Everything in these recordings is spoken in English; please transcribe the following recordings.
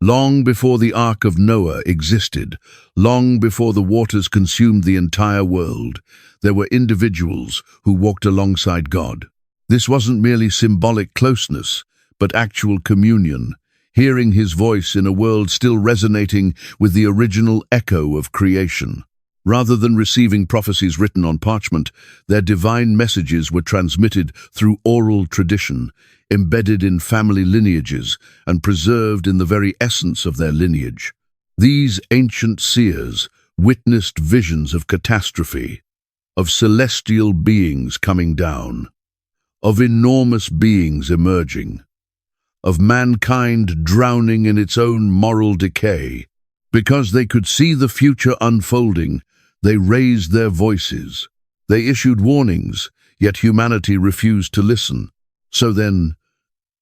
Long before the Ark of Noah existed, long before the waters consumed the entire world, there were individuals who walked alongside God. This wasn't merely symbolic closeness, but actual communion, hearing his voice in a world still resonating with the original echo of creation. Rather than receiving prophecies written on parchment, their divine messages were transmitted through oral tradition, embedded in family lineages and preserved in the very essence of their lineage. These ancient seers witnessed visions of catastrophe, of celestial beings coming down, of enormous beings emerging, of mankind drowning in its own moral decay. Because they could see the future unfolding, they raised their voices. They issued warnings, yet humanity refused to listen. So then,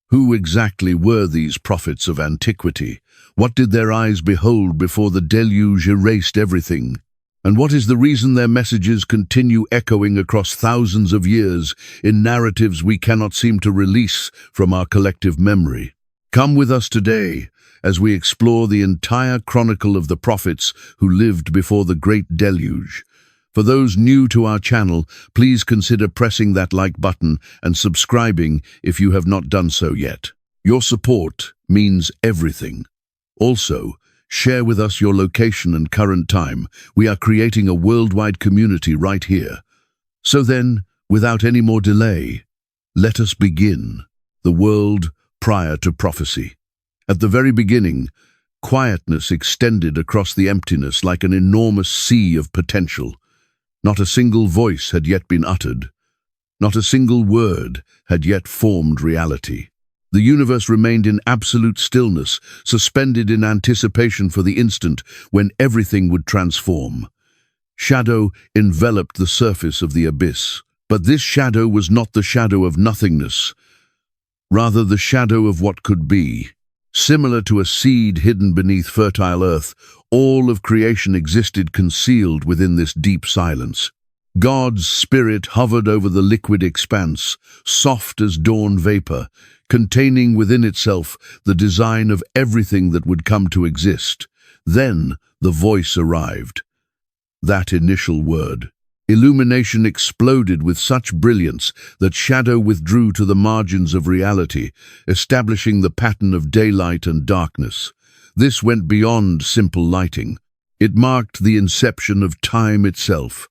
who exactly were these prophets of antiquity? What did their eyes behold before the deluge erased everything? And what is the reason their messages continue echoing across thousands of years in narratives we cannot seem to release from our collective memory? Come with us today as we explore the entire chronicle of the prophets who lived before the great deluge. For those new to our channel, please consider pressing that like button and subscribing if you have not done so yet. Your support means everything. Also, share with us your location and current time. We are creating a worldwide community right here. So then, without any more delay, let us begin. The world prior to prophecy. At the very beginning, quietness extended across the emptiness like an enormous sea of potential. Not a single voice had yet been uttered. Not a single word had yet formed reality. The universe remained in absolute stillness, suspended in anticipation for the instant when everything would transform. Shadow enveloped the surface of the abyss. But this shadow was not the shadow of nothingness, rather the shadow of what could be. Similar to a seed hidden beneath fertile earth, all of creation existed concealed within this deep silence. God's spirit hovered over the liquid expanse, soft as dawn vapor, containing within itself the design of everything that would come to exist. Then the voice arrived. That initial word. Illumination exploded with such brilliance that shadow withdrew to the margins of reality, establishing the pattern of daylight and darkness. This went beyond simple lighting. It marked the inception of time itself,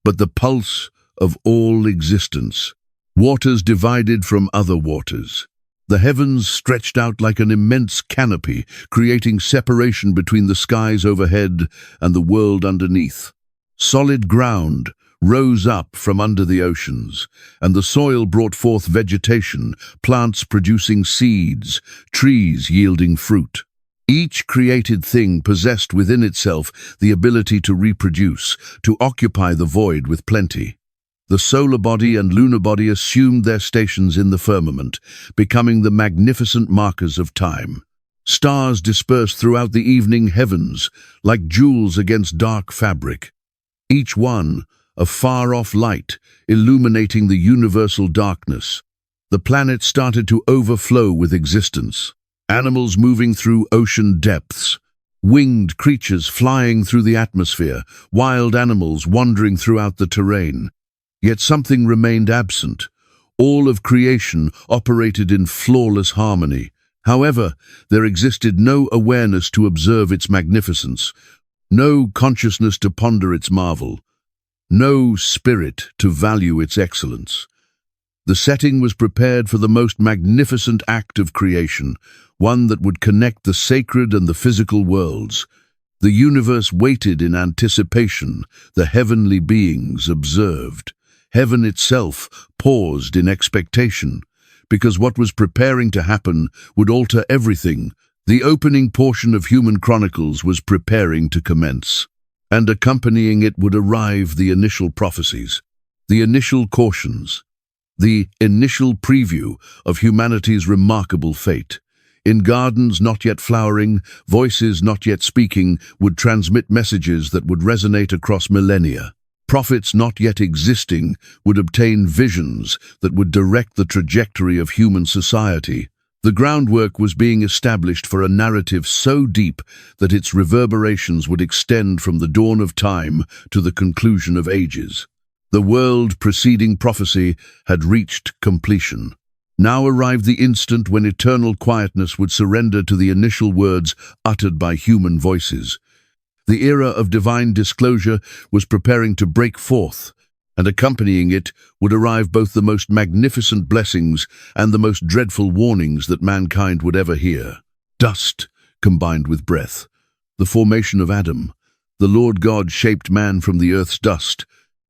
but the pulse of all existence. Waters divided from other waters. The heavens stretched out like an immense canopy, creating separation between the skies overhead and the world underneath. Solid ground rose up from under the oceans, and the soil brought forth vegetation, plants producing seeds, trees yielding fruit. Each created thing possessed within itself the ability to reproduce, to occupy the void with plenty. The solar body and lunar body assumed their stations in the firmament, becoming the magnificent markers of time. Stars dispersed throughout the evening heavens, like jewels against dark fabric. Each one a far-off light, illuminating the universal darkness. The planet started to overflow with existence. Animals moving through ocean depths, winged creatures flying through the atmosphere, wild animals wandering throughout the terrain. Yet something remained absent. All of creation operated in flawless harmony. However, there existed no awareness to observe its magnificence, no consciousness to ponder its marvel, no spirit to value its excellence. The setting was prepared for the most magnificent act of creation, one that would connect the sacred and the physical worlds. The universe waited in anticipation, the heavenly beings observed. Heaven itself paused in expectation, because what was preparing to happen would alter everything. The opening portion of Human Chronicles was preparing to commence, and accompanying it would arrive the initial prophecies, the initial cautions, the initial preview of humanity's remarkable fate. In gardens not yet flowering, voices not yet speaking would transmit messages that would resonate across millennia. Prophets not yet existing would obtain visions that would direct the trajectory of human society. The groundwork was being established for a narrative so deep that its reverberations would extend from the dawn of time to the conclusion of ages. The world preceding prophecy had reached completion. Now arrived the instant when eternal quietness would surrender to the initial words uttered by human voices. The era of divine disclosure was preparing to break forth, and accompanying it would arrive both the most magnificent blessings and the most dreadful warnings that mankind would ever hear. Dust combined with breath. The formation of Adam. The Lord God shaped man from the earth's dust.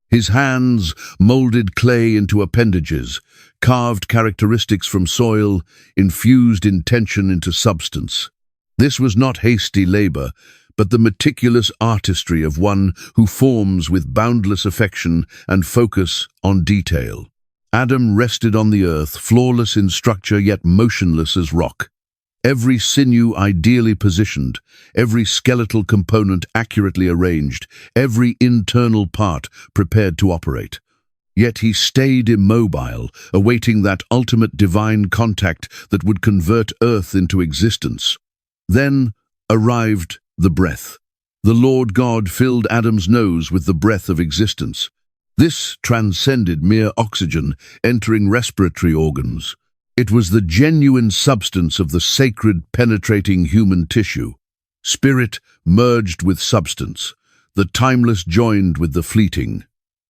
His hands molded clay into appendages, carved characteristics from soil, infused intention into substance. This was not hasty labor, but the meticulous artistry of one who forms with boundless affection and focus on detail. Adam rested on the earth, flawless in structure yet motionless as rock. Every sinew ideally positioned, every skeletal component accurately arranged, every internal part prepared to operate. Yet he stayed immobile, awaiting that ultimate divine contact that would convert earth into existence. Then arrived the breath. The Lord God filled Adam's nose with the breath of existence. This transcended mere oxygen entering respiratory organs. It was the genuine substance of the sacred penetrating human tissue. Spirit merged with substance, the timeless joined with the fleeting.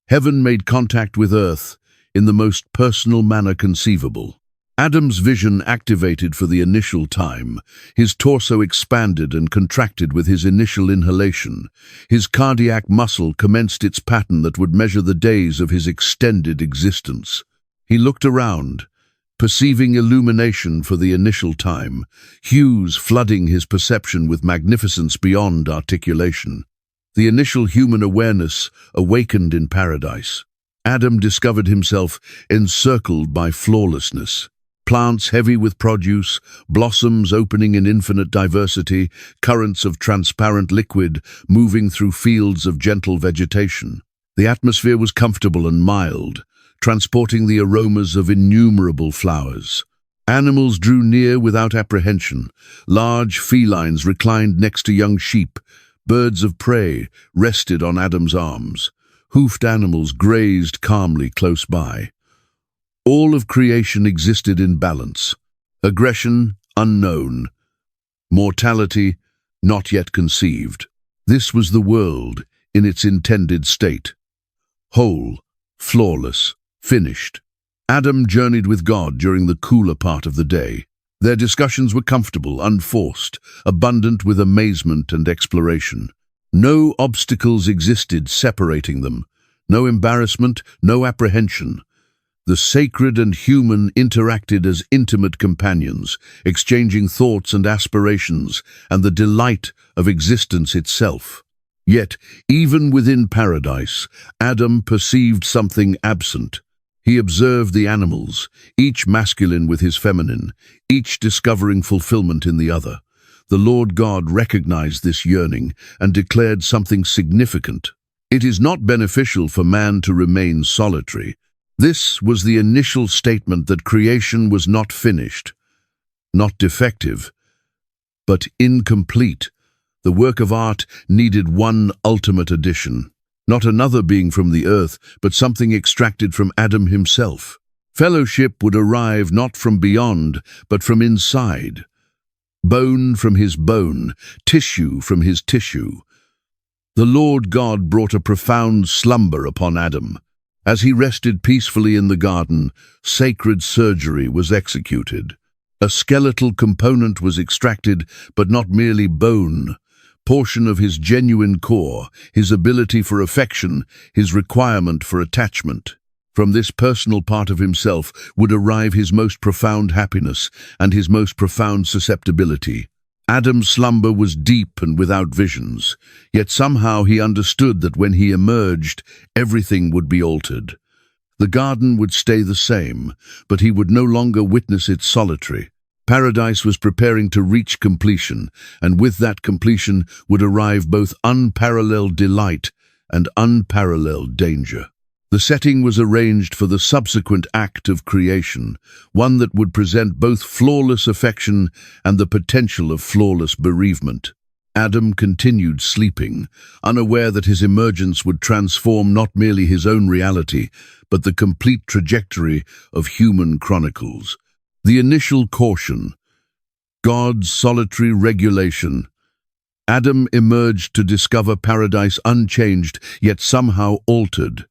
Heaven made contact with earth in the most personal manner conceivable. Adam's vision activated for the initial time. His torso expanded and contracted with his initial inhalation. His cardiac muscle commenced its pattern that would measure the days of his extended existence. He looked around, perceiving illumination for the initial time, hues flooding his perception with magnificence beyond articulation. The initial human awareness awakened in paradise. Adam discovered himself encircled by flawlessness. Plants heavy with produce, blossoms opening in infinite diversity, currents of transparent liquid moving through fields of gentle vegetation. The atmosphere was comfortable and mild, transporting the aromas of innumerable flowers. Animals drew near without apprehension. Large felines reclined next to young sheep. Birds of prey rested on Adam's arms. Hoofed animals grazed calmly close by. All of creation existed in balance. Aggression unknown. Mortality not yet conceived. This was the world in its intended state. Whole, flawless, finished. Adam journeyed with God during the cooler part of the day. Their discussions were comfortable, unforced, abundant with amazement and exploration. No obstacles existed separating them. No embarrassment, no apprehension. The sacred and human interacted as intimate companions, exchanging thoughts and aspirations, and the delight of existence itself. Yet, even within paradise, Adam perceived something absent. He observed the animals, each masculine with his feminine, each discovering fulfillment in the other. The Lord God recognized this yearning and declared something significant. It is not beneficial for man to remain solitary. This was the initial statement that creation was not finished, not defective, but incomplete. The work of art needed one ultimate addition. Not another being from the earth, but something extracted from Adam himself. Fellowship would arrive not from beyond, but from inside. Bone from his bone, tissue from his tissue. The Lord God brought a profound slumber upon Adam. As he rested peacefully in the garden, sacred surgery was executed. A skeletal component was extracted, but not merely bone. Portion of his genuine core, his ability for affection, his requirement for attachment. From this personal part of himself would arrive his most profound happiness and his most profound susceptibility. Adam's slumber was deep and without visions, yet somehow he understood that when he emerged, everything would be altered. The garden would stay the same, but he would no longer witness it solitary. Paradise was preparing to reach completion, and with that completion would arrive both unparalleled delight and unparalleled danger. The setting was arranged for the subsequent act of creation, one that would present both flawless affection and the potential of flawless bereavement. Adam continued sleeping, unaware that his emergence would transform not merely his own reality, but the complete trajectory of human chronicles. The initial caution, God's solitary regulation. Adam emerged to discover paradise unchanged, yet somehow altered.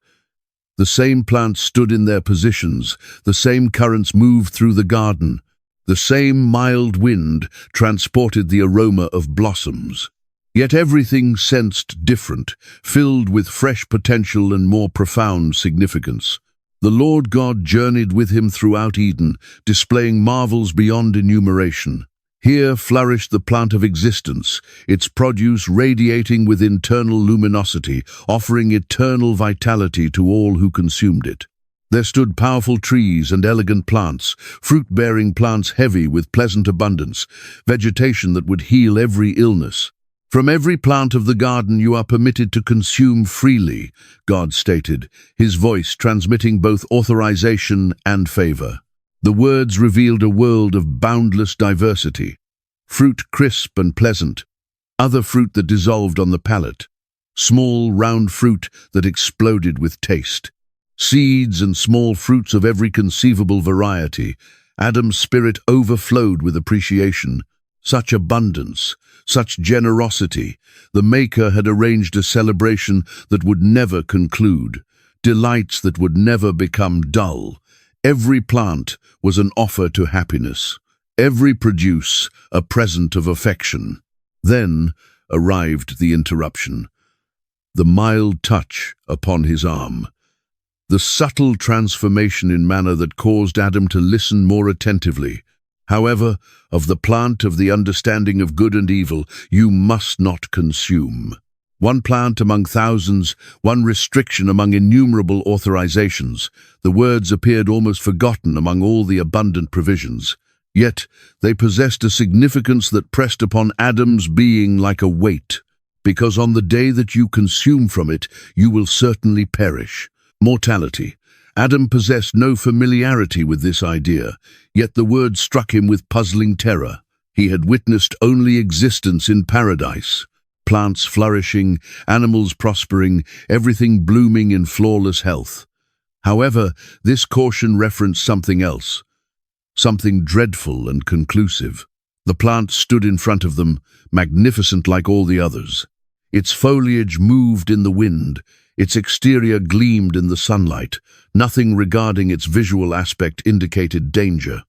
The same plants stood in their positions, the same currents moved through the garden, the same mild wind transported the aroma of blossoms. Yet everything sensed different, filled with fresh potential and more profound significance. The Lord God journeyed with him throughout Eden, displaying marvels beyond enumeration. Here flourished the plant of existence, its produce radiating with internal luminosity, offering eternal vitality to all who consumed it. There stood powerful trees and elegant plants, fruit-bearing plants heavy with pleasant abundance, vegetation that would heal every illness. From every plant of the garden you are permitted to consume freely, God stated, his voice transmitting both authorization and favor. The words revealed a world of boundless diversity. Fruit crisp and pleasant, other fruit that dissolved on the palate, small round fruit that exploded with taste, seeds and small fruits of every conceivable variety. Adam's spirit overflowed with appreciation. Such abundance, such generosity. The Maker had arranged a celebration that would never conclude, delights that would never become dull. Every plant was an offer to happiness, every produce a present of affection. Then arrived the interruption, the mild touch upon his arm, the subtle transformation in manner that caused Adam to listen more attentively. However, of the plant of the understanding of good and evil you must not consume. One plant among thousands, one restriction among innumerable authorizations. The words appeared almost forgotten among all the abundant provisions. Yet they possessed a significance that pressed upon Adam's being like a weight, because on the day that you consume from it, you will certainly perish. Mortality. Adam possessed no familiarity with this idea, yet the word struck him with puzzling terror. He had witnessed only existence in paradise. Plants flourishing, animals prospering, everything blooming in flawless health. However, this caution referenced something else, something dreadful and conclusive. The plant stood in front of them, magnificent like all the others. Its foliage moved in the wind, its exterior gleamed in the sunlight. Nothing regarding its visual aspect indicated danger.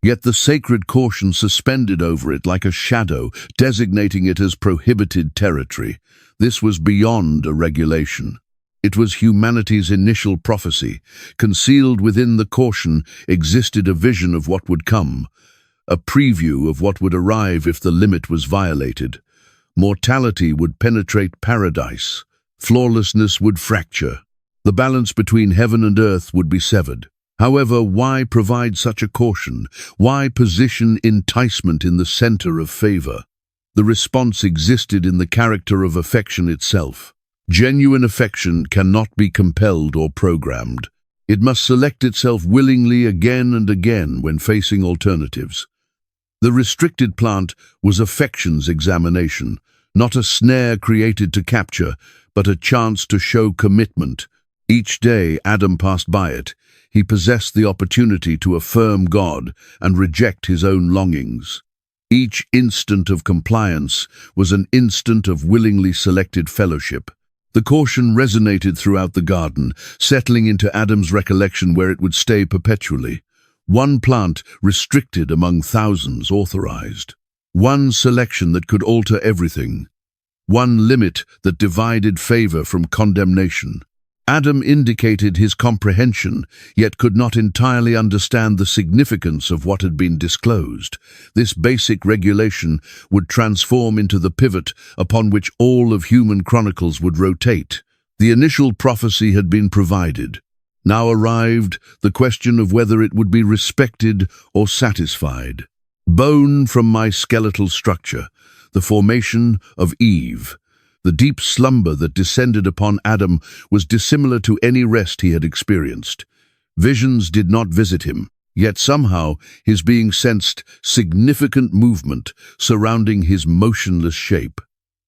Yet the sacred caution suspended over it like a shadow, designating it as prohibited territory. This was beyond a regulation. It was humanity's initial prophecy. Concealed within the caution existed a vision of what would come, a preview of what would arrive if the limit was violated. Mortality would penetrate paradise. Flawlessness would fracture. The balance between heaven and earth would be severed. However, why provide such a caution? Why position enticement in the center of favor? The response existed in the character of affection itself. Genuine affection cannot be compelled or programmed. It must select itself willingly again and again when facing alternatives. The restricted plant was affection's examination, not a snare created to capture, but a chance to show commitment. Each day Adam passed by it, he possessed the opportunity to affirm God and reject his own longings. Each instant of compliance was an instant of willingly selected fellowship. The caution resonated throughout the garden, settling into Adam's recollection where it would stay perpetually. One plant restricted among thousands authorized. One selection that could alter everything. One limit that divided favor from condemnation. Adam indicated his comprehension, yet could not entirely understand the significance of what had been disclosed. This basic regulation would transform into the pivot upon which all of human chronicles would rotate. The initial prophecy had been provided. Now arrived the question of whether it would be respected or satisfied. Bone from my skeletal structure, the formation of Eve. The deep slumber that descended upon Adam was dissimilar to any rest he had experienced. Visions did not visit him, yet somehow his being sensed significant movement surrounding his motionless shape.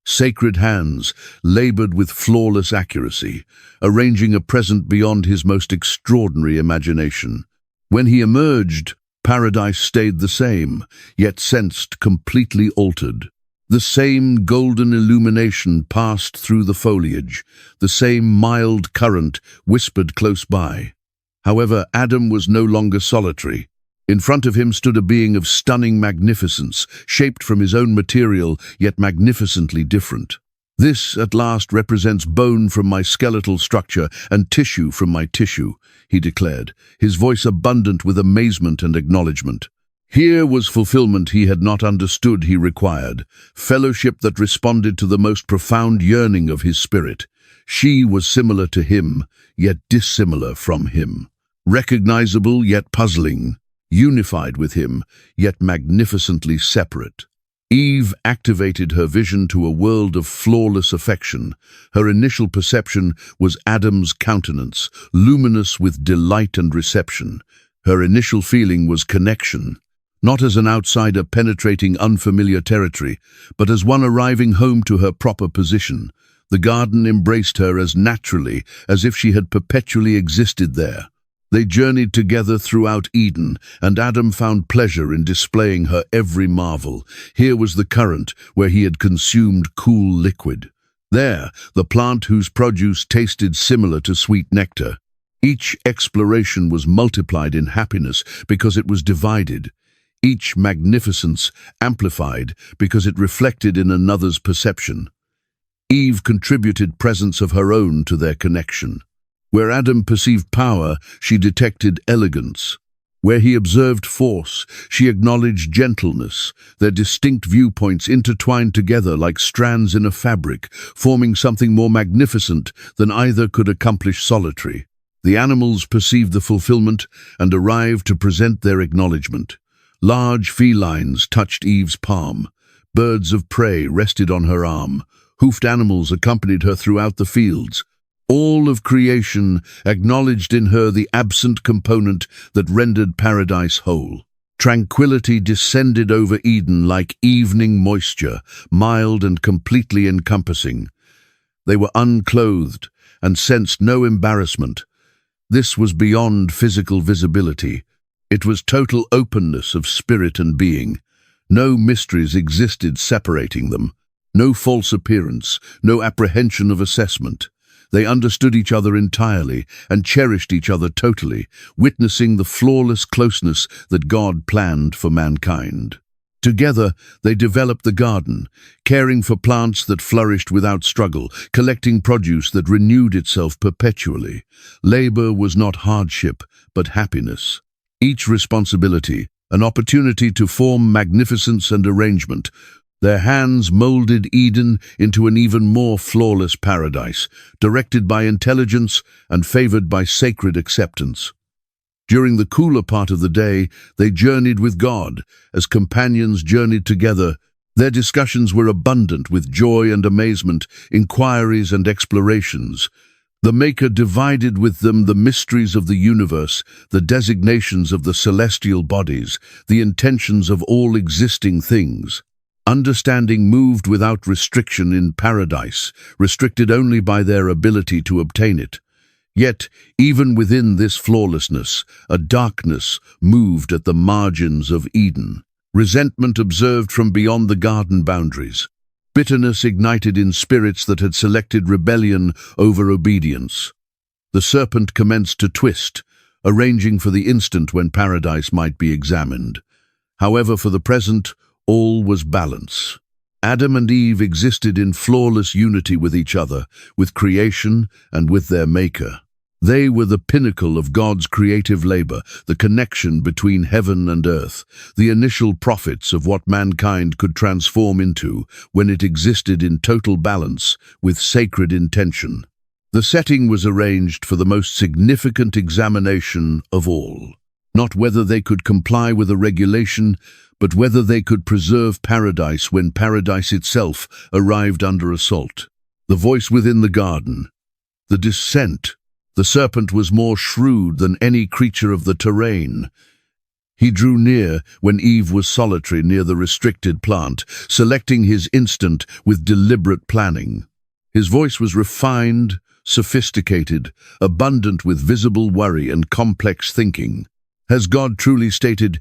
Sacred hands labored with flawless accuracy, arranging a present beyond his most extraordinary imagination. When he emerged, paradise stayed the same, yet sensed completely altered. The same golden illumination passed through the foliage, the same mild current whispered close by. However, Adam was no longer solitary. In front of him stood a being of stunning magnificence, shaped from his own material, yet magnificently different. "This, at last, represents bone from my skeletal structure and tissue from my tissue," he declared, his voice abundant with amazement and acknowledgement. Here was fulfillment he had not understood he required, fellowship that responded to the most profound yearning of his spirit. She was similar to him, yet dissimilar from him. Recognizable, yet puzzling. Unified with him, yet magnificently separate. Eve activated her vision to a world of flawless affection. Her initial perception was Adam's countenance, luminous with delight and reception. Her initial feeling was connection, not as an outsider penetrating unfamiliar territory, but as one arriving home to her proper position. The garden embraced her as naturally as if she had perpetually existed there. They journeyed together throughout Eden, and Adam found pleasure in displaying her every marvel. Here was the current, where he had consumed cool liquid. There, the plant whose produce tasted similar to sweet nectar. Each exploration was multiplied in happiness because it was divided. Each magnificence amplified because it reflected in another's perception. Eve contributed presence of her own to their connection. Where Adam perceived power, she detected elegance. Where he observed force, she acknowledged gentleness. Their distinct viewpoints intertwined together like strands in a fabric, forming something more magnificent than either could accomplish solitary. The animals perceived the fulfillment and arrived to present their acknowledgement. Large felines touched Eve's palm. Birds of prey rested on her arm. Hoofed animals accompanied her throughout the fields. All of creation acknowledged in her the absent component that rendered paradise whole. Tranquility descended over Eden like evening moisture, mild and completely encompassing. They were unclothed and sensed no embarrassment. This was beyond physical visibility. It was total openness of spirit and being. No mysteries existed separating them. No false appearance, no apprehension of assessment. They understood each other entirely and cherished each other totally, witnessing the flawless closeness that God planned for mankind. Together, they developed the garden, caring for plants that flourished without struggle, collecting produce that renewed itself perpetually. Labor was not hardship, but happiness. Each responsibility, an opportunity to form magnificence and arrangement. Their hands molded Eden into an even more flawless paradise, directed by intelligence and favored by sacred acceptance. During the cooler part of the day, they journeyed with God. As companions journeyed together, their discussions were abundant with joy and amazement, inquiries and explorations. The Maker divided with them the mysteries of the universe, the designations of the celestial bodies, the intentions of all existing things. Understanding moved without restriction in paradise, restricted only by their ability to obtain it. Yet, even within this flawlessness, a darkness moved at the margins of Eden. Resentment observed from beyond the garden boundaries. Bitterness ignited in spirits that had selected rebellion over obedience. The serpent commenced to twist, arranging for the instant when paradise might be examined. However, for the present, all was balance. Adam and Eve existed in flawless unity with each other, with creation and with their Maker. They were the pinnacle of God's creative labor, the connection between heaven and earth, the initial prophets of what mankind could transform into when it existed in total balance with sacred intention. The setting was arranged for the most significant examination of all. Not whether they could comply with a regulation, but whether they could preserve paradise when paradise itself arrived under assault. The voice within the garden. The descent. The serpent was more shrewd than any creature of the terrain. He drew near when Eve was solitary near the restricted plant, selecting his instant with deliberate planning. His voice was refined, sophisticated, abundant with visible worry and complex thinking. Has God truly stated,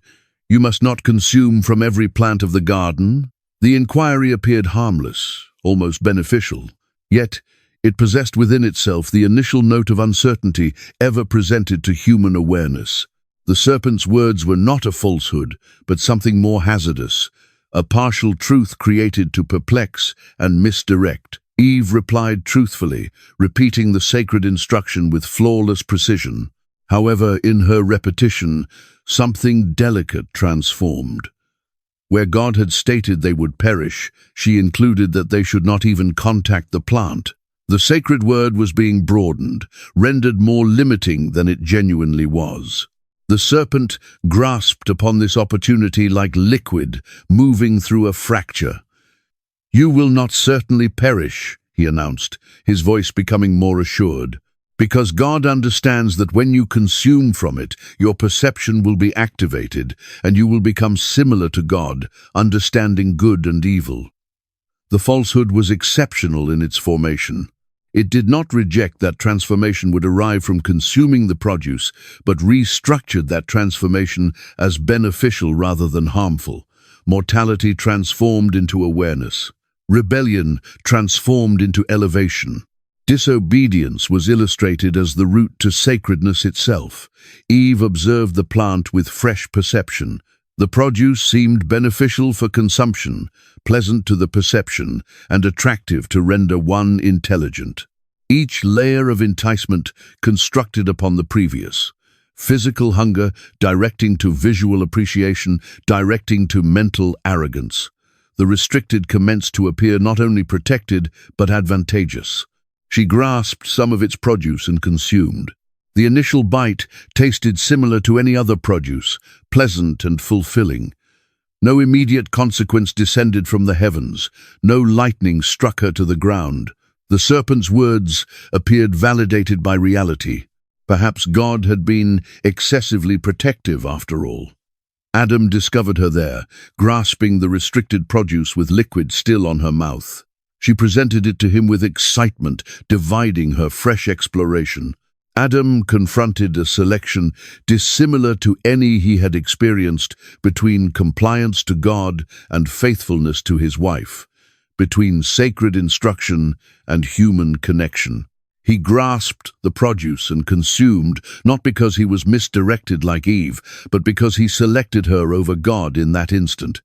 "You must not consume from every plant of the garden"? The inquiry appeared harmless, almost beneficial. Yet, it possessed within itself the initial note of uncertainty ever presented to human awareness. The serpent's words were not a falsehood, but something more hazardous, a partial truth created to perplex and misdirect. Eve replied truthfully, repeating the sacred instruction with flawless precision. However, in her repetition, something delicate transformed. Where God had stated they would perish, she included that they should not even contact the plant. The sacred word was being broadened, rendered more limiting than it genuinely was. The serpent grasped upon this opportunity like liquid moving through a fracture. "You will not certainly perish," he announced, his voice becoming more assured, "because God understands that when you consume from it, your perception will be activated, and you will become similar to God, understanding good and evil." The falsehood was exceptional in its formation. It did not reject that transformation would arrive from consuming the produce, but restructured that transformation as beneficial rather than harmful. Mortality transformed into awareness. Rebellion transformed into elevation. Disobedience was illustrated as the route to sacredness itself. Eve observed the plant with fresh perception. The produce seemed beneficial for consumption, pleasant to the perception, and attractive to render one intelligent. Each layer of enticement constructed upon the previous. Physical hunger directing to visual appreciation, directing to mental arrogance. The restricted commenced to appear not only protected, but advantageous. She grasped some of its produce and consumed. The initial bite tasted similar to any other produce, pleasant and fulfilling. No immediate consequence descended from the heavens. No lightning struck her to the ground. The serpent's words appeared validated by reality. Perhaps God had been excessively protective after all. Adam discovered her there, grasping the restricted produce with liquid still on her mouth. She presented it to him with excitement, dividing her fresh exploration. Adam confronted a selection dissimilar to any he had experienced between compliance to God and faithfulness to his wife, between sacred instruction and human connection. He grasped the produce and consumed, not because he was misdirected like Eve, but because he selected her over God in that instant.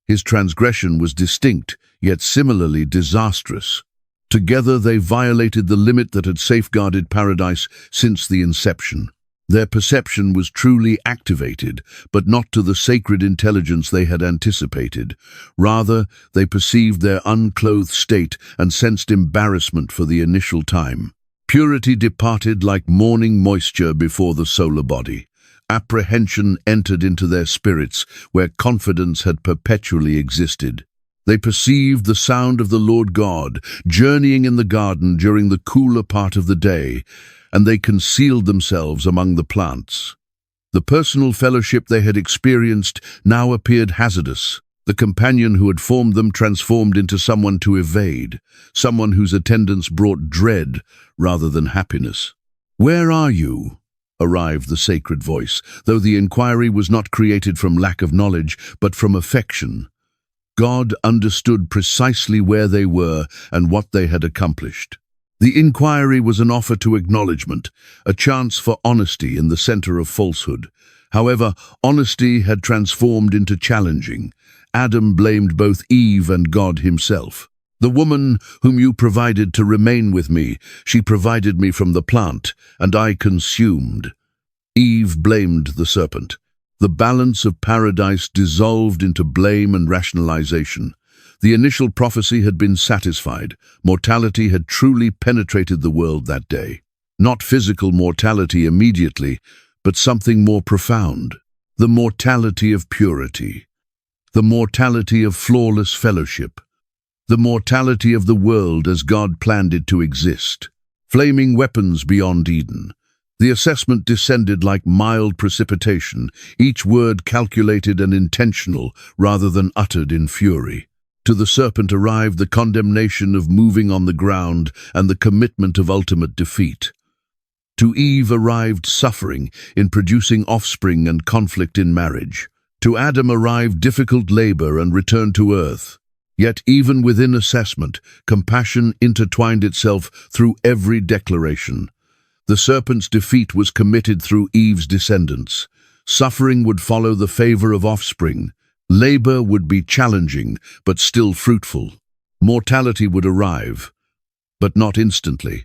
His transgression was distinct, yet similarly disastrous. Together they violated the limit that had safeguarded paradise since the inception. Their perception was truly activated, but not to the sacred intelligence they had anticipated. Rather, they perceived their unclothed state and sensed embarrassment for the initial time. Purity departed like morning moisture before the solar body. Apprehension entered into their spirits, where confidence had perpetually existed. They perceived the sound of the Lord God, journeying in the garden during the cooler part of the day, and they concealed themselves among the plants. The personal fellowship they had experienced now appeared hazardous. The companion who had formed them transformed into someone to evade, someone whose attendance brought dread rather than happiness. "Where are you?" arrived the sacred voice, though the inquiry was not created from lack of knowledge, but from affection. God understood precisely where they were and what they had accomplished. The inquiry was an offer to acknowledgement, a chance for honesty in the center of falsehood. However, honesty had transformed into challenging. Adam blamed both Eve and God himself. "The woman whom you provided to remain with me, she provided me from the plant, and I consumed." Eve blamed the serpent. The balance of paradise dissolved into blame and rationalization. The initial prophecy had been satisfied. Mortality had truly penetrated the world that day. Not physical mortality immediately, but something more profound. The mortality of purity. The mortality of flawless fellowship. the mortality of the world as God planned it to exist. Flaming weapons beyond Eden. The assessment descended like mild precipitation, each word calculated and intentional rather than uttered in fury. To the serpent arrived the condemnation of moving on the ground and the commitment of ultimate defeat. To Eve arrived suffering in producing offspring and conflict in marriage. To Adam arrived difficult labor and return to earth. Yet even within assessment, compassion intertwined itself through every declaration. The serpent's defeat was committed through Eve's descendants. Suffering would follow the favor of offspring. Labor would be challenging, but still fruitful. Mortality would arrive, but not instantly.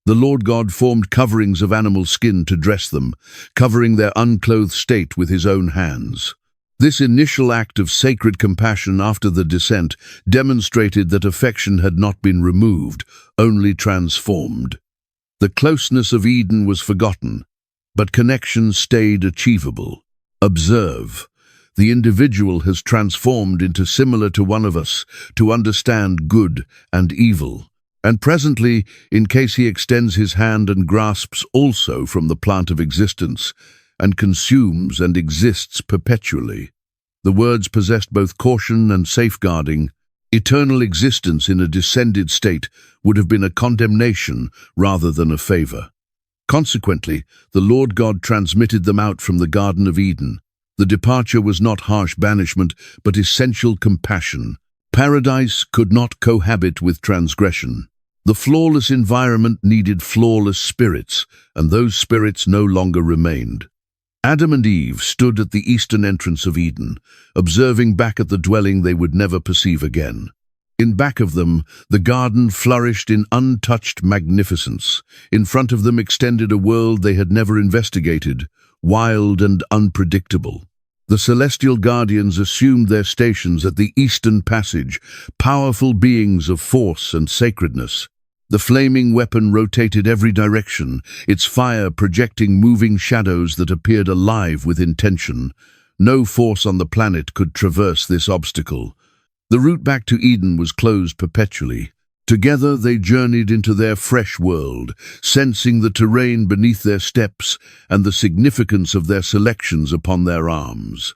The Lord God formed coverings of animal skin to dress them, covering their unclothed state with his own hands. This initial act of sacred compassion after the descent demonstrated that affection had not been removed, only transformed. The closeness of Eden was forgotten, but connection stayed achievable. Observe. The individual has transformed into similar to one of us, to understand good and evil. And presently, in case he extends his hand and grasps also from the plant of existence, and consumes and exists perpetually. The words possessed both caution and safeguarding. Eternal existence in a descended state would have been a condemnation rather than a favor. Consequently, the Lord God transmitted them out from the Garden of Eden. The departure was not harsh banishment, but essential compassion. Paradise could not cohabit with transgression. The flawless environment needed flawless spirits, and those spirits no longer remained. Adam and Eve stood at the eastern entrance of Eden, observing back at the dwelling they would never perceive again. In back of them, the garden flourished in untouched magnificence. In front of them extended a world they had never investigated, wild and unpredictable. The celestial guardians assumed their stations at the eastern passage, powerful beings of force and sacredness. The flaming weapon rotated every direction, its fire projecting moving shadows that appeared alive with intention. No force on the planet could traverse this obstacle. The route back to Eden was closed perpetually. Together they journeyed into their fresh world, sensing the terrain beneath their steps and the significance of their selections upon their arms.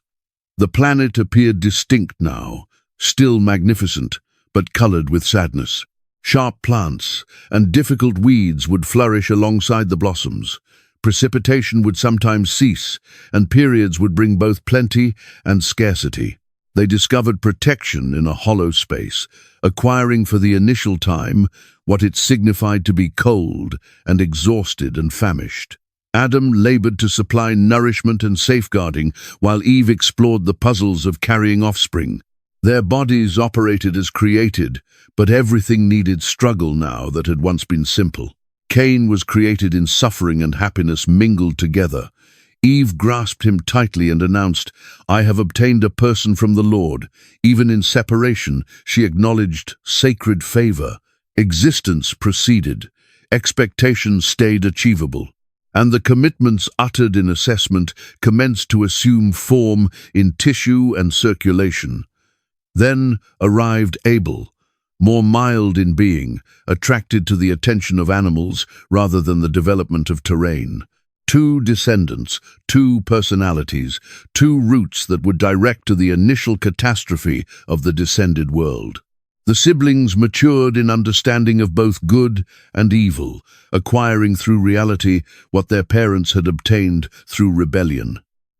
The planet appeared distinct now, still magnificent, but colored with sadness. Sharp plants and difficult weeds would flourish alongside the blossoms. Precipitation would sometimes cease, and periods would bring both plenty and scarcity. They discovered protection in a hollow space, acquiring for the initial time what it signified to be cold and exhausted and famished. Adam labored to supply nourishment and safeguarding, while Eve explored the puzzles of carrying offspring. Their bodies operated as created, but everything needed struggle now that had once been simple. Cain was created in suffering and happiness mingled together. Eve grasped him tightly and announced, "I have obtained a person from the Lord." Even in separation, she acknowledged sacred favor. Existence proceeded. Expectations stayed achievable. And the commitments uttered in assessment commenced to assume form in tissue and circulation. Then arrived Abel, more mild in being, attracted to the attention of animals rather than the development of terrain. Two descendants, two personalities, two roots that would direct to the initial catastrophe of the descended world. The siblings matured in understanding of both good and evil, acquiring through reality what their parents had obtained through rebellion.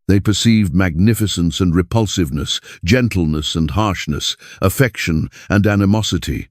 They perceived magnificence and repulsiveness, gentleness and harshness, affection and animosity.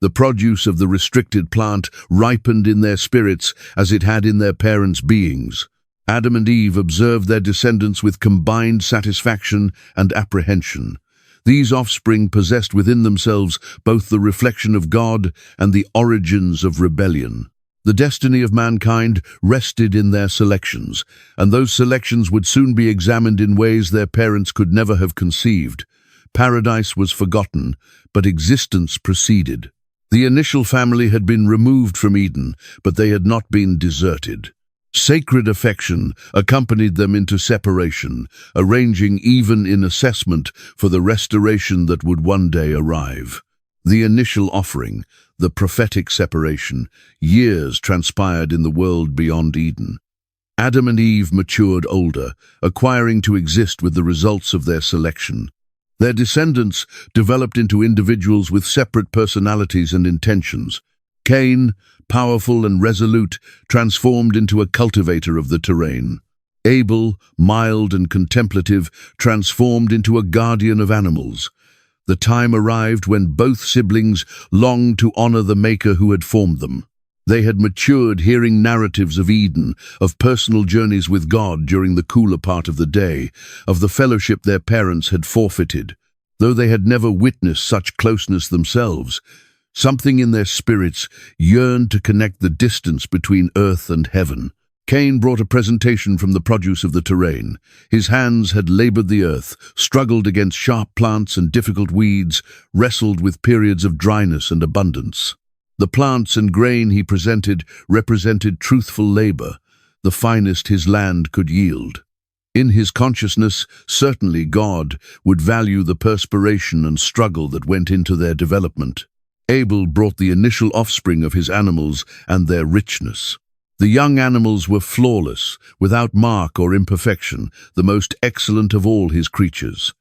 The produce of the restricted plant ripened in their spirits as it had in their parents' beings. Adam and Eve observed their descendants with combined satisfaction and apprehension. These offspring possessed within themselves both the reflection of God and the origins of rebellion. The destiny of mankind rested in their selections, and those selections would soon be examined in ways their parents could never have conceived. Paradise was forgotten, but existence proceeded. The initial family had been removed from Eden, but they had not been deserted. Sacred affection accompanied them into separation, arranging even in assessment for the restoration that would one day arrive. The initial offering, the prophetic separation, years transpired in the world beyond Eden. Adam and Eve matured older, acquiring to exist with the results of their selection. Their descendants developed into individuals with separate personalities and intentions. Cain, powerful and resolute, transformed into a cultivator of the terrain. Abel, mild and contemplative, transformed into a guardian of animals. The time arrived when both siblings longed to honor the Maker who had formed them. They had matured hearing narratives of Eden, of personal journeys with God during the cooler part of the day, of the fellowship their parents had forfeited. Though they had never witnessed such closeness themselves, something in their spirits yearned to connect the distance between earth and heaven. Cain brought a presentation from the produce of the terrain. His hands had labored the earth, struggled against sharp plants and difficult weeds, wrestled with periods of dryness and abundance. The plants and grain he presented represented truthful labor, the finest his land could yield. In his consciousness, certainly God would value the perspiration and struggle that went into their development. Abel brought the initial offspring of his animals and their richness. The young animals were flawless, without mark or imperfection, the most excellent of all his creatures.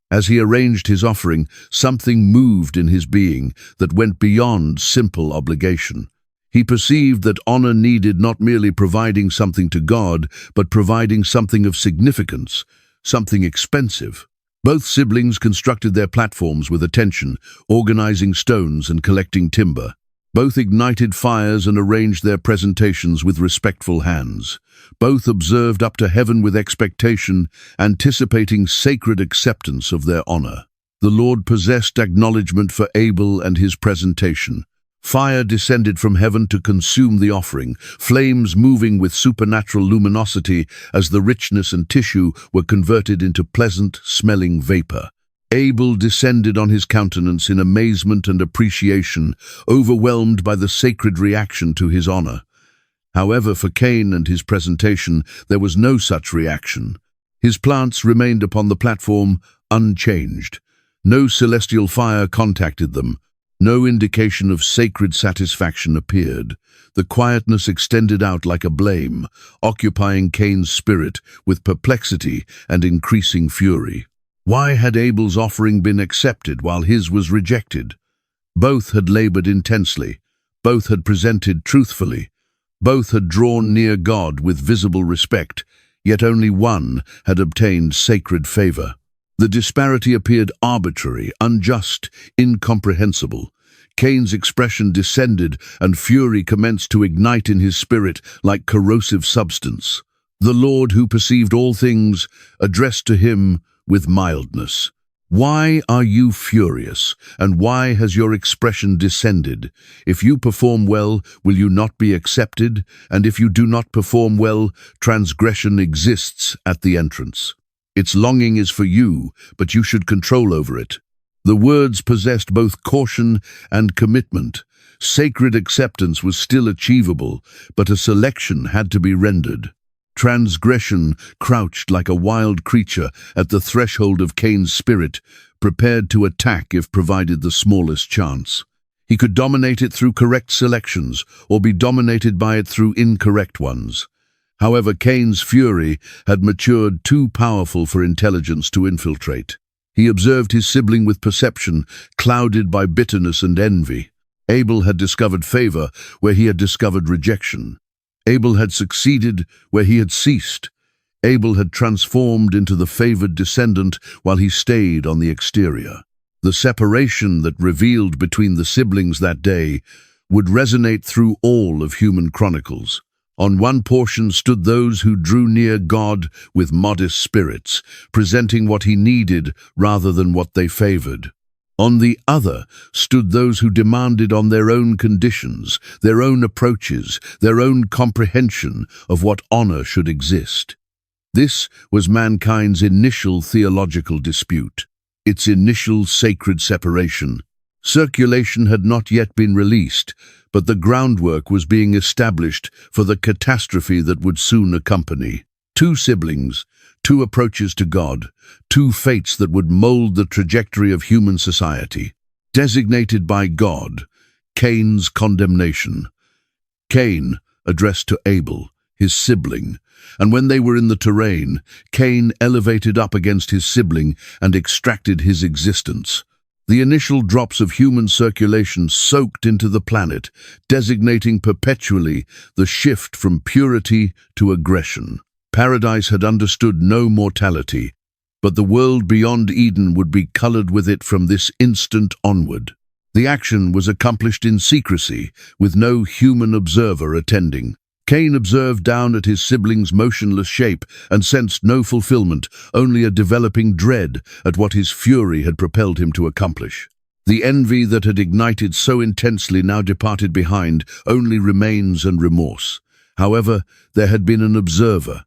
As he arranged his offering, something moved in his being that went beyond simple obligation. He perceived that honor needed not merely providing something to God, but providing something of significance, something expensive. Both siblings constructed their platforms with attention, organizing stones and collecting timber. Both ignited fires and arranged their presentations with respectful hands. Both observed up to heaven with expectation, anticipating sacred acceptance of their honor. The Lord possessed acknowledgement for Abel and his presentation. Fire descended from heaven to consume the offering, flames moving with supernatural luminosity as the richness and tissue were converted into pleasant-smelling vapor. Abel descended on his countenance in amazement and appreciation, overwhelmed by the sacred reaction to his honor. However, for Cain and his presentation, there was no such reaction. His plants remained upon the platform unchanged. No celestial fire contacted them. No indication of sacred satisfaction appeared. The quietness extended out like a blame, occupying Cain's spirit with perplexity and increasing fury. Why had Abel's offering been accepted while his was rejected? Both had labored intensely. Both had presented truthfully. Both had drawn near God with visible respect, yet only one had obtained sacred favor. The disparity appeared arbitrary, unjust, incomprehensible. Cain's expression descended, and fury commenced to ignite in his spirit like corrosive substance. The Lord, who perceived all things, addressed to him with mildness. Why are you furious, and why has your expression descended? If you perform well, will you not be accepted? And if you do not perform well, transgression exists at the entrance. Its longing is for you, but you should control over it. The words possessed both caution and commitment. Sacred acceptance was still achievable, but a selection had to be rendered. Transgression crouched like a wild creature at the threshold of Cain's spirit, prepared to attack if provided the smallest chance. He could dominate it through correct selections, or be dominated by it through incorrect ones. However, Cain's fury had matured too powerful for intelligence to infiltrate. He observed his sibling with perception, clouded by bitterness and envy. Abel had discovered favor where he had discovered rejection. Abel had succeeded where he had ceased. Abel had transformed into the favored descendant while he stayed on the exterior. The separation that revealed between the siblings that day would resonate through all of human chronicles. On one portion stood those who drew near God with modest spirits, presenting what he needed rather than what they favored. On the other stood those who demanded on their own conditions, their own approaches, their own comprehension of what honor should exist. This was mankind's initial theological dispute, its initial sacred separation. Circulation had not yet been released, but the groundwork was being established for the catastrophe that would soon accompany. Two siblings, two approaches to God, two fates that would mold the trajectory of human society. Designated by God, Cain's condemnation. Cain addressed to Abel, his sibling, and when they were in the terrain, Cain elevated up against his sibling and extracted his existence. The initial drops of human circulation soaked into the planet, designating perpetually the shift from purity to aggression. Paradise had understood no mortality, but the world beyond Eden would be colored with it from this instant onward. The action was accomplished in secrecy, with no human observer attending. Cain observed down at his sibling's motionless shape and sensed no fulfillment, only a developing dread at what his fury had propelled him to accomplish. The envy that had ignited so intensely now departed behind, only remains and remorse. However, there had been an observer.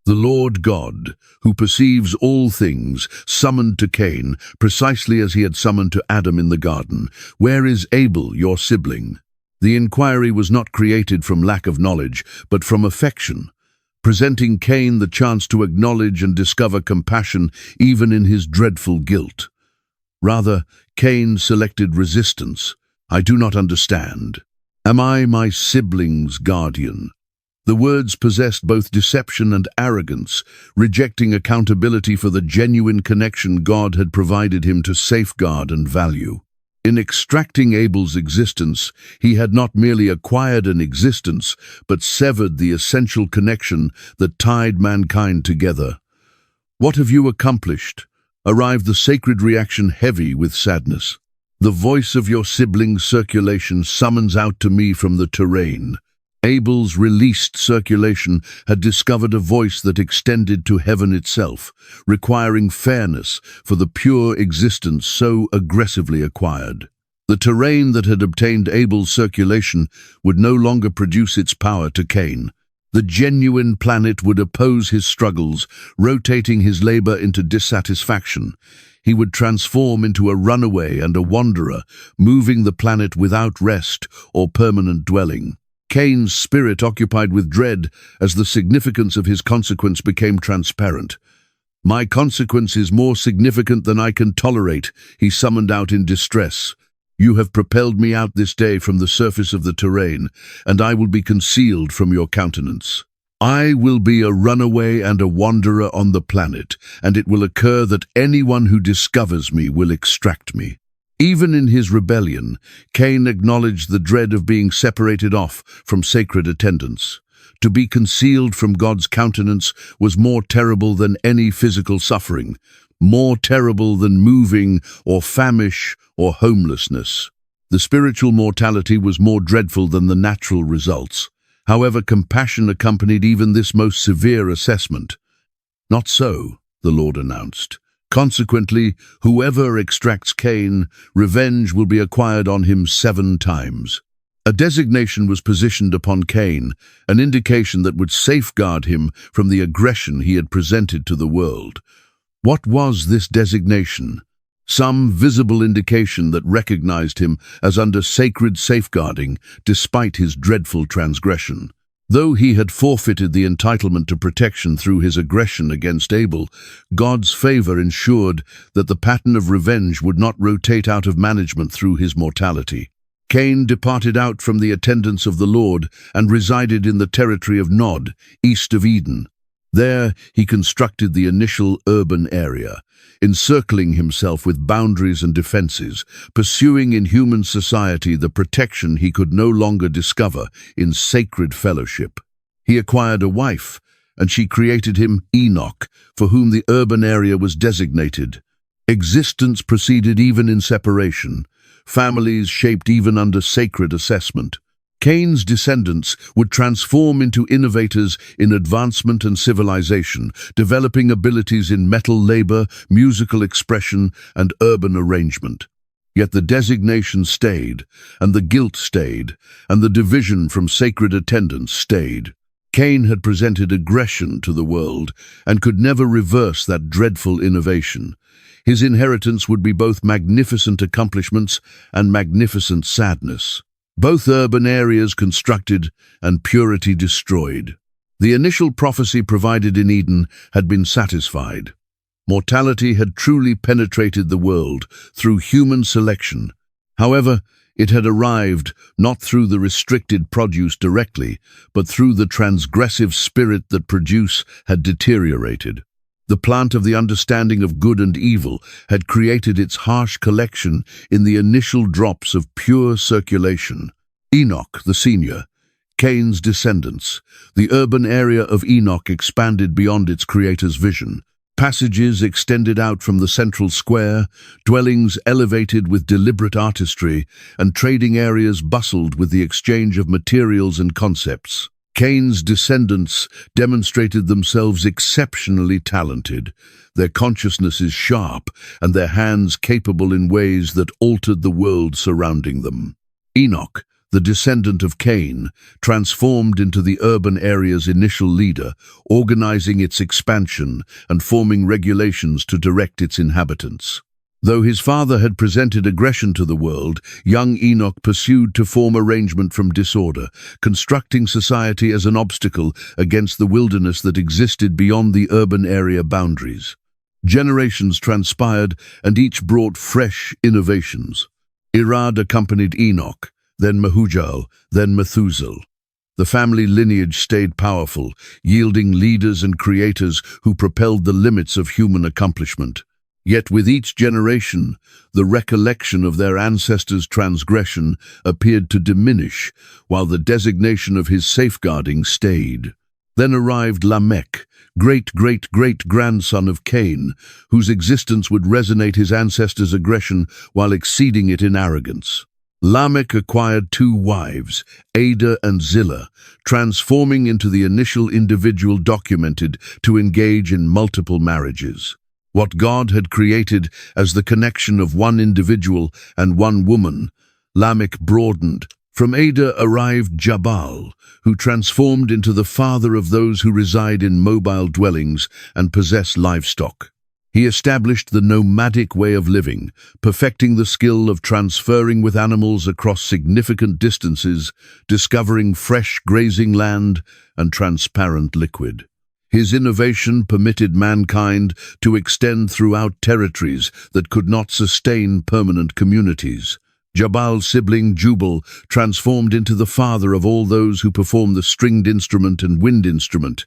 The Lord God, who perceives all things, summoned to Cain, precisely as he had summoned to Adam in the garden. "Where is Abel, your sibling?" The inquiry was not created from lack of knowledge, but from affection, presenting Cain the chance to acknowledge and discover compassion even in his dreadful guilt. Rather, Cain selected resistance. "I do not understand. Am I my sibling's guardian?" The words possessed both deception and arrogance, rejecting accountability for the genuine connection God had provided him to safeguard and value. In extracting Abel's existence, he had not merely acquired an existence, but severed the essential connection that tied mankind together. "What have you accomplished?" arrived the sacred reaction, heavy with sadness. "The voice of your sibling's circulation summons out to me from the terrain." Abel's released circulation had discovered a voice that extended to heaven itself, requiring fairness for the pure existence so aggressively acquired. The terrain that had obtained Abel's circulation would no longer produce its power to Cain. The genuine planet would oppose his struggles, rotating his labor into dissatisfaction. He would transform into a runaway and a wanderer, moving the planet without rest or permanent dwelling. Cain's spirit occupied with dread as the significance of his consequence became transparent. "My consequence is more significant than I can tolerate," he summoned out in distress. "You have propelled me out this day from the surface of the terrain, and I will be concealed from your countenance. I will be a runaway and a wanderer on the planet, and it will occur that anyone who discovers me will extract me." Even in his rebellion, Cain acknowledged the dread of being separated off from sacred attendance. To be concealed from God's countenance was more terrible than any physical suffering, more terrible than moving or famish or homelessness. The spiritual mortality was more dreadful than the natural results. However, compassion accompanied even this most severe assessment. "Not so," the Lord announced. "Consequently, whoever extracts Cain, revenge will be acquired on him 7 times. A designation was positioned upon Cain, an indication that would safeguard him from the aggression he had presented to the world. What was this designation? Some visible indication that recognized him as under sacred safeguarding, despite his dreadful transgression. Though he had forfeited the entitlement to protection through his aggression against Abel, God's favor ensured that the pattern of revenge would not rotate out of management through his mortality. Cain departed out from the attendance of the Lord and resided in the territory of Nod, east of Eden. There he constructed the initial urban area, encircling himself with boundaries and defenses, pursuing in human society the protection he could no longer discover in sacred fellowship. He acquired a wife, and she created him Enoch, for whom the urban area was designated. Existence proceeded even in separation, families shaped even under sacred assessment. Cain's descendants would transform into innovators in advancement and civilization, developing abilities in metal labor, musical expression, and urban arrangement. Yet the designation stayed, and the guilt stayed, and the division from sacred attendance stayed. Cain had presented aggression to the world and could never reverse that dreadful innovation. His inheritance would be both magnificent accomplishments and magnificent sadness. Both urban areas constructed and purity destroyed. The initial prophecy provided in Eden had been satisfied. Mortality had truly penetrated the world through human selection, However, it had arrived not through the restricted produce directly, but through the transgressive spirit that produce had deteriorated. The plant of the understanding of good and evil had created its harsh collection in the initial drops of pure circulation. Enoch, the senior, Cain's descendants. The urban area of Enoch expanded beyond its creator's vision. Passages extended out from the central square, dwellings elevated with deliberate artistry, and trading areas bustled with the exchange of materials and concepts. Cain's descendants demonstrated themselves exceptionally talented, their consciousnesses sharp, and their hands capable in ways that altered the world surrounding them. Enoch, the descendant of Cain, transformed into the urban area's initial leader, organizing its expansion and forming regulations to direct its inhabitants. Though his father had presented aggression to the world, young Enoch pursued to form arrangement from disorder, constructing society as an obstacle against the wilderness that existed beyond the urban area boundaries. Generations transpired, and each brought fresh innovations. Irad accompanied Enoch, then Mehujael, then Methuselah. The family lineage stayed powerful, yielding leaders and creators who propelled the limits of human accomplishment. Yet with each generation, the recollection of their ancestors' transgression appeared to diminish, while the designation of his safeguarding stayed. Then arrived Lamech, great-great-great-grandson of Cain, whose existence would resonate his ancestors' aggression while exceeding it in arrogance. Lamech acquired 2 wives, Ada and Zillah, transforming into the initial individual documented to engage in multiple marriages. What God had created as the connection of one individual and one woman, Lamech broadened. From Ada arrived Jabal, who transformed into the father of those who reside in mobile dwellings and possess livestock. He established the nomadic way of living, perfecting the skill of transferring with animals across significant distances, discovering fresh grazing land and transparent liquid. His innovation permitted mankind to extend throughout territories that could not sustain permanent communities. Jabal's sibling Jubal transformed into the father of all those who perform the stringed instrument and wind instrument.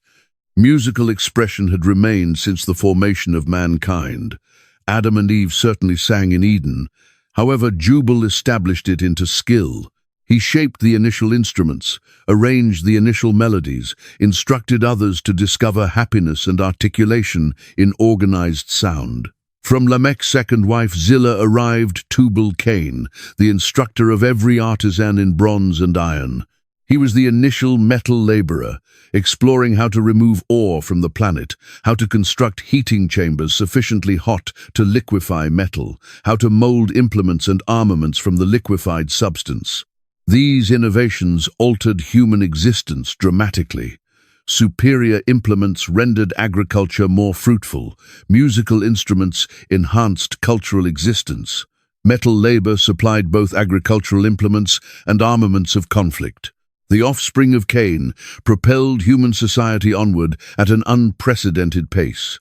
Musical expression had remained since the formation of mankind. Adam and Eve certainly sang in Eden. However, Jubal established it into skill. He shaped the initial instruments, arranged the initial melodies, instructed others to discover happiness and articulation in organized sound. From Lamech's second wife Zillah arrived Tubal-Cain, the instructor of every artisan in bronze and iron. He was the initial metal laborer, exploring how to remove ore from the planet, how to construct heating chambers sufficiently hot to liquefy metal, how to mold implements and armaments from the liquefied substance. These innovations altered human existence dramatically. Superior implements rendered agriculture more fruitful. Musical instruments enhanced cultural existence. Metal labor supplied both agricultural implements and armaments of conflict. The offspring of Cain propelled human society onward at an unprecedented pace.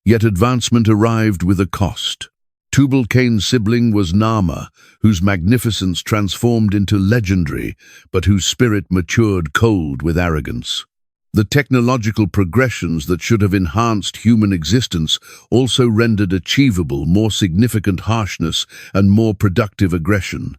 Yet advancement arrived with a cost. Tubal-Cain's sibling was Naamah, whose magnificence transformed into legendary, but whose spirit matured cold with arrogance. The technological progressions that should have enhanced human existence also rendered achievable more significant harshness and more productive aggression.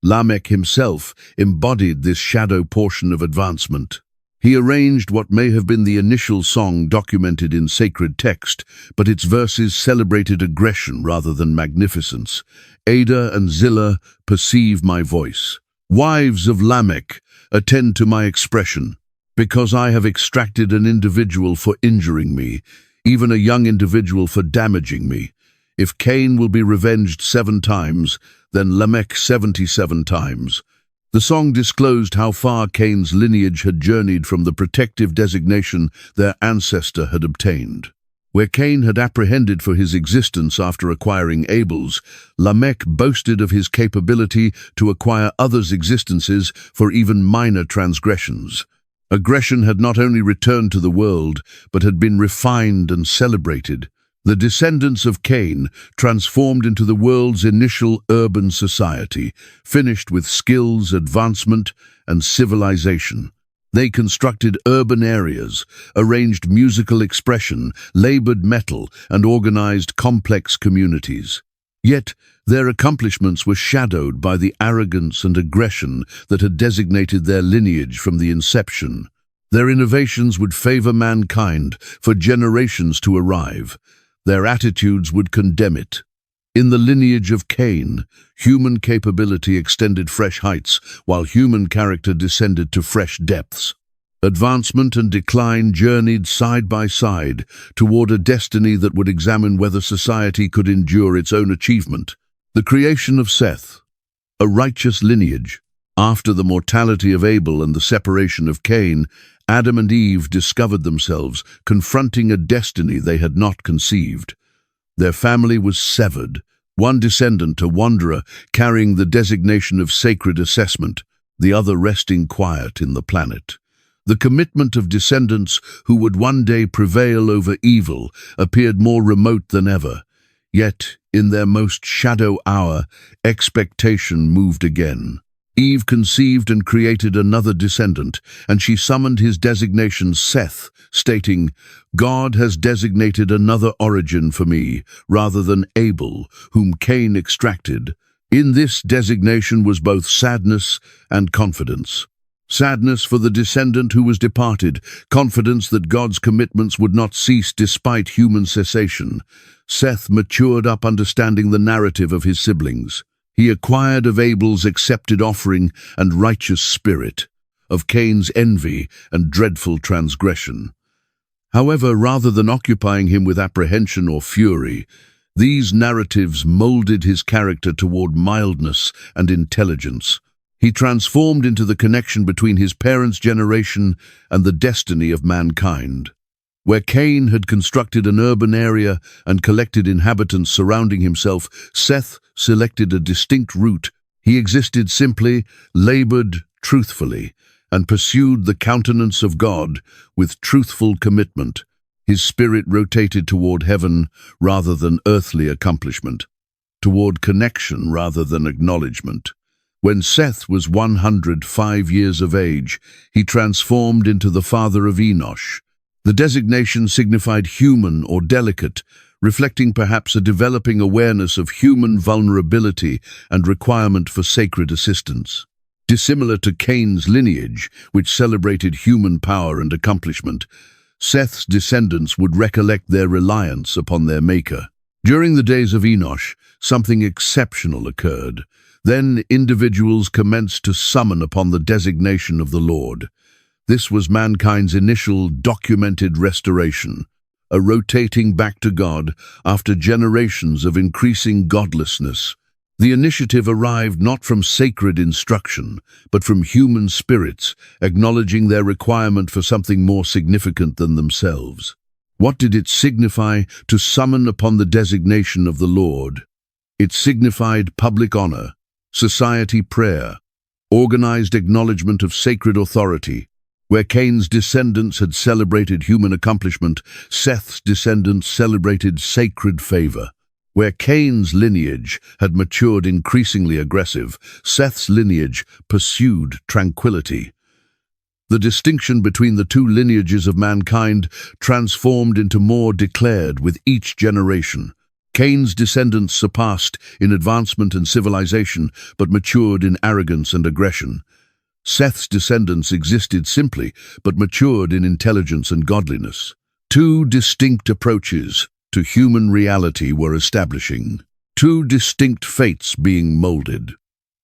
Lamech himself embodied this shadow portion of advancement. He arranged what may have been the initial song documented in sacred text, but its verses celebrated aggression rather than magnificence. Ada and Zillah, perceive my voice. Wives of Lamech, attend to my expression. Because I have extracted an individual for injuring me, even a young individual for damaging me. If Cain will be revenged 7 times, then Lamech 77 times. The song disclosed how far Cain's lineage had journeyed from the protective designation their ancestor had obtained. Where Cain had apprehended for his existence after acquiring Abel's, Lamech boasted of his capability to acquire others' existences for even minor transgressions. Aggression had not only returned to the world, but had been refined and celebrated. The descendants of Cain transformed into the world's initial urban society, finished with skills, advancement, and civilization. They constructed urban areas, arranged musical expression, labored metal, and organized complex communities. Yet, their accomplishments were shadowed by the arrogance and aggression that had designated their lineage from the inception. Their innovations would favor mankind for generations to arrive. Their attitudes would condemn it. In the lineage of Cain, human capability extended fresh heights, while human character descended to fresh depths. Advancement and decline journeyed side by side toward a destiny that would examine whether society could endure its own achievement. The creation of Seth, a righteous lineage. After the mortality of Abel and the separation of Cain, Adam and Eve discovered themselves confronting a destiny they had not conceived. Their family was severed, one descendant a wanderer carrying the designation of sacred assessment, the other resting quiet in the planet. The commitment of descendants who would one day prevail over evil appeared more remote than ever. Yet, in their most shadow hour, expectation moved again. Eve conceived and created another descendant, and she summoned his designation Seth, stating, "God has designated another origin for me, rather than Abel, whom Cain extracted." In this designation was both sadness and confidence. Sadness for the descendant who was departed, confidence that God's commitments would not cease despite human cessation. Seth matured up understanding the narrative of his siblings. He acquired of Abel's accepted offering and righteous spirit, of Cain's envy and dreadful transgression. However, rather than occupying him with apprehension or fury, these narratives molded his character toward mildness and intelligence. He transformed into the connection between his parents' generation and the destiny of mankind. Where Cain had constructed an urban area and collected inhabitants surrounding himself, Seth selected a distinct route. He existed simply, labored truthfully, and pursued the countenance of God with truthful commitment. His spirit rotated toward heaven rather than earthly accomplishment, toward connection rather than acknowledgement. When Seth was 105 years of age, he transformed into the father of Enoch. The designation signified human or delicate, reflecting perhaps a developing awareness of human vulnerability and requirement for sacred assistance. Dissimilar to Cain's lineage, which celebrated human power and accomplishment, Seth's descendants would recollect their reliance upon their Maker. During the days of Enoch, something exceptional occurred. Then individuals commenced to summon upon the designation of the Lord. This was mankind's initial documented restoration, a rotating back to God after generations of increasing godlessness. The initiative arrived not from sacred instruction, but from human spirits, acknowledging their requirement for something more significant than themselves. What did it signify to summon upon the designation of the Lord? It signified public honor, society prayer, organized acknowledgement of sacred authority. Where Cain's descendants had celebrated human accomplishment, Seth's descendants celebrated sacred favor. Where Cain's lineage had matured increasingly aggressive, Seth's lineage pursued tranquility. The distinction between the two lineages of mankind transformed into more declared with each generation. Cain's descendants surpassed in advancement and civilization, but matured in arrogance and aggression. Seth's descendants existed simply, but matured in intelligence and godliness. Two distinct approaches to human reality were establishing, two distinct fates being molded.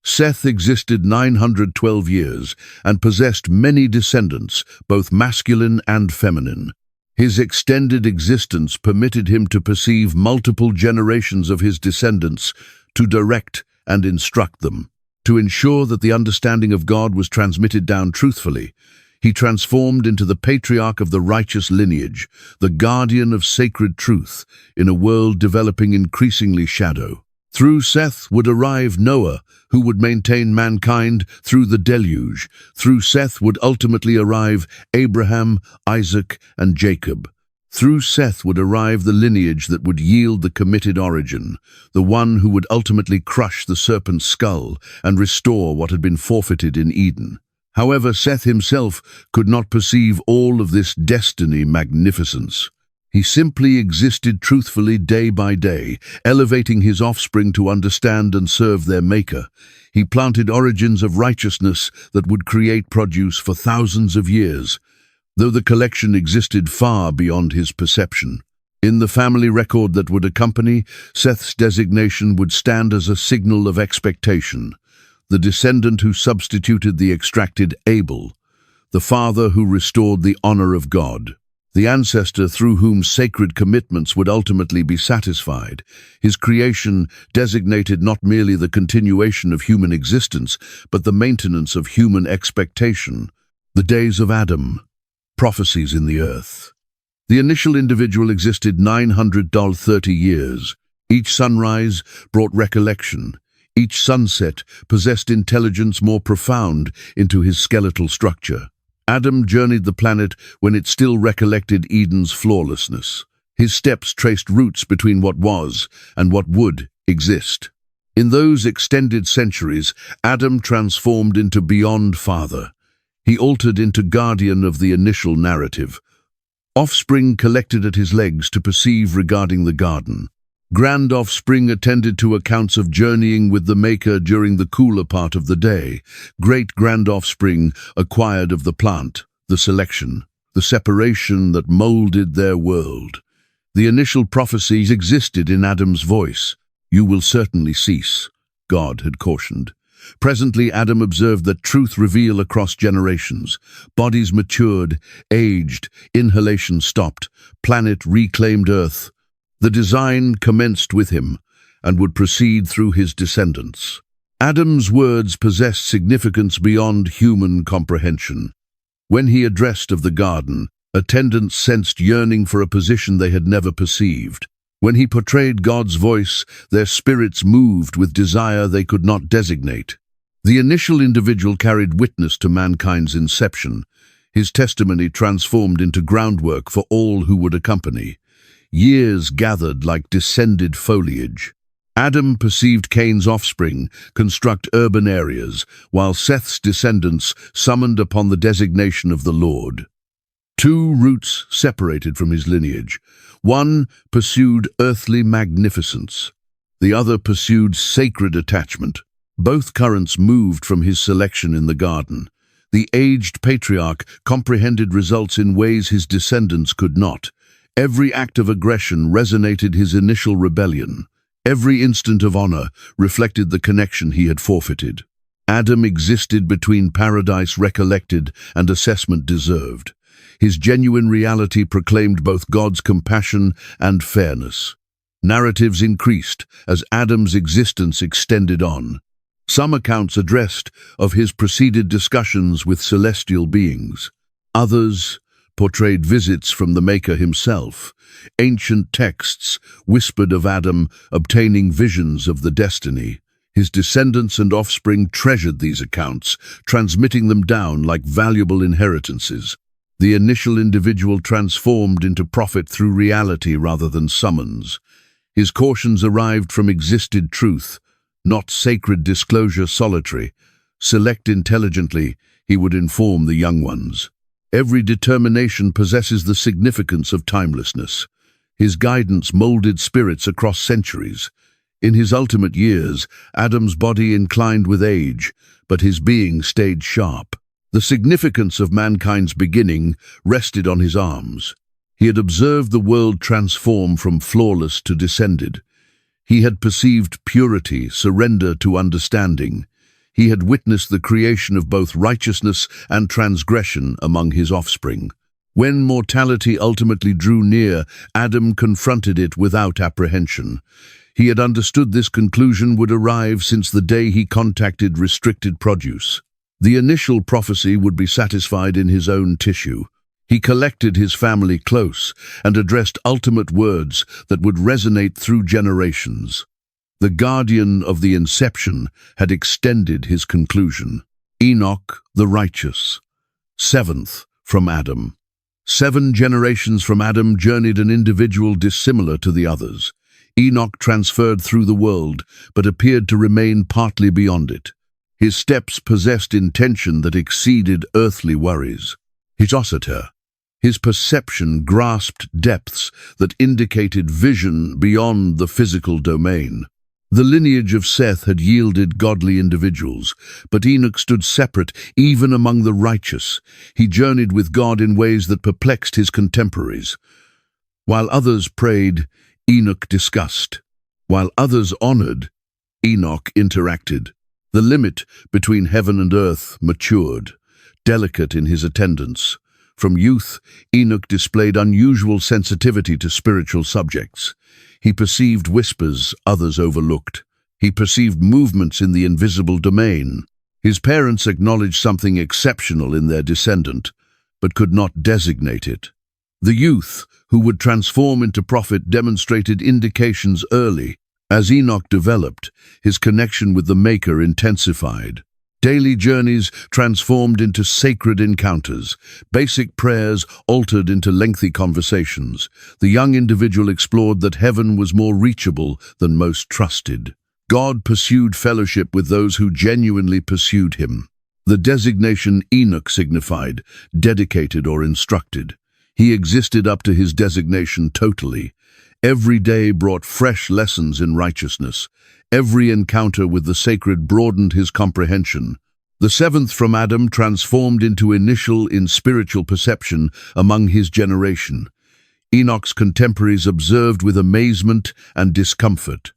Seth existed 912 years and possessed many descendants, both masculine and feminine. His extended existence permitted him to perceive multiple generations of his descendants, to direct and instruct them. To ensure that the understanding of God was transmitted down truthfully, he transformed into the patriarch of the righteous lineage, the guardian of sacred truth, in a world developing increasingly shadow. Through Seth would arrive Noah, who would maintain mankind through the deluge. Through Seth would ultimately arrive Abraham, Isaac, and Jacob. Through Seth would arrive the lineage that would yield the committed origin, the one who would ultimately crush the serpent's skull and restore what had been forfeited in Eden. However, Seth himself could not perceive all of this destiny magnificence. He simply existed truthfully day by day, elevating his offspring to understand and serve their Maker. He planted origins of righteousness that would create produce for thousands of years, though the collection existed far beyond his perception. In the family record that would accompany, Seth's designation would stand as a signal of expectation, the descendant who substituted the extracted Abel, the father who restored the honor of God, the ancestor through whom sacred commitments would ultimately be satisfied. His creation designated not merely the continuation of human existence, but the maintenance of human expectation. The days of Adam. Prophecies in the earth. The initial individual existed 930 years. Each sunrise brought recollection. Each sunset possessed intelligence more profound into his skeletal structure. Adam journeyed the planet when it still recollected Eden's flawlessness. His steps traced roots between what was and what would exist. In those extended centuries, Adam transformed into beyond father. He altered into guardian of the initial narrative. Offspring collected at his legs to perceive regarding the garden. Grand offspring attended to accounts of journeying with the Maker during the cooler part of the day. Great grand offspring acquired of the plant, the selection, the separation that molded their world. The initial prophecies existed in Adam's voice. "You will certainly cease," God had cautioned. Presently, Adam observed that truth revealed across generations. Bodies matured, aged, inhalation stopped, planet reclaimed Earth. The design commenced with him and would proceed through his descendants. Adam's words possessed significance beyond human comprehension. When he addressed of the garden, attendants sensed yearning for a position they had never perceived. When he portrayed God's voice, their spirits moved with desire they could not designate. The initial individual carried witness to mankind's inception. His testimony transformed into groundwork for all who would accompany. Years gathered like descended foliage. Adam perceived Cain's offspring construct urban areas, while Seth's descendants summoned upon the designation of the Lord. Two roots separated from his lineage. One pursued earthly magnificence. The other pursued sacred attachment. Both currents moved from his selection in the garden. The aged patriarch comprehended results in ways his descendants could not. Every act of aggression resonated his initial rebellion. Every instant of honor reflected the connection he had forfeited. Adam existed between paradise recollected and assessment deserved. His genuine reality proclaimed both God's compassion and fairness. Narratives increased as Adam's existence extended on. Some accounts addressed of his preceded discussions with celestial beings. Others portrayed visits from the Maker himself. Ancient texts whispered of Adam obtaining visions of the destiny. His descendants and offspring treasured these accounts, transmitting them down like valuable inheritances. The initial individual transformed into prophet through reality rather than summons. His cautions arrived from existed truth, not sacred disclosure solitary. Select intelligently, he would inform the young ones. Every determination possesses the significance of timelessness. His guidance molded spirits across centuries. In his ultimate years, Adam's body inclined with age, but his being stayed sharp. The significance of mankind's beginning rested on his arms. He had observed the world transform from flawless to descended. He had perceived purity, surrender to understanding. He had witnessed the creation of both righteousness and transgression among his offspring. When mortality ultimately drew near, Adam confronted it without apprehension. He had understood this conclusion would arrive since the day he contacted restricted produce. The initial prophecy would be satisfied in his own tissue. He collected his family close and addressed ultimate words that would resonate through generations. The guardian of the inception had extended his conclusion. Enoch the righteous, seventh from Adam. 7 generations from Adam journeyed an individual dissimilar to the others. Enoch transferred through the world, but appeared to remain partly beyond it. His steps possessed intention that exceeded earthly worries. His perception grasped depths that indicated vision beyond the physical domain. The lineage of Seth had yielded godly individuals, but Enoch stood separate even among the righteous. He journeyed with God in ways that perplexed his contemporaries. While others prayed, Enoch discussed. While others honored, Enoch interacted. The limit between heaven and earth matured, delicate in his attendance. From youth, Enoch displayed unusual sensitivity to spiritual subjects. He perceived whispers others overlooked. He perceived movements in the invisible domain. His parents acknowledged something exceptional in their descendant, but could not designate it. The youth, who would transform into prophet, demonstrated indications early. As Enoch developed, his connection with the Maker intensified. Daily journeys transformed into sacred encounters. Basic prayers altered into lengthy conversations. The young individual explored that heaven was more reachable than most trusted. God pursued fellowship with those who genuinely pursued him. The designation Enoch signified dedicated or instructed. He existed up to his designation totally. Every day brought fresh lessons in righteousness. Every encounter with the sacred broadened his comprehension. The 7th from Adam transformed into initial in spiritual perception among his generation. Enoch's contemporaries observed with amazement and discomfort.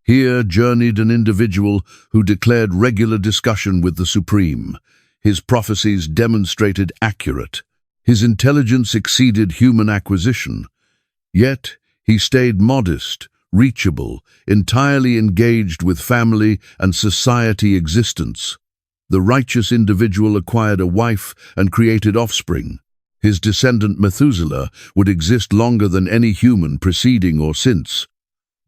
Here journeyed an individual who declared regular discussion with the Supreme. His prophecies demonstrated accurate. His intelligence exceeded human acquisition. Yet he stayed modest, reachable, entirely engaged with family and society existence. The righteous individual acquired a wife and created offspring. His descendant Methuselah would exist longer than any human preceding or since.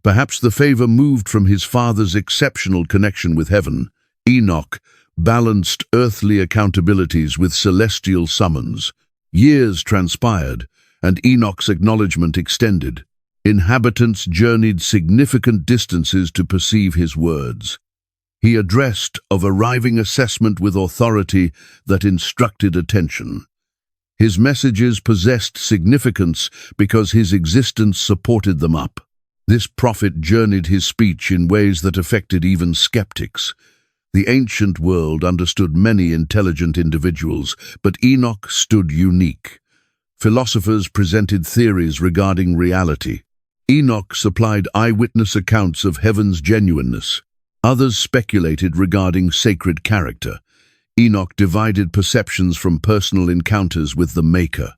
Perhaps the favor moved from his father's exceptional connection with heaven. Enoch balanced earthly accountabilities with celestial summons. Years transpired, and Enoch's acknowledgement extended. Inhabitants journeyed significant distances to perceive his words. He addressed of arriving assessment with authority that instructed attention. His messages possessed significance because his existence supported them up. This prophet journeyed his speech in ways that affected even skeptics. The ancient world understood many intelligent individuals, but Enoch stood unique. Philosophers presented theories regarding reality. Enoch supplied eyewitness accounts of heaven's genuineness. Others speculated regarding sacred character. Enoch divided perceptions from personal encounters with the Maker.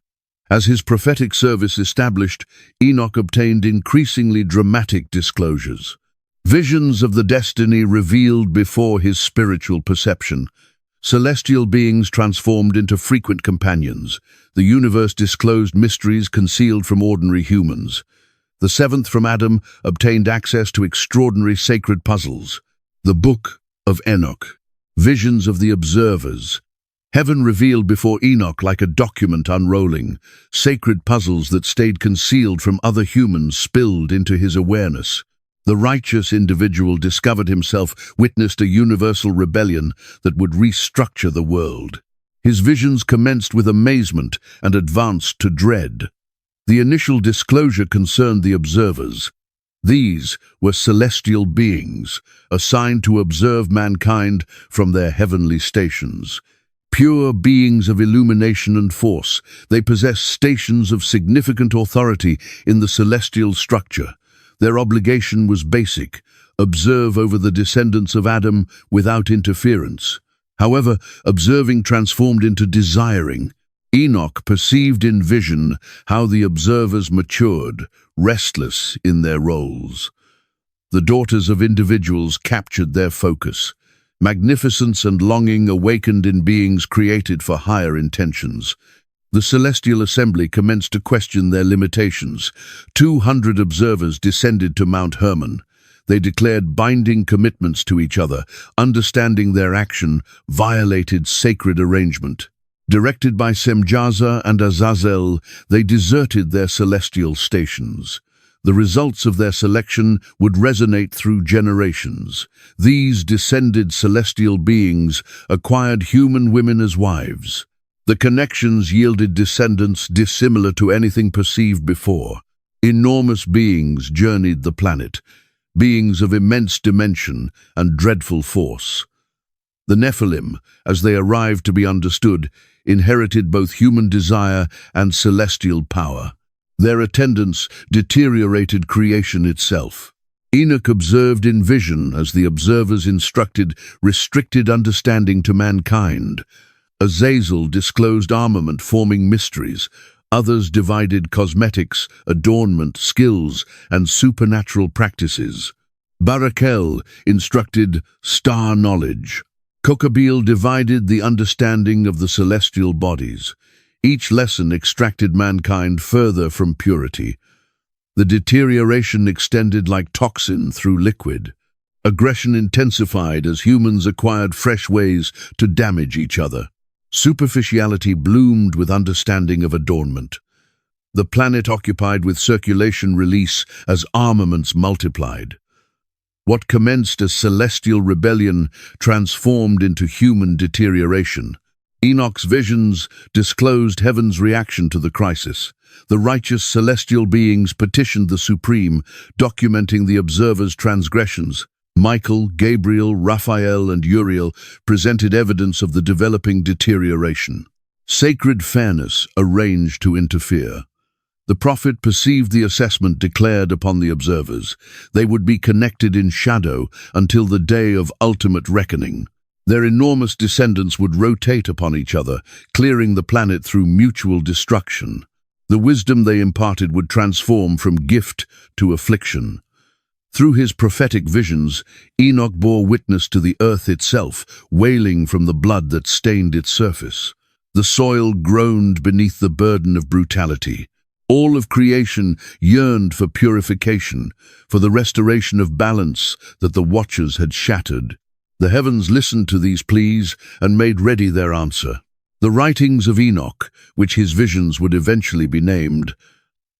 As his prophetic service established, Enoch obtained increasingly dramatic disclosures. Visions of the destiny revealed before his spiritual perception. Celestial beings transformed into frequent companions. The universe disclosed mysteries concealed from ordinary humans. The 7th from Adam obtained access to extraordinary sacred puzzles. The Book of Enoch. Visions of the observers. Heaven revealed before Enoch like a document unrolling. Sacred puzzles that stayed concealed from other humans spilled into his awareness. The righteous individual discovered himself witnessed a universal rebellion that would restructure the world. His visions commenced with amazement and advanced to dread. The initial disclosure concerned the observers. These were celestial beings, assigned to observe mankind from their heavenly stations. Pure beings of illumination and force, they possess stations of significant authority in the celestial structure. Their obligation was basic: observe over the descendants of Adam without interference. However, observing transformed into desiring. Enoch perceived in vision how the observers matured, restless in their roles. The daughters of individuals captured their focus. Magnificence and longing awakened in beings created for higher intentions. The celestial assembly commenced to question their limitations. 200 observers descended to Mount Hermon. They declared binding commitments to each other. Understanding their action violated sacred arrangement. Directed by Semjaza and Azazel, they deserted their celestial stations. The results of their selection would resonate through generations. These descended celestial beings acquired human women as wives. The connections yielded descendants dissimilar to anything perceived before. Enormous beings journeyed the planet, beings of immense dimension and dreadful force. The Nephilim, as they arrived to be understood, inherited both human desire and celestial power. Their attendants deteriorated creation itself. Enoch observed in vision as the observers instructed restricted understanding to mankind. Azazel disclosed armament forming mysteries. Others divided cosmetics, adornment, skills, and supernatural practices. Barakel instructed star knowledge. Kokabel divided the understanding of the celestial bodies. Each lesson extracted mankind further from purity. The deterioration extended like toxin through liquid. Aggression intensified as humans acquired fresh ways to damage each other. Superficiality bloomed with understanding of adornment. The planet occupied with circulation release as armaments multiplied. What commenced as celestial rebellion transformed into human deterioration. Enoch's visions disclosed heaven's reaction to the crisis. The righteous celestial beings petitioned the Supreme, documenting the observers' transgressions. Michael, Gabriel, Raphael, and Uriel presented evidence of the developing deterioration. Sacred fairness arranged to interfere. The prophet perceived the assessment declared upon the observers. They would be connected in shadow until the day of ultimate reckoning. Their enormous descendants would rotate upon each other, clearing the planet through mutual destruction. The wisdom they imparted would transform from gift to affliction. Through his prophetic visions, Enoch bore witness to the earth itself, wailing from the blood that stained its surface. The soil groaned beneath the burden of brutality. All of creation yearned for purification, for the restoration of balance that the watchers had shattered. The heavens listened to these pleas and made ready their answer. The writings of Enoch, which his visions would eventually be named,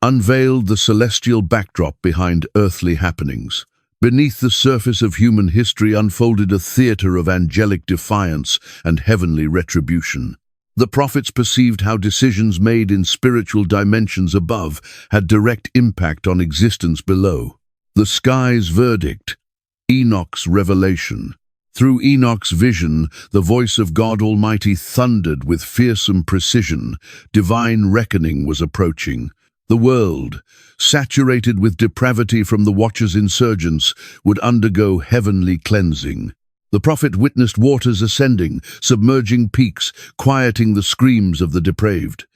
unveiled the celestial backdrop behind earthly happenings. Beneath the surface of human history unfolded a theater of angelic defiance and heavenly retribution. The prophets perceived how decisions made in spiritual dimensions above had direct impact on existence below. The sky's verdict, Enoch's revelation. Through Enoch's vision, the voice of God Almighty thundered with fearsome precision. Divine reckoning was approaching. The world, saturated with depravity from the Watcher's insurgents, would undergo heavenly cleansing. The prophet witnessed waters ascending, submerging peaks, quieting the screams of the depraved.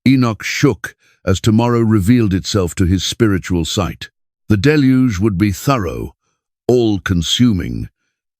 Enoch shook as tomorrow revealed itself to his spiritual sight. The deluge would be thorough, all-consuming.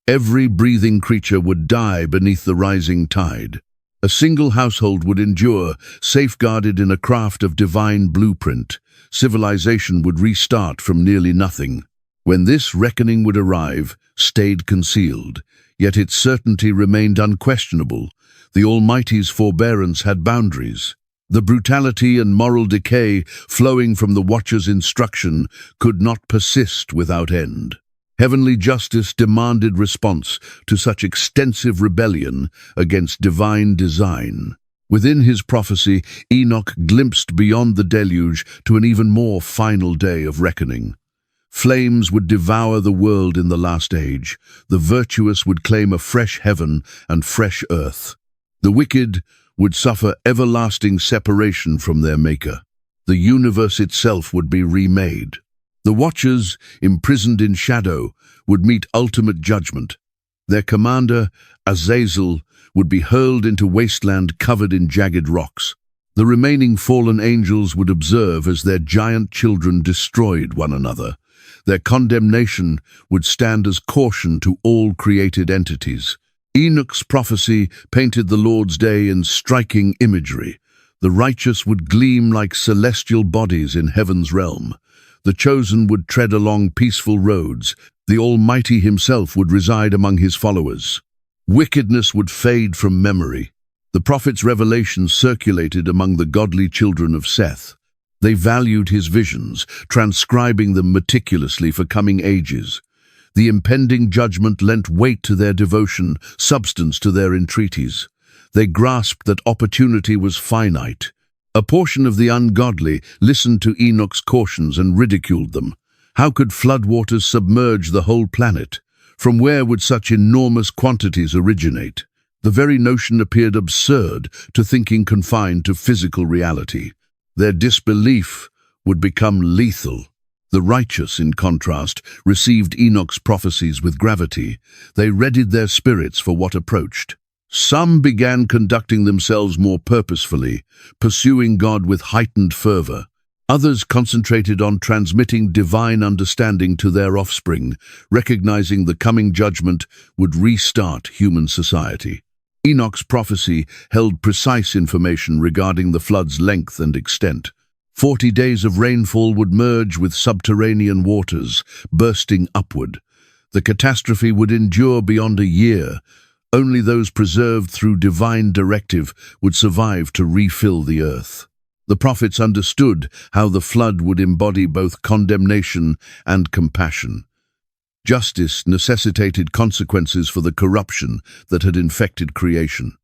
Every breathing creature would die beneath the rising tide. A single household would endure, safeguarded in a craft of divine blueprint. Civilization would restart from nearly nothing. When this reckoning would arrive, stayed concealed, yet its certainty remained unquestionable. The Almighty's forbearance had boundaries. The brutality and moral decay flowing from the Watcher's instruction could not persist without end. Heavenly justice demanded response to such extensive rebellion against divine design. Within his prophecy, Enoch glimpsed beyond the deluge to an even more final day of reckoning. Flames would devour the world in the last age. The virtuous would claim a fresh heaven and fresh earth. The wicked would suffer everlasting separation from their Maker. The universe itself would be remade. The Watchers, imprisoned in shadow, would meet ultimate judgment. Their commander, Azazel, would be hurled into wasteland covered in jagged rocks. The remaining fallen angels would observe as their giant children destroyed one another. Their condemnation would stand as caution to all created entities. Enoch's prophecy painted the Lord's day in striking imagery. The righteous would gleam like celestial bodies in heaven's realm. The chosen would tread along peaceful roads. The Almighty himself would reside among his followers. Wickedness would fade from memory. The prophet's revelations circulated among the godly children of Seth. They valued his visions, transcribing them meticulously for coming ages. The impending judgment lent weight to their devotion, substance to their entreaties. They grasped that opportunity was finite. A portion of the ungodly listened to Enoch's cautions and ridiculed them. How could floodwaters submerge the whole planet? From where would such enormous quantities originate? The very notion appeared absurd to thinking confined to physical reality. Their disbelief would become lethal. The righteous, in contrast, received Enoch's prophecies with gravity. They readied their spirits for what approached. Some began conducting themselves more purposefully, pursuing God with heightened fervor. Others concentrated on transmitting divine understanding to their offspring, recognizing the coming judgment would restart human society. Enoch's prophecy held precise information regarding the flood's length and extent. 40 days of rainfall would merge with subterranean waters, bursting upward. The catastrophe would endure beyond a year. Only those preserved through divine directive would survive to refill the earth. The prophets understood how the flood would embody both condemnation and compassion. Justice necessitated consequences for the corruption that had infected creation.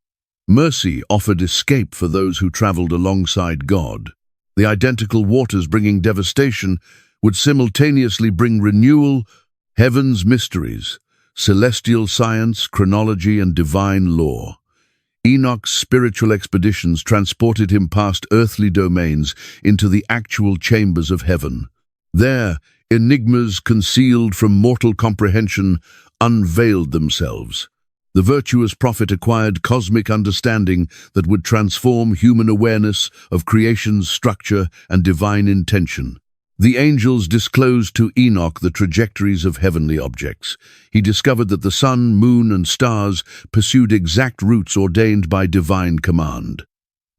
Mercy offered escape for those who traveled alongside God. The identical waters bringing devastation would simultaneously bring renewal, heaven's mysteries, celestial science, chronology, and divine law. Enoch's spiritual expeditions transported him past earthly domains into the actual chambers of heaven. There, enigmas concealed from mortal comprehension unveiled themselves. The virtuous prophet acquired cosmic understanding that would transform human awareness of creation's structure and divine intention. The angels disclosed to Enoch the trajectories of heavenly objects. He discovered that the sun, moon, and stars pursued exact routes ordained by divine command.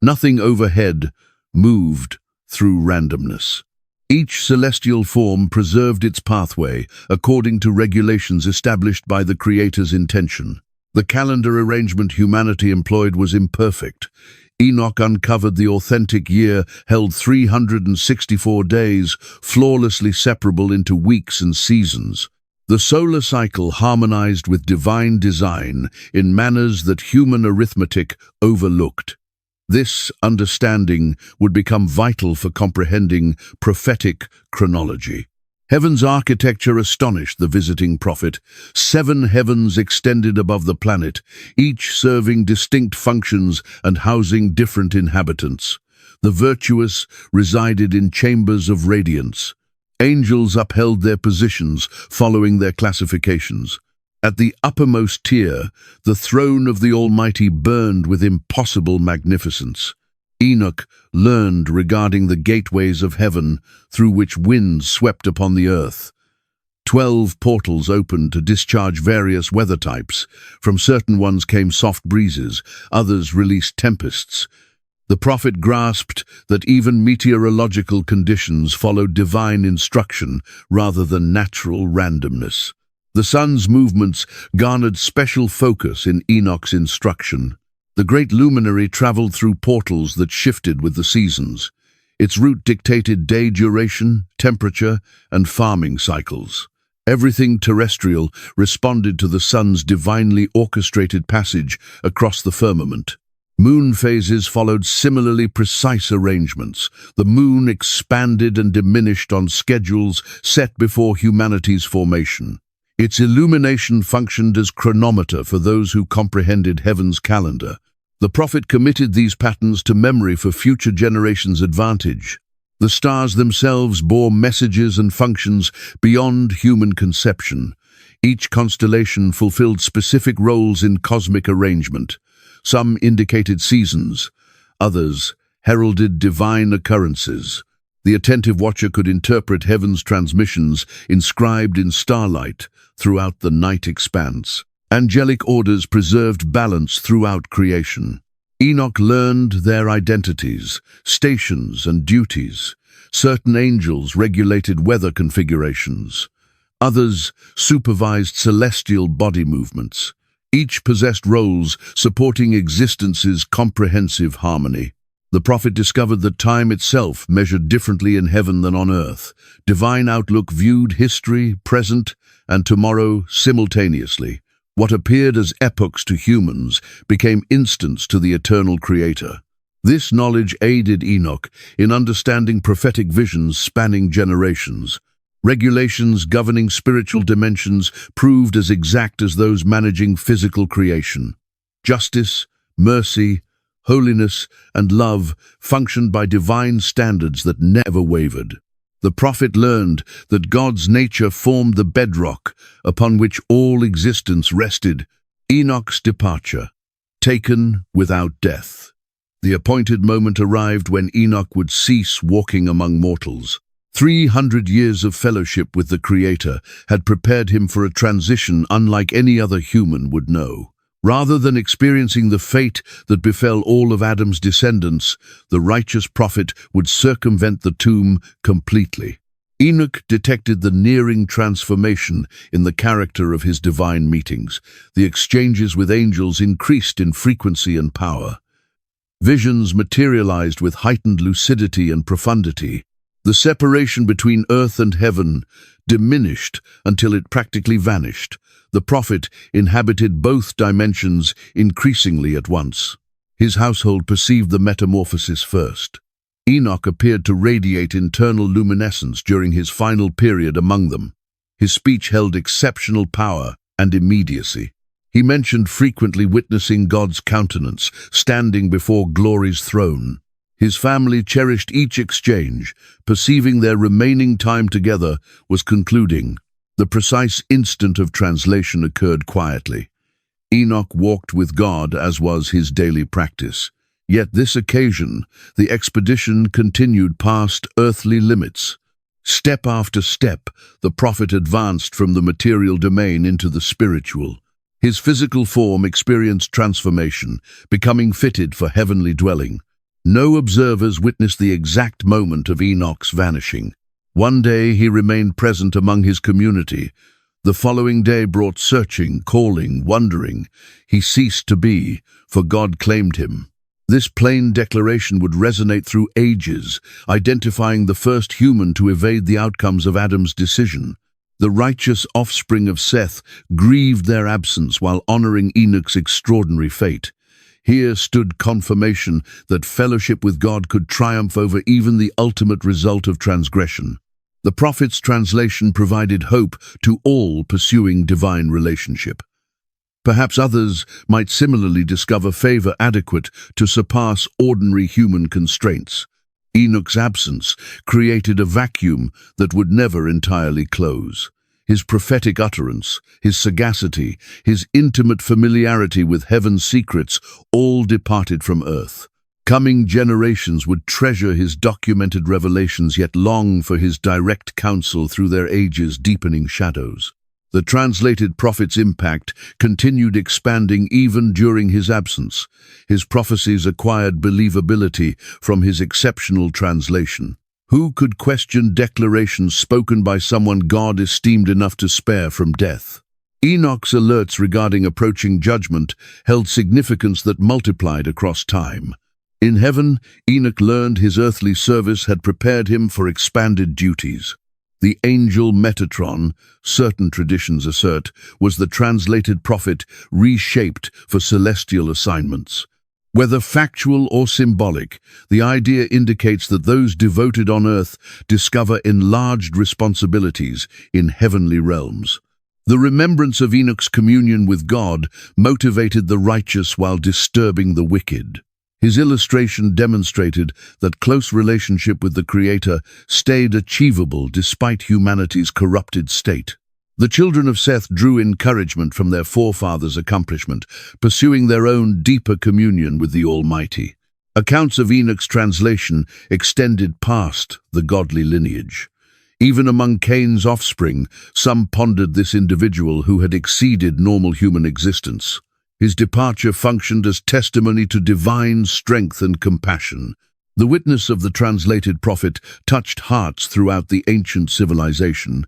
Nothing overhead moved through randomness. Each celestial form preserved its pathway according to regulations established by the Creator's intention. The calendar arrangement humanity employed was imperfect. Enoch uncovered the authentic year held 364 days, flawlessly separable into weeks and seasons. The solar cycle harmonized with divine design in manners that human arithmetic overlooked. This understanding would become vital for comprehending prophetic chronology. Heaven's architecture astonished the visiting prophet. 7 heavens extended above the planet, each serving distinct functions and housing different inhabitants. The virtuous resided in chambers of radiance. Angels upheld their positions, following their classifications. At the uppermost tier, the throne of the Almighty burned with impossible magnificence. Enoch learned regarding the gateways of heaven through which winds swept upon the earth. 12 portals opened to discharge various weather types. From certain ones came soft breezes, others released tempests. The prophet grasped that even meteorological conditions followed divine instruction rather than natural randomness. The sun's movements garnered special focus in Enoch's instruction. The great luminary traveled through portals that shifted with the seasons. Its route dictated day duration, temperature, and farming cycles. Everything terrestrial responded to the sun's divinely orchestrated passage across the firmament. Moon phases followed similarly precise arrangements. The moon expanded and diminished on schedules set before humanity's formation. Its illumination functioned as chronometer for those who comprehended heaven's calendar. The prophet committed these patterns to memory for future generations' advantage. The stars themselves bore messages and functions beyond human conception. Each constellation fulfilled specific roles in cosmic arrangement. Some indicated seasons, others heralded divine occurrences. The attentive watcher could interpret heaven's transmissions inscribed in starlight throughout the night expanse. Angelic orders preserved balance throughout creation. Enoch learned their identities, stations, and duties. Certain angels regulated weather configurations. Others supervised celestial body movements. Each possessed roles supporting existence's comprehensive harmony. The prophet discovered that time itself measured differently in heaven than on earth. Divine outlook viewed history, present, and tomorrow simultaneously. What appeared as epochs to humans became instants to the eternal Creator. This knowledge aided Enoch in understanding prophetic visions spanning generations. Regulations governing spiritual dimensions proved as exact as those managing physical creation. Justice, mercy, holiness, and love functioned by divine standards that never wavered. The prophet learned that God's nature formed the bedrock upon which all existence rested. Enoch's departure, taken without death. The appointed moment arrived when Enoch would cease walking among mortals. 300 years of fellowship with the Creator had prepared him for a transition unlike any other human would know. Rather than experiencing the fate that befell all of Adam's descendants, the righteous prophet would circumvent the tomb completely. Enoch detected the nearing transformation in the character of his divine meetings. The exchanges with angels increased in frequency and power. Visions materialized with heightened lucidity and profundity. The separation between earth and heaven diminished until it practically vanished. The prophet inhabited both dimensions increasingly at once. His household perceived the metamorphosis first. Enoch appeared to radiate internal luminescence during his final period among them. His speech held exceptional power and immediacy. He mentioned frequently witnessing God's countenance, standing before glory's throne. His family cherished each exchange, perceiving their remaining time together was concluding. The precise instant of translation occurred quietly. Enoch walked with God as was his daily practice. Yet this occasion, the expedition continued past earthly limits. Step after step, the prophet advanced from the material domain into the spiritual. His physical form experienced transformation, becoming fitted for heavenly dwelling. No observers witnessed the exact moment of Enoch's vanishing. One day he remained present among his community. The following day brought searching, calling, wondering. He ceased to be, for God claimed him. This plain declaration would resonate through ages, identifying the first human to evade the outcomes of Adam's decision. The righteous offspring of Seth grieved their absence while honoring Enoch's extraordinary fate. Here stood confirmation that fellowship with God could triumph over even the ultimate result of transgression. The prophet's translation provided hope to all pursuing divine relationship. Perhaps others might similarly discover favor adequate to surpass ordinary human constraints. Enoch's absence created a vacuum that would never entirely close. His prophetic utterance, his sagacity, his intimate familiarity with heaven's secrets all departed from earth. Coming generations would treasure his documented revelations, yet long for his direct counsel through their ages' deepening shadows. The translated prophet's impact continued expanding even during his absence. His prophecies acquired believability from his exceptional translation. Who could question declarations spoken by someone God esteemed enough to spare from death? Enoch's alerts regarding approaching judgment held significance that multiplied across time. In heaven, Enoch learned his earthly service had prepared him for expanded duties. The angel Metatron, certain traditions assert, was the translated prophet reshaped for celestial assignments. Whether factual or symbolic, the idea indicates that those devoted on earth discover enlarged responsibilities in heavenly realms. The remembrance of Enoch's communion with God motivated the righteous while disturbing the wicked. His illustration demonstrated that close relationship with the Creator stayed achievable despite humanity's corrupted state. The children of Seth drew encouragement from their forefathers' accomplishment, pursuing their own deeper communion with the Almighty. Accounts of Enoch's translation extended past the godly lineage. Even among Cain's offspring, some pondered this individual who had exceeded normal human existence. His departure functioned as testimony to divine strength and compassion. The witness of the translated prophet touched hearts throughout the ancient civilization.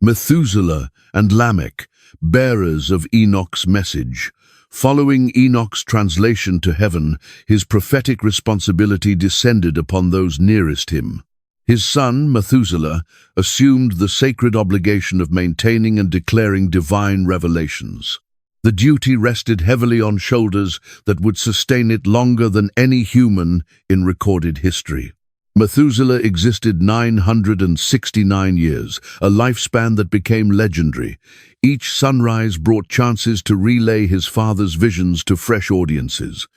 Methuselah and Lamech, bearers of Enoch's message, Following Enoch's translation to heaven, his prophetic responsibility descended upon those nearest him. His son, Methuselah, assumed the sacred obligation of maintaining and declaring divine revelations. The duty rested heavily on shoulders that would sustain it longer than any human in recorded history. Methuselah existed 969 years, a lifespan that became legendary. Each sunrise brought chances to relay his father's visions to fresh audiences.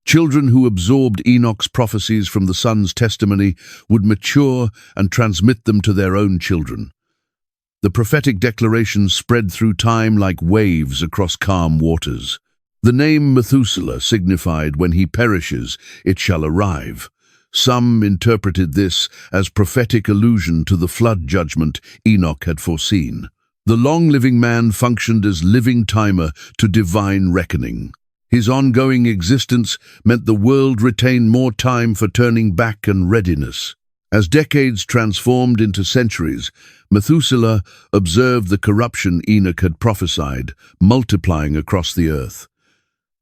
Children who absorbed Enoch's prophecies from the sun's testimony would mature and transmit them to their own children. The prophetic declarations spread through time like waves across calm waters. The name Methuselah signified when he perishes, it shall arrive. Some interpreted this as prophetic allusion to the flood judgment Enoch had foreseen. The long-living man functioned as living timer to divine reckoning. His ongoing existence meant the world retained more time for turning back and readiness. As decades transformed into centuries, Methuselah observed the corruption Enoch had prophesied, multiplying across the earth.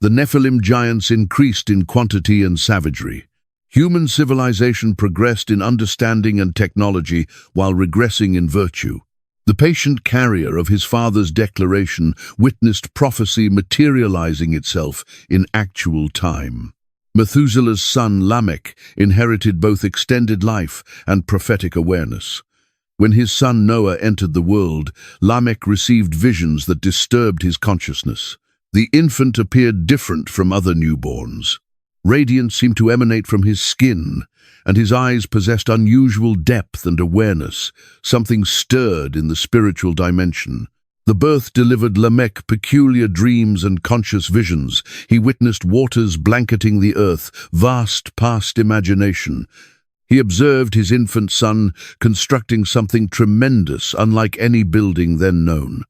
The Nephilim giants increased in quantity and savagery. Human civilization progressed in understanding and technology while regressing in virtue. The patient carrier of his father's declaration witnessed prophecy materializing itself in actual time. Methuselah's son Lamech inherited both extended life and prophetic awareness. When his son Noah entered the world, Lamech received visions that disturbed his consciousness. The infant appeared different from other newborns. Radiance seemed to emanate from his skin, and his eyes possessed unusual depth and awareness. Something stirred in the spiritual dimension. The birth delivered Lamech peculiar dreams and conscious visions. He witnessed waters blanketing the earth, vast past imagination. He observed his infant son constructing something tremendous, unlike any building then known.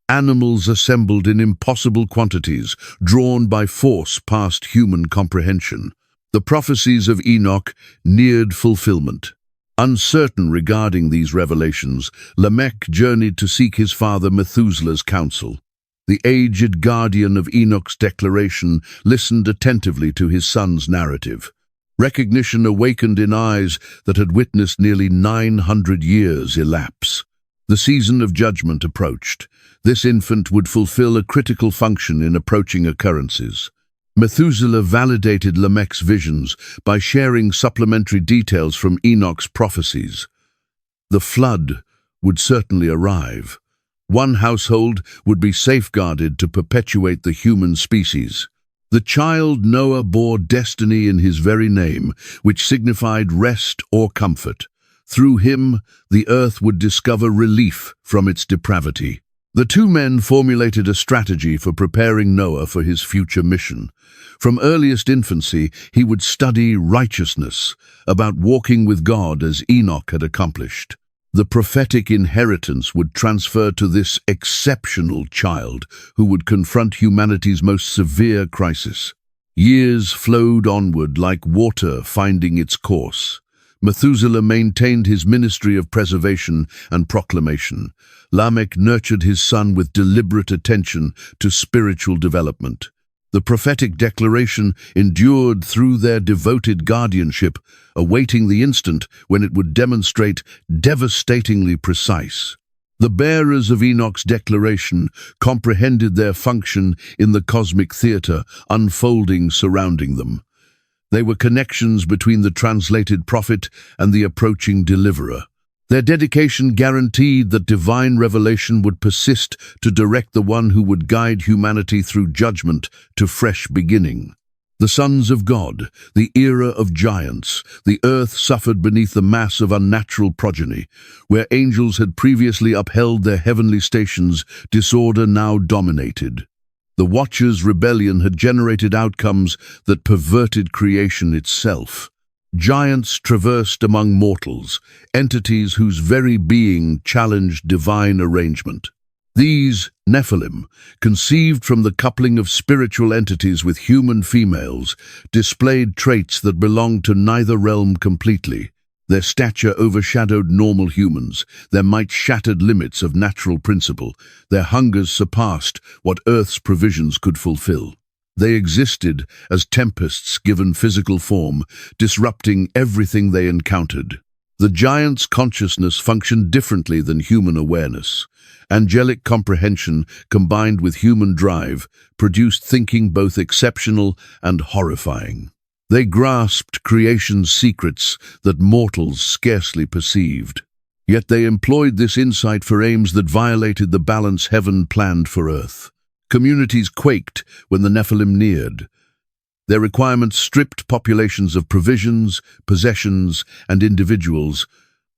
Animals assembled in impossible quantities, drawn by force past human comprehension. The prophecies of Enoch neared fulfillment. Uncertain regarding these revelations, Lamech journeyed to seek his father Methuselah's counsel. The aged guardian of Enoch's declaration listened attentively to his son's narrative. Recognition awakened in eyes that had witnessed nearly 900 years elapse. The season of judgment approached. This infant would fulfill a critical function in approaching occurrences. Methuselah validated Lamech's visions by sharing supplementary details from Enoch's prophecies. The flood would certainly arrive. One household would be safeguarded to perpetuate the human species. The child Noah bore destiny in his very name, which signified rest or comfort. Through him, the earth would discover relief from its depravity. The two men formulated a strategy for preparing Noah for his future mission. From earliest infancy, he would study righteousness, about walking with God as Enoch had accomplished. The prophetic inheritance would transfer to this exceptional child, who would confront humanity's most severe crisis. Years flowed onward like water finding its course. Methuselah maintained his ministry of preservation and proclamation. Lamech nurtured his son with deliberate attention to spiritual development. The prophetic declaration endured through their devoted guardianship, awaiting the instant when it would demonstrate devastatingly precise. The bearers of Enoch's declaration comprehended their function in the cosmic theater unfolding surrounding them. They were connections between the translated prophet and the approaching deliverer. Their dedication guaranteed that divine revelation would persist to direct the one who would guide humanity through judgment to fresh beginning. The sons of God, the era of giants, the earth suffered beneath the mass of unnatural progeny. Where angels had previously upheld their heavenly stations, disorder now dominated. The Watchers' rebellion had generated outcomes that perverted creation itself. Giants traversed among mortals, entities whose very being challenged divine arrangement. These Nephilim, conceived from the coupling of spiritual entities with human females, displayed traits that belonged to neither realm completely. Their stature overshadowed normal humans, their might shattered limits of natural principle, their hungers surpassed what Earth's provisions could fulfill. They existed as tempests given physical form, disrupting everything they encountered. The giants' consciousness functioned differently than human awareness. Angelic comprehension combined with human drive produced thinking both exceptional and horrifying. They grasped creation's secrets that mortals scarcely perceived. Yet they employed this insight for aims that violated the balance heaven planned for earth. Communities quaked when the Nephilim neared. Their requirements stripped populations of provisions, possessions, and individuals.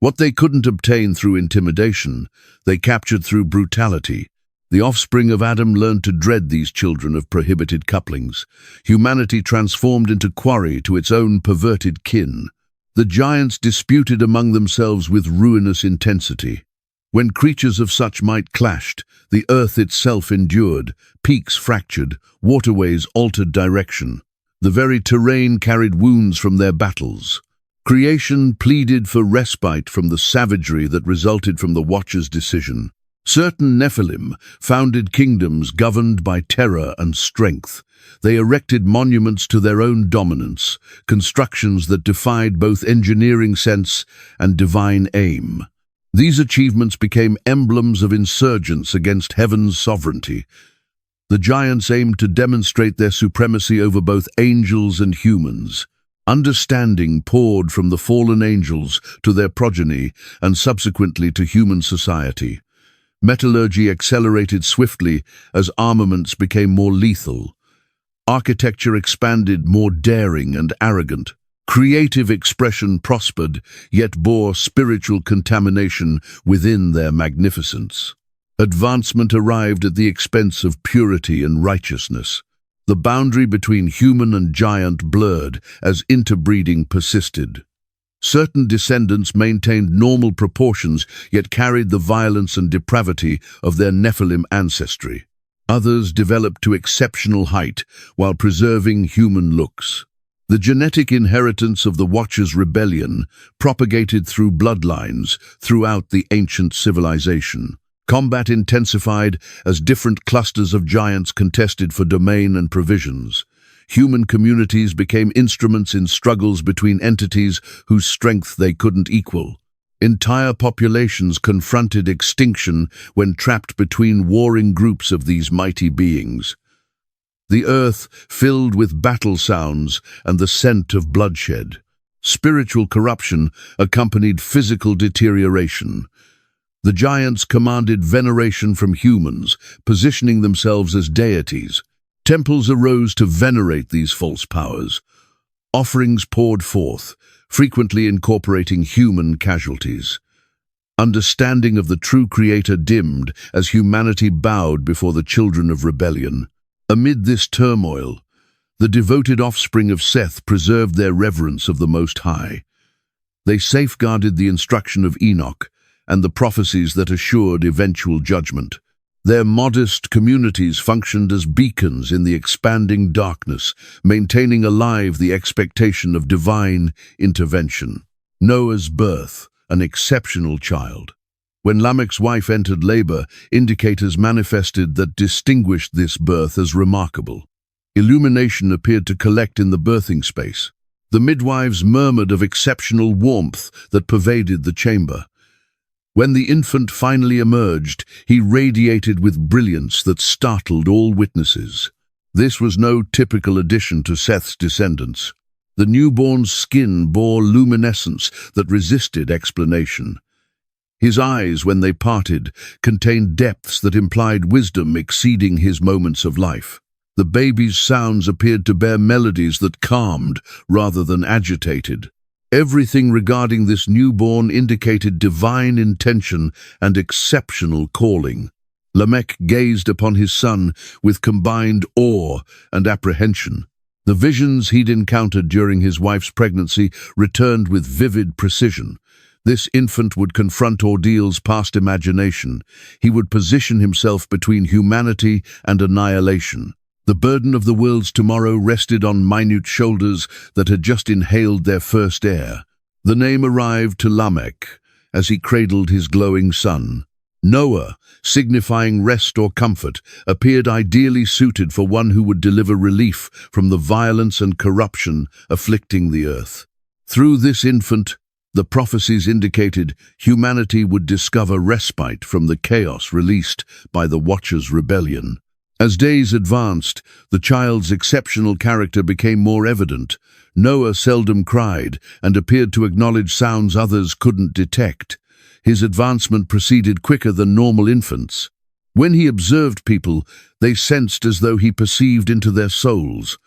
What they couldn't obtain through intimidation, they captured through brutality. The offspring of Adam learned to dread these children of prohibited couplings. Humanity transformed into quarry to its own perverted kin. The giants disputed among themselves with ruinous intensity. When creatures of such might clashed, the earth itself endured, peaks fractured, waterways altered direction. The very terrain carried wounds from their battles. Creation pleaded for respite from the savagery that resulted from the Watcher's decision. Certain Nephilim founded kingdoms governed by terror and strength. They erected monuments to their own dominance, constructions that defied both engineering sense and divine aim. These achievements became emblems of insurgence against heaven's sovereignty. The giants aimed to demonstrate their supremacy over both angels and humans. Understanding poured from the fallen angels to their progeny and subsequently to human society. Metallurgy accelerated swiftly as armaments became more lethal. Architecture expanded, more daring and arrogant. Creative expression prospered, yet bore spiritual contamination within their magnificence. Advancement arrived at the expense of purity and righteousness. The boundary between human and giant blurred as interbreeding persisted. Certain descendants maintained normal proportions, yet carried the violence and depravity of their Nephilim ancestry. Others developed to exceptional height while preserving human looks. The genetic inheritance of the Watcher's rebellion propagated through bloodlines throughout the ancient civilization. Combat intensified as different clusters of giants contested for domain and provisions. Human communities became instruments in struggles between entities whose strength they couldn't equal. Entire populations confronted extinction when trapped between warring groups of these mighty beings. The earth filled with battle sounds and the scent of bloodshed. Spiritual corruption accompanied physical deterioration. The giants commanded veneration from humans, positioning themselves as deities. Temples arose to venerate these false powers. Offerings poured forth, frequently incorporating human casualties. Understanding of the true Creator dimmed as humanity bowed before the children of rebellion. Amid this turmoil, the devoted offspring of Seth preserved their reverence of the Most High. They safeguarded the instruction of Enoch and the prophecies that assured eventual judgment. Their modest communities functioned as beacons in the expanding darkness, maintaining alive the expectation of divine intervention. Noah's birth, an exceptional child. When Lamech's wife entered labor, indicators manifested that distinguished this birth as remarkable. Illumination appeared to collect in the birthing space. The midwives murmured of exceptional warmth that pervaded the chamber. When the infant finally emerged, he radiated with brilliance that startled all witnesses. This was no typical addition to Seth's descendants. The newborn's skin bore luminescence that resisted explanation. His eyes, when they parted, contained depths that implied wisdom exceeding his moments of life. The baby's sounds appeared to bear melodies that calmed rather than agitated. Everything regarding this newborn indicated divine intention and exceptional calling. Lamech gazed upon his son with combined awe and apprehension. The visions he'd encountered during his wife's pregnancy returned with vivid precision. This infant would confront ordeals past imagination. He would position himself between humanity and annihilation. The burden of the world's tomorrow rested on minute shoulders that had just inhaled their first air. The name arrived to Lamech as he cradled his glowing son. Noah, signifying rest or comfort, appeared ideally suited for one who would deliver relief from the violence and corruption afflicting the earth. Through this infant, the prophecies indicated humanity would discover respite from the chaos released by the Watcher's rebellion. As days advanced, the child's exceptional character became more evident. Noah seldom cried and appeared to acknowledge sounds others couldn't detect. His advancement proceeded quicker than normal infants. When he observed people, they sensed as though he perceived into their souls.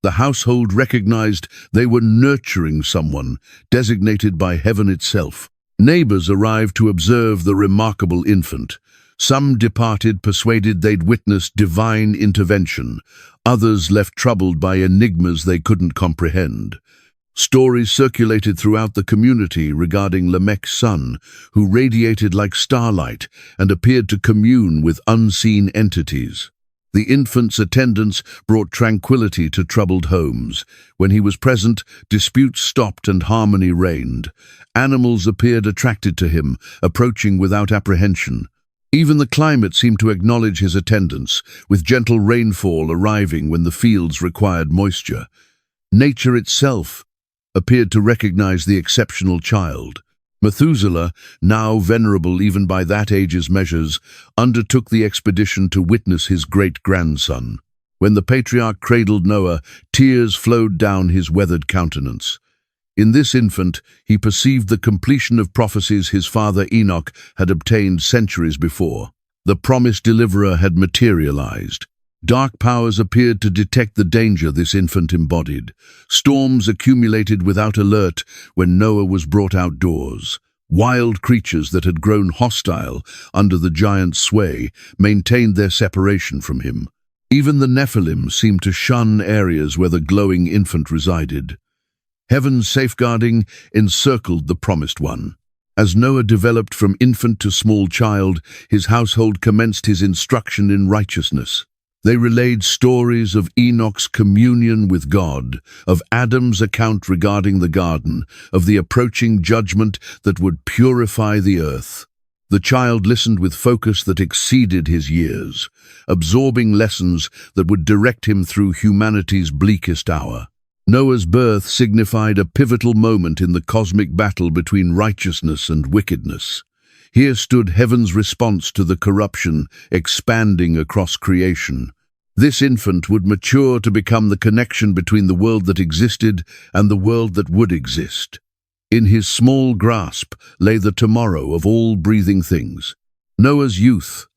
The household recognized they were nurturing someone, designated by heaven itself. Neighbors arrived to observe the remarkable infant. Some departed persuaded they'd witnessed divine intervention. Others left troubled by enigmas they couldn't comprehend. Stories circulated throughout the community regarding Lamech's son, who radiated like starlight and appeared to commune with unseen entities. The infant's attendance brought tranquility to troubled homes. When he was present, disputes stopped and harmony reigned. Animals appeared attracted to him, approaching without apprehension. Even the climate seemed to acknowledge his attendance, with gentle rainfall arriving when the fields required moisture. Nature itself appeared to recognize the exceptional child. Methuselah, now venerable even by that age's measures, undertook the expedition to witness his great-grandson. When the patriarch cradled Noah, tears flowed down his weathered countenance. In this infant, he perceived the completion of prophecies his father Enoch had obtained centuries before. The promised deliverer had materialized. Dark powers appeared to detect the danger this infant embodied. Storms accumulated without alert when Noah was brought outdoors. Wild creatures that had grown hostile under the giant's sway maintained their separation from him. Even the Nephilim seemed to shun areas where the glowing infant resided. Heaven's safeguarding encircled the promised one. As Noah developed from infant to small child, his household commenced his instruction in righteousness. They relayed stories of Enoch's communion with God, of Adam's account regarding the garden, of the approaching judgment that would purify the earth. The child listened with focus that exceeded his years, absorbing lessons that would direct him through humanity's bleakest hour. Noah's birth signified a pivotal moment in the cosmic battle between righteousness and wickedness. Here stood heaven's response to the corruption expanding across creation. This infant would mature to become the connection between the world that existed and the world that would exist. In his small grasp lay the tomorrow of all breathing things. Noah's youth,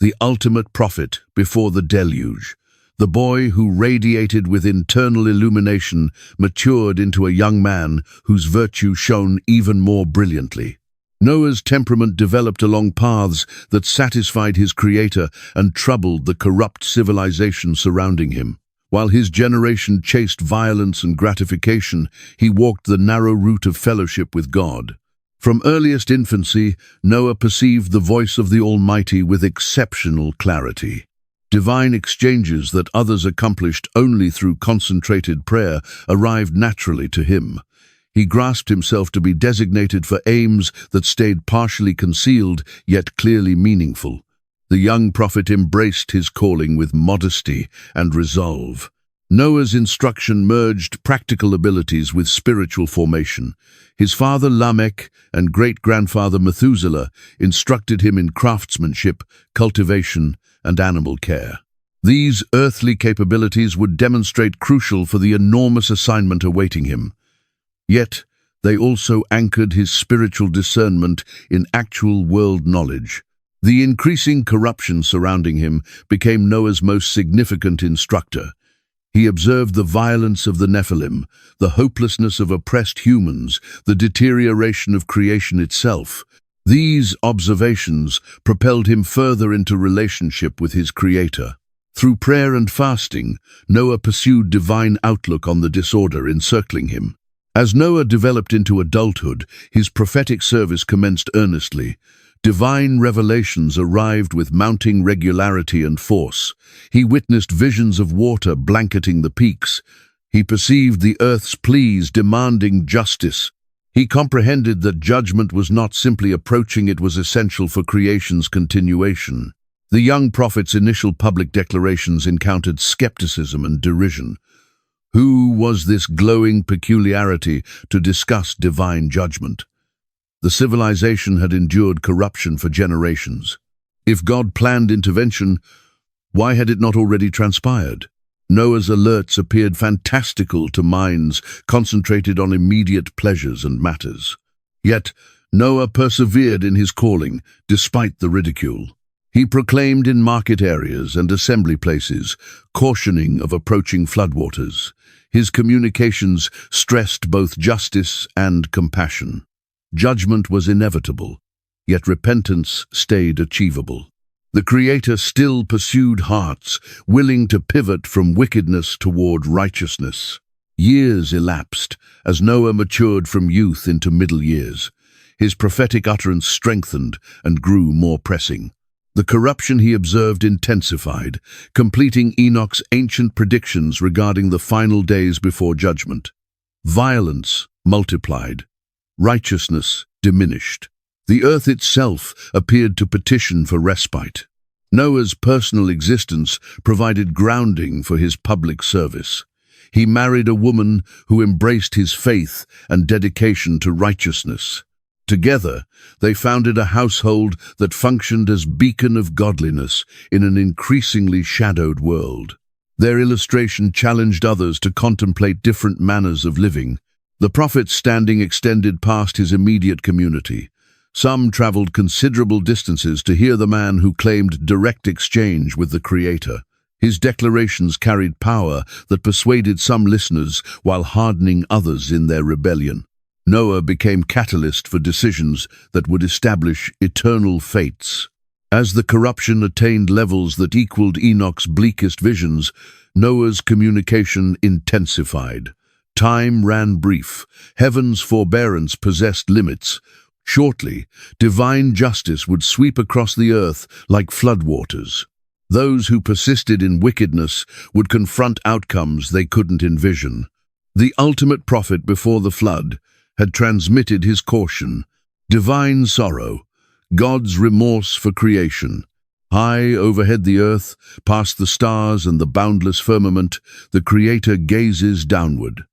the ultimate prophet before the deluge. The boy who radiated with internal illumination matured into a young man whose virtue shone even more brilliantly. Noah's temperament developed along paths that satisfied his creator and troubled the corrupt civilization surrounding him. While his generation chased violence and gratification, he walked the narrow route of fellowship with God. From earliest infancy, Noah perceived the voice of the Almighty with exceptional clarity. Divine exchanges that others accomplished only through concentrated prayer arrived naturally to him. He grasped himself to be designated for aims that stayed partially concealed, yet clearly meaningful. The young prophet embraced his calling with modesty and resolve. Noah's instruction merged practical abilities with spiritual formation. His father Lamech and great-grandfather Methuselah instructed him in craftsmanship, cultivation, and animal care. These earthly capabilities would demonstrate crucial for the enormous assignment awaiting him. Yet, they also anchored his spiritual discernment in actual world knowledge. The increasing corruption surrounding him became Noah's most significant instructor. He observed the violence of the Nephilim, the hopelessness of oppressed humans, the deterioration of creation itself. These observations propelled him further into relationship with his Creator. Through prayer and fasting, Noah pursued divine outlook on the disorder encircling him. As Noah developed into adulthood, his prophetic service commenced earnestly. Divine revelations arrived with mounting regularity and force. He witnessed visions of water blanketing the peaks. He perceived the earth's pleas demanding justice. He comprehended that judgment was not simply approaching, it was essential for creation's continuation. The young prophet's initial public declarations encountered skepticism and derision. Who was this glowing peculiarity to discuss divine judgment? The civilization had endured corruption for generations. If God planned intervention, why had it not already transpired? Noah's alerts appeared fantastical to minds concentrated on immediate pleasures and matters. Yet, Noah persevered in his calling, despite the ridicule. He proclaimed in market areas and assembly places, cautioning of approaching floodwaters. His communications stressed both justice and compassion. Judgment was inevitable, yet repentance stayed achievable. The Creator still pursued hearts, willing to pivot from wickedness toward righteousness. Years elapsed as Noah matured from youth into middle years. His prophetic utterance strengthened and grew more pressing. The corruption he observed intensified, completing Enoch's ancient predictions regarding the final days before judgment. Violence multiplied. Righteousness diminished. The earth itself appeared to petition for respite. Noah's personal existence provided grounding for his public service. He married a woman who embraced his faith and dedication to righteousness. Together, they founded a household that functioned as beacon of godliness in an increasingly shadowed world. Their illustration challenged others to contemplate different manners of living. The prophet's standing extended past his immediate community. Some traveled considerable distances to hear the man who claimed direct exchange with the Creator. His declarations carried power that persuaded some listeners while hardening others in their rebellion. Noah became catalyst for decisions that would establish eternal fates. As the corruption attained levels that equaled Enoch's bleakest visions, Noah's communication intensified. Time ran brief. Heaven's forbearance possessed limits. Shortly, divine justice would sweep across the earth like floodwaters. Those who persisted in wickedness would confront outcomes they couldn't envision. The ultimate prophet before the flood had transmitted his caution. Divine sorrow, God's remorse for creation. High overhead the earth, past the stars and the boundless firmament, the Creator gazes downward.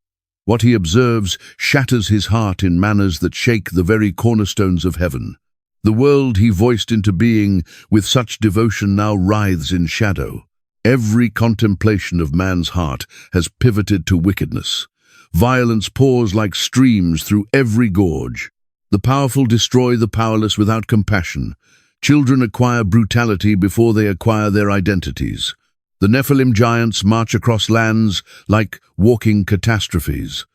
What he observes shatters his heart in manners that shake the very cornerstones of heaven. The world he voiced into being with such devotion now writhes in shadow. Every contemplation of man's heart has pivoted to wickedness. Violence pours like streams through every gorge. The powerful destroy the powerless without compassion. Children acquire brutality before they acquire their identities. The Nephilim giants march across lands like walking catastrophes.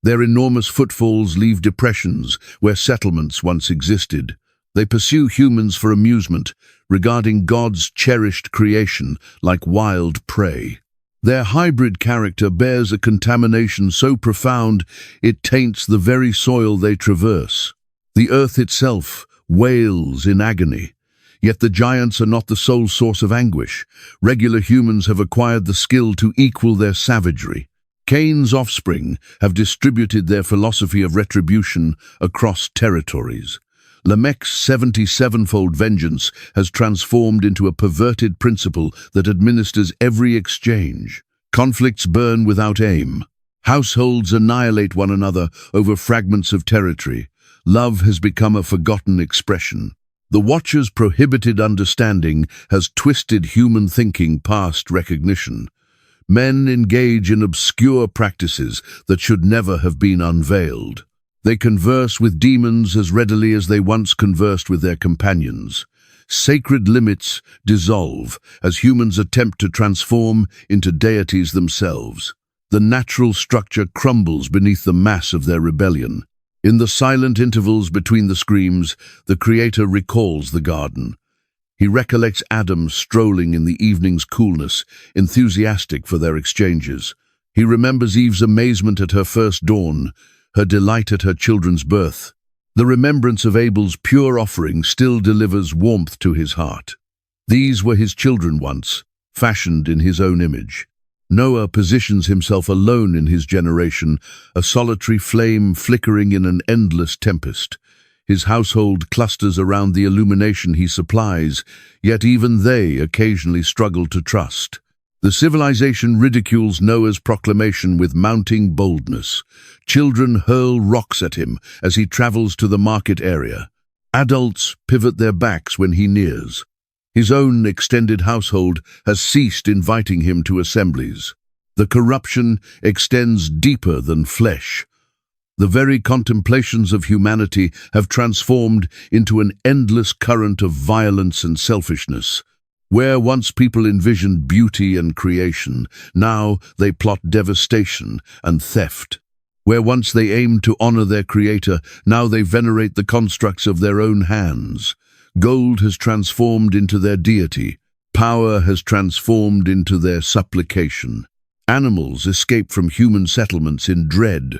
Their enormous footfalls leave depressions where settlements once existed. They pursue humans for amusement, regarding God's cherished creation like wild prey. Their hybrid character bears a contamination so profound it taints the very soil they traverse. The earth itself wails in agony. Yet the giants are not the sole source of anguish. Regular humans have acquired the skill to equal their savagery. Cain's offspring have distributed their philosophy of retribution across territories. Lamech's 77-fold vengeance has transformed into a perverted principle that administers every exchange. Conflicts burn without aim. Households annihilate one another over fragments of territory. Love has become a forgotten expression. The Watcher's prohibited understanding has twisted human thinking past recognition. Men engage in obscure practices that should never have been unveiled. They converse with demons as readily as they once conversed with their companions. Sacred limits dissolve as humans attempt to transform into deities themselves. The natural structure crumbles beneath the mass of their rebellion. In the silent intervals between the screams, the Creator recalls the garden. He recollects Adam strolling in the evening's coolness, enthusiastic for their exchanges. He remembers Eve's amazement at her first dawn, her delight at her children's birth. The remembrance of Abel's pure offering still delivers warmth to his heart. These were his children once, fashioned in his own image. Noah positions himself alone in his generation, a solitary flame flickering in an endless tempest. His household clusters around the illumination he supplies, yet even they occasionally struggle to trust. The civilization ridicules Noah's proclamation with mounting boldness. Children hurl rocks at him as he travels to the market area. Adults pivot their backs when he nears. His own extended household has ceased inviting him to assemblies. The corruption extends deeper than flesh. The very contemplations of humanity have transformed into an endless current of violence and selfishness. Where once people envisioned beauty and creation, now they plot devastation and theft. Where once they aimed to honor their creator, now they venerate the constructs of their own hands. Gold has transformed into their deity. Power has transformed into their supplication. Animals escape from human settlements in dread.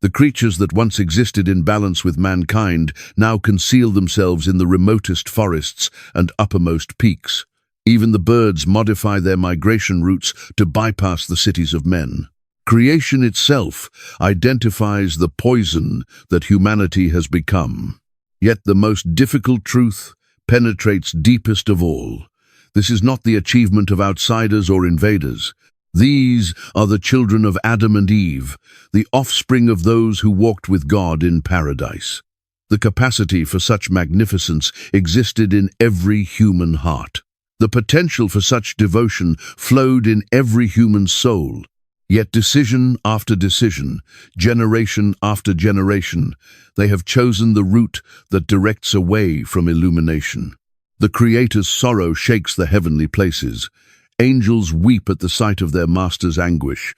The creatures that once existed in balance with mankind now conceal themselves in the remotest forests and uppermost peaks. Even the birds modify their migration routes to bypass the cities of men. Creation itself identifies the poison that humanity has become. Yet the most difficult truth penetrates deepest of all. This is not the achievement of outsiders or invaders. These are the children of Adam and Eve, the offspring of those who walked with God in paradise. The capacity for such magnificence existed in every human heart. The potential for such devotion flowed in every human soul. Yet decision after decision, generation after generation, they have chosen the route that directs away from illumination. The Creator's sorrow shakes the heavenly places. Angels weep at the sight of their master's anguish.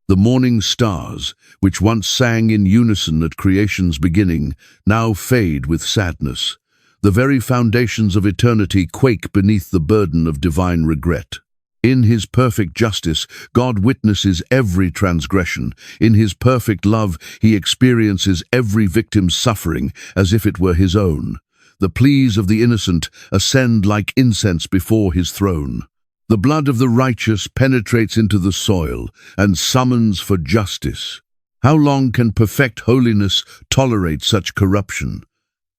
The morning stars, which once sang in unison at creation's beginning, now fade with sadness. The very foundations of eternity quake beneath the burden of divine regret. In his perfect justice, God witnesses every transgression. In his perfect love, he experiences every victim's suffering as if it were his own. The pleas of the innocent ascend like incense before his throne. The blood of the righteous penetrates into the soil and summons for justice. How long can perfect holiness tolerate such corruption?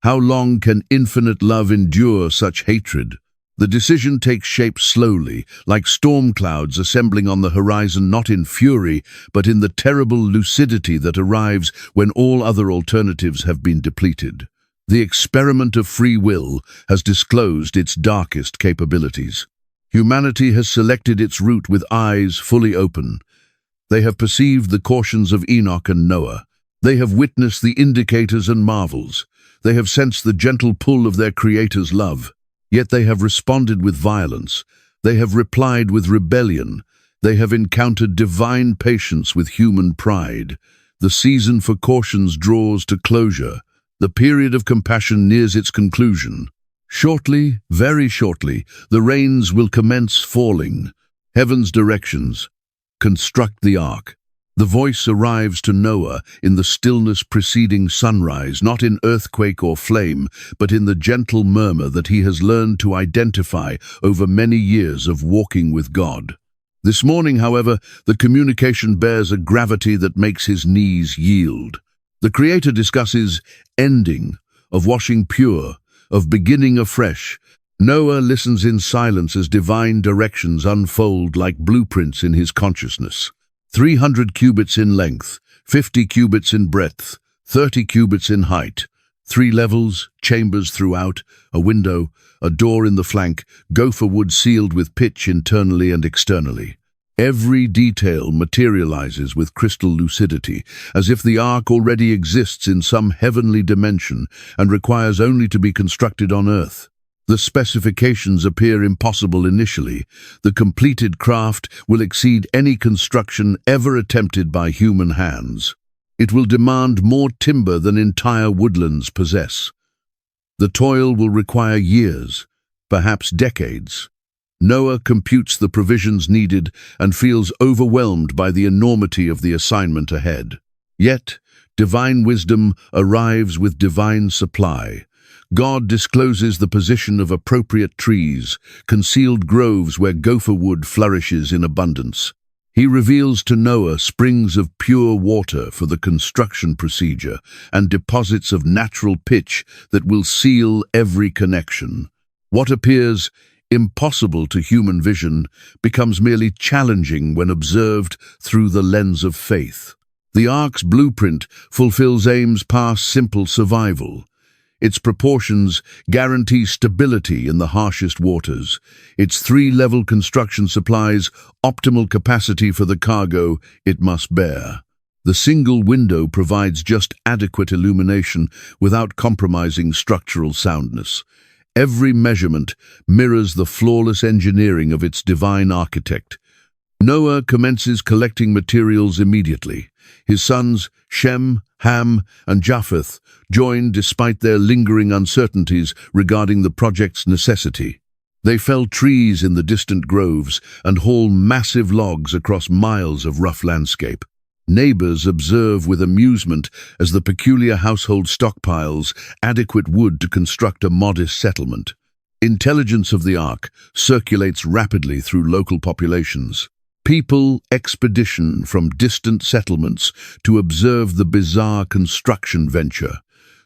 How long can infinite love endure such hatred? The decision takes shape slowly, like storm clouds assembling on the horizon, not in fury, but in the terrible lucidity that arrives when all other alternatives have been depleted. The experiment of free will has disclosed its darkest capabilities. Humanity has selected its route with eyes fully open. They have perceived the cautions of Enoch and Noah. They have witnessed the indicators and marvels. They have sensed the gentle pull of their Creator's love. Yet they have responded with violence. They have replied with rebellion. They have encountered divine patience with human pride. The season for cautions draws to closure. The period of compassion nears its conclusion. Shortly, very shortly, the rains will commence falling. Heaven's directions. Construct the ark. The voice arrives to Noah in the stillness preceding sunrise, not in earthquake or flame, but in the gentle murmur that he has learned to identify over many years of walking with God. This morning, however, the communication bears a gravity that makes his knees yield. The Creator discusses ending, of washing pure, of beginning afresh. Noah listens in silence as divine directions unfold like blueprints in his consciousness. 300 cubits in length, 50 cubits in breadth, 30 cubits in height, 3 levels, chambers throughout, a window, a door in the flank, gopher wood sealed with pitch internally and externally. Every detail materializes with crystal lucidity, as if the ark already exists in some heavenly dimension and requires only to be constructed on earth. The specifications appear impossible initially. The completed craft will exceed any construction ever attempted by human hands. It will demand more timber than entire woodlands possess. The toil will require years, perhaps decades. Noah computes the provisions needed and feels overwhelmed by the enormity of the assignment ahead. Yet, divine wisdom arrives with divine supply. God discloses the position of appropriate trees, concealed groves where gopher wood flourishes in abundance. He reveals to Noah springs of pure water for the construction procedure and deposits of natural pitch that will seal every connection. What appears impossible to human vision becomes merely challenging when observed through the lens of faith. The Ark's blueprint fulfills aims past simple survival. Its proportions guarantee stability in the harshest waters. Its three-level construction supplies optimal capacity for the cargo it must bear. The single window provides just adequate illumination without compromising structural soundness. Every measurement mirrors the flawless engineering of its divine architect. Noah commences collecting materials immediately. His sons, Shem, Ham, and Japheth, joined despite their lingering uncertainties regarding the project's necessity. They fell trees in the distant groves and haul massive logs across miles of rough landscape. Neighbors observe with amusement as the peculiar household stockpiles adequate wood to construct a modest settlement. Intelligence of the Ark circulates rapidly through local populations. People expedition from distant settlements to observe the bizarre construction venture.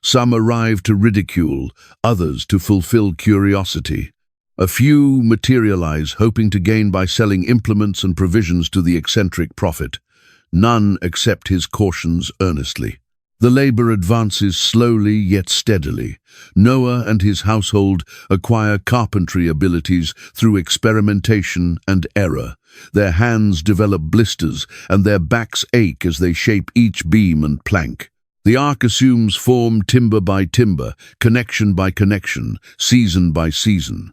Some arrive to ridicule, others to fulfill curiosity. A few materialize, hoping to gain by selling implements and provisions to the eccentric prophet. None accept his cautions earnestly. The labor advances slowly yet steadily. Noah and his household acquire carpentry abilities through experimentation and error. Their hands develop blisters and their backs ache as they shape each beam and plank. The Ark assumes form timber by timber, connection by connection, season by season.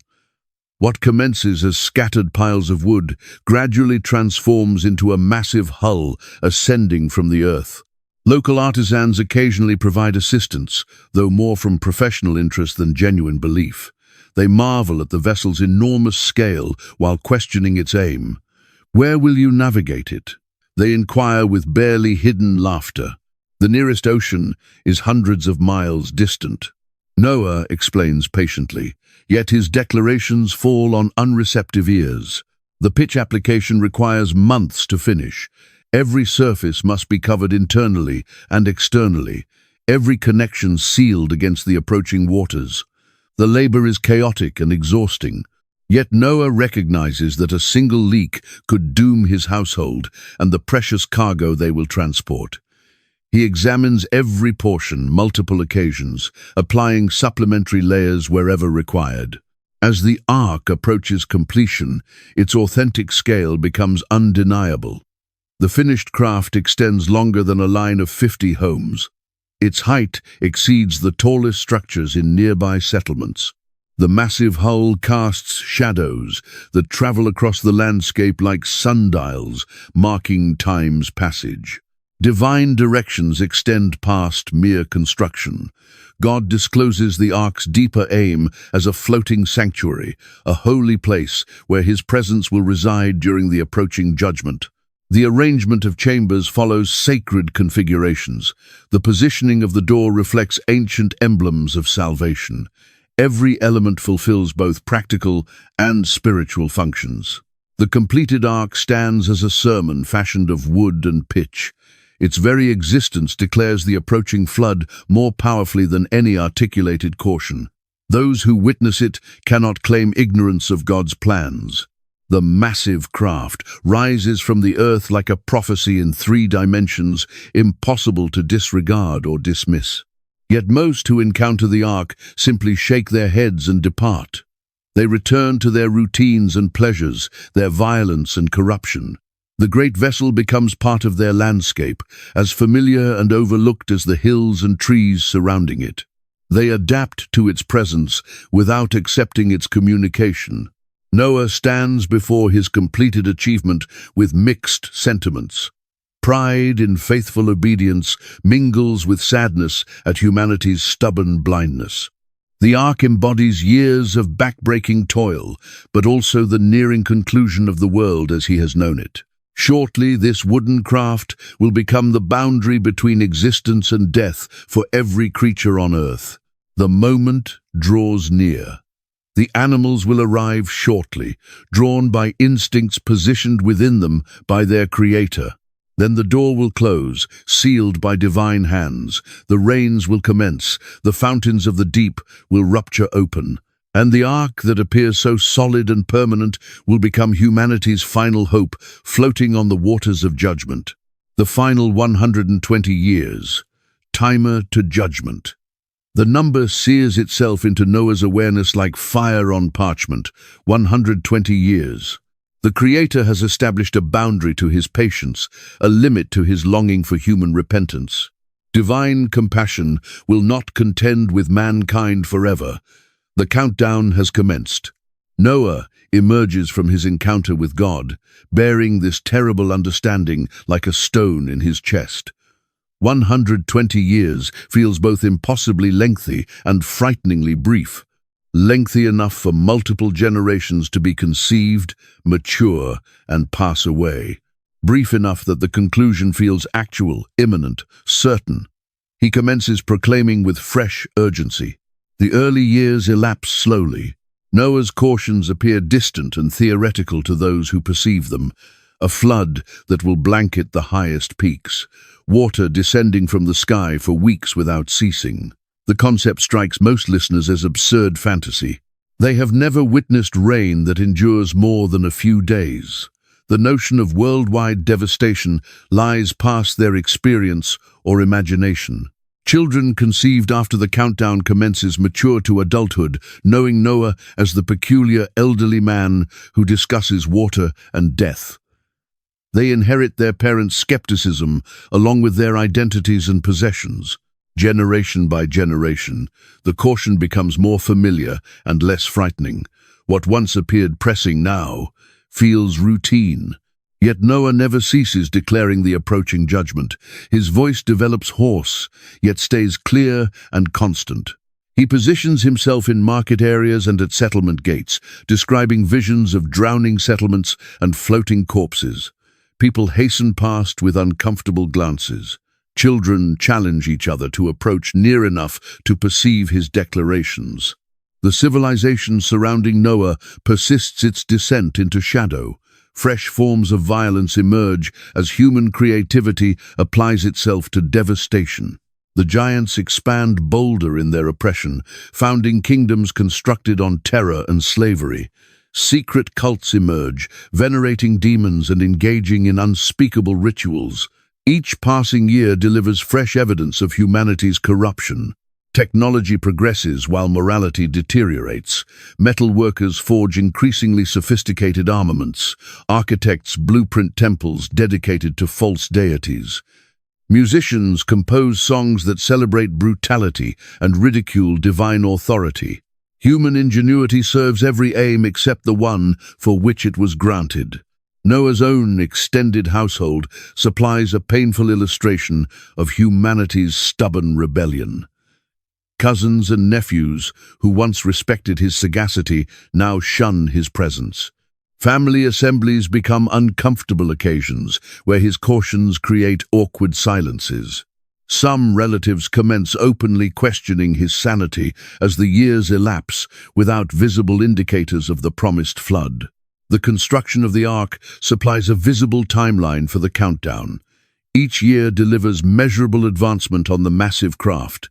What commences as scattered piles of wood gradually transforms into a massive hull ascending from the earth. Local artisans occasionally provide assistance, though more from professional interest than genuine belief. They marvel at the vessel's enormous scale while questioning its aim. Where will you navigate it? They inquire with barely hidden laughter. The nearest ocean is hundreds of miles distant. Noah explains patiently, yet his declarations fall on unreceptive ears. The pitch application requires months to finish. Every surface must be covered internally and externally, every connection sealed against the approaching waters. The labor is chaotic and exhausting. Yet Noah recognizes that a single leak could doom his household and the precious cargo they will transport. He examines every portion multiple occasions, applying supplementary layers wherever required. As the Ark approaches completion, its authentic scale becomes undeniable. The finished craft extends longer than a line of 50 homes. Its height exceeds the tallest structures in nearby settlements. The massive hull casts shadows that travel across the landscape like sundials, marking time's passage. Divine directions extend past mere construction. God discloses the Ark's deeper aim as a floating sanctuary, a holy place where his presence will reside during the approaching judgment. The arrangement of chambers follows sacred configurations. The positioning of the door reflects ancient emblems of salvation. Every element fulfills both practical and spiritual functions. The completed Ark stands as a sermon fashioned of wood and pitch. Its very existence declares the approaching flood more powerfully than any articulated caution. Those who witness it cannot claim ignorance of God's plans. The massive craft rises from the earth like a prophecy in 3 dimensions, impossible to disregard or dismiss. Yet most who encounter the Ark simply shake their heads and depart. They return to their routines and pleasures, their violence and corruption. The great vessel becomes part of their landscape, as familiar and overlooked as the hills and trees surrounding it. They adapt to its presence without accepting its communication. Noah stands before his completed achievement with mixed sentiments. Pride in faithful obedience mingles with sadness at humanity's stubborn blindness. The Ark embodies years of back-breaking toil, but also the nearing conclusion of the world as he has known it. Shortly, this wooden craft will become the boundary between existence and death for every creature on earth. The moment draws near. The animals will arrive shortly, drawn by instincts positioned within them by their Creator. Then the door will close, sealed by divine hands. The rains will commence, the fountains of the deep will rupture open, and the ark that appears so solid and permanent will become humanity's final hope, floating on the waters of judgment. The final 120 years, timer to judgment. The number sears itself into Noah's awareness like fire on parchment, 120 years. The Creator has established a boundary to his patience, a limit to his longing for human repentance. Divine compassion will not contend with mankind forever. The countdown has commenced. Noah emerges from his encounter with God, bearing this terrible understanding like a stone in his chest. 120 years feels both impossibly lengthy and frighteningly brief. Lengthy enough for multiple generations to be conceived, mature, and pass away. Brief enough that the conclusion feels actual, imminent, certain. He commences proclaiming with fresh urgency. The early years elapse slowly. Noah's cautions appear distant and theoretical to those who perceive them. A flood that will blanket the highest peaks. Water descending from the sky for weeks without ceasing. The concept strikes most listeners as absurd fantasy. They have never witnessed rain that endures more than a few days. The notion of worldwide devastation lies past their experience or imagination. Children conceived after the countdown commences mature to adulthood, knowing Noah as the peculiar elderly man who discusses water and death. They inherit their parents' skepticism along with their identities and possessions. Generation by generation, the caution becomes more familiar and less frightening. What once appeared pressing now feels routine. Yet Noah never ceases declaring the approaching judgment. His voice develops hoarse, yet stays clear and constant. He positions himself in market areas and at settlement gates, describing visions of drowning settlements and floating corpses. People hasten past with uncomfortable glances. Children challenge each other to approach near enough to perceive his declarations. The civilization surrounding Noah persists its descent into shadow. Fresh forms of violence emerge as human creativity applies itself to devastation. The giants expand bolder in their oppression, founding kingdoms constructed on terror and slavery. Secret cults emerge, venerating demons and engaging in unspeakable rituals. Each passing year delivers fresh evidence of humanity's corruption. Technology progresses while morality deteriorates. Metal workers forge increasingly sophisticated armaments. Architects blueprint temples dedicated to false deities. Musicians compose songs that celebrate brutality and ridicule divine authority. Human ingenuity serves every aim except the one for which it was granted. Noah's own extended household supplies a painful illustration of humanity's stubborn rebellion. Cousins and nephews, who once respected his sagacity, now shun his presence. Family assemblies become uncomfortable occasions, where his cautions create awkward silences. Some relatives commence openly questioning his sanity as the years elapse without visible indicators of the promised flood. The construction of the ark supplies a visible timeline for the countdown. Each year delivers measurable advancement on the massive craft.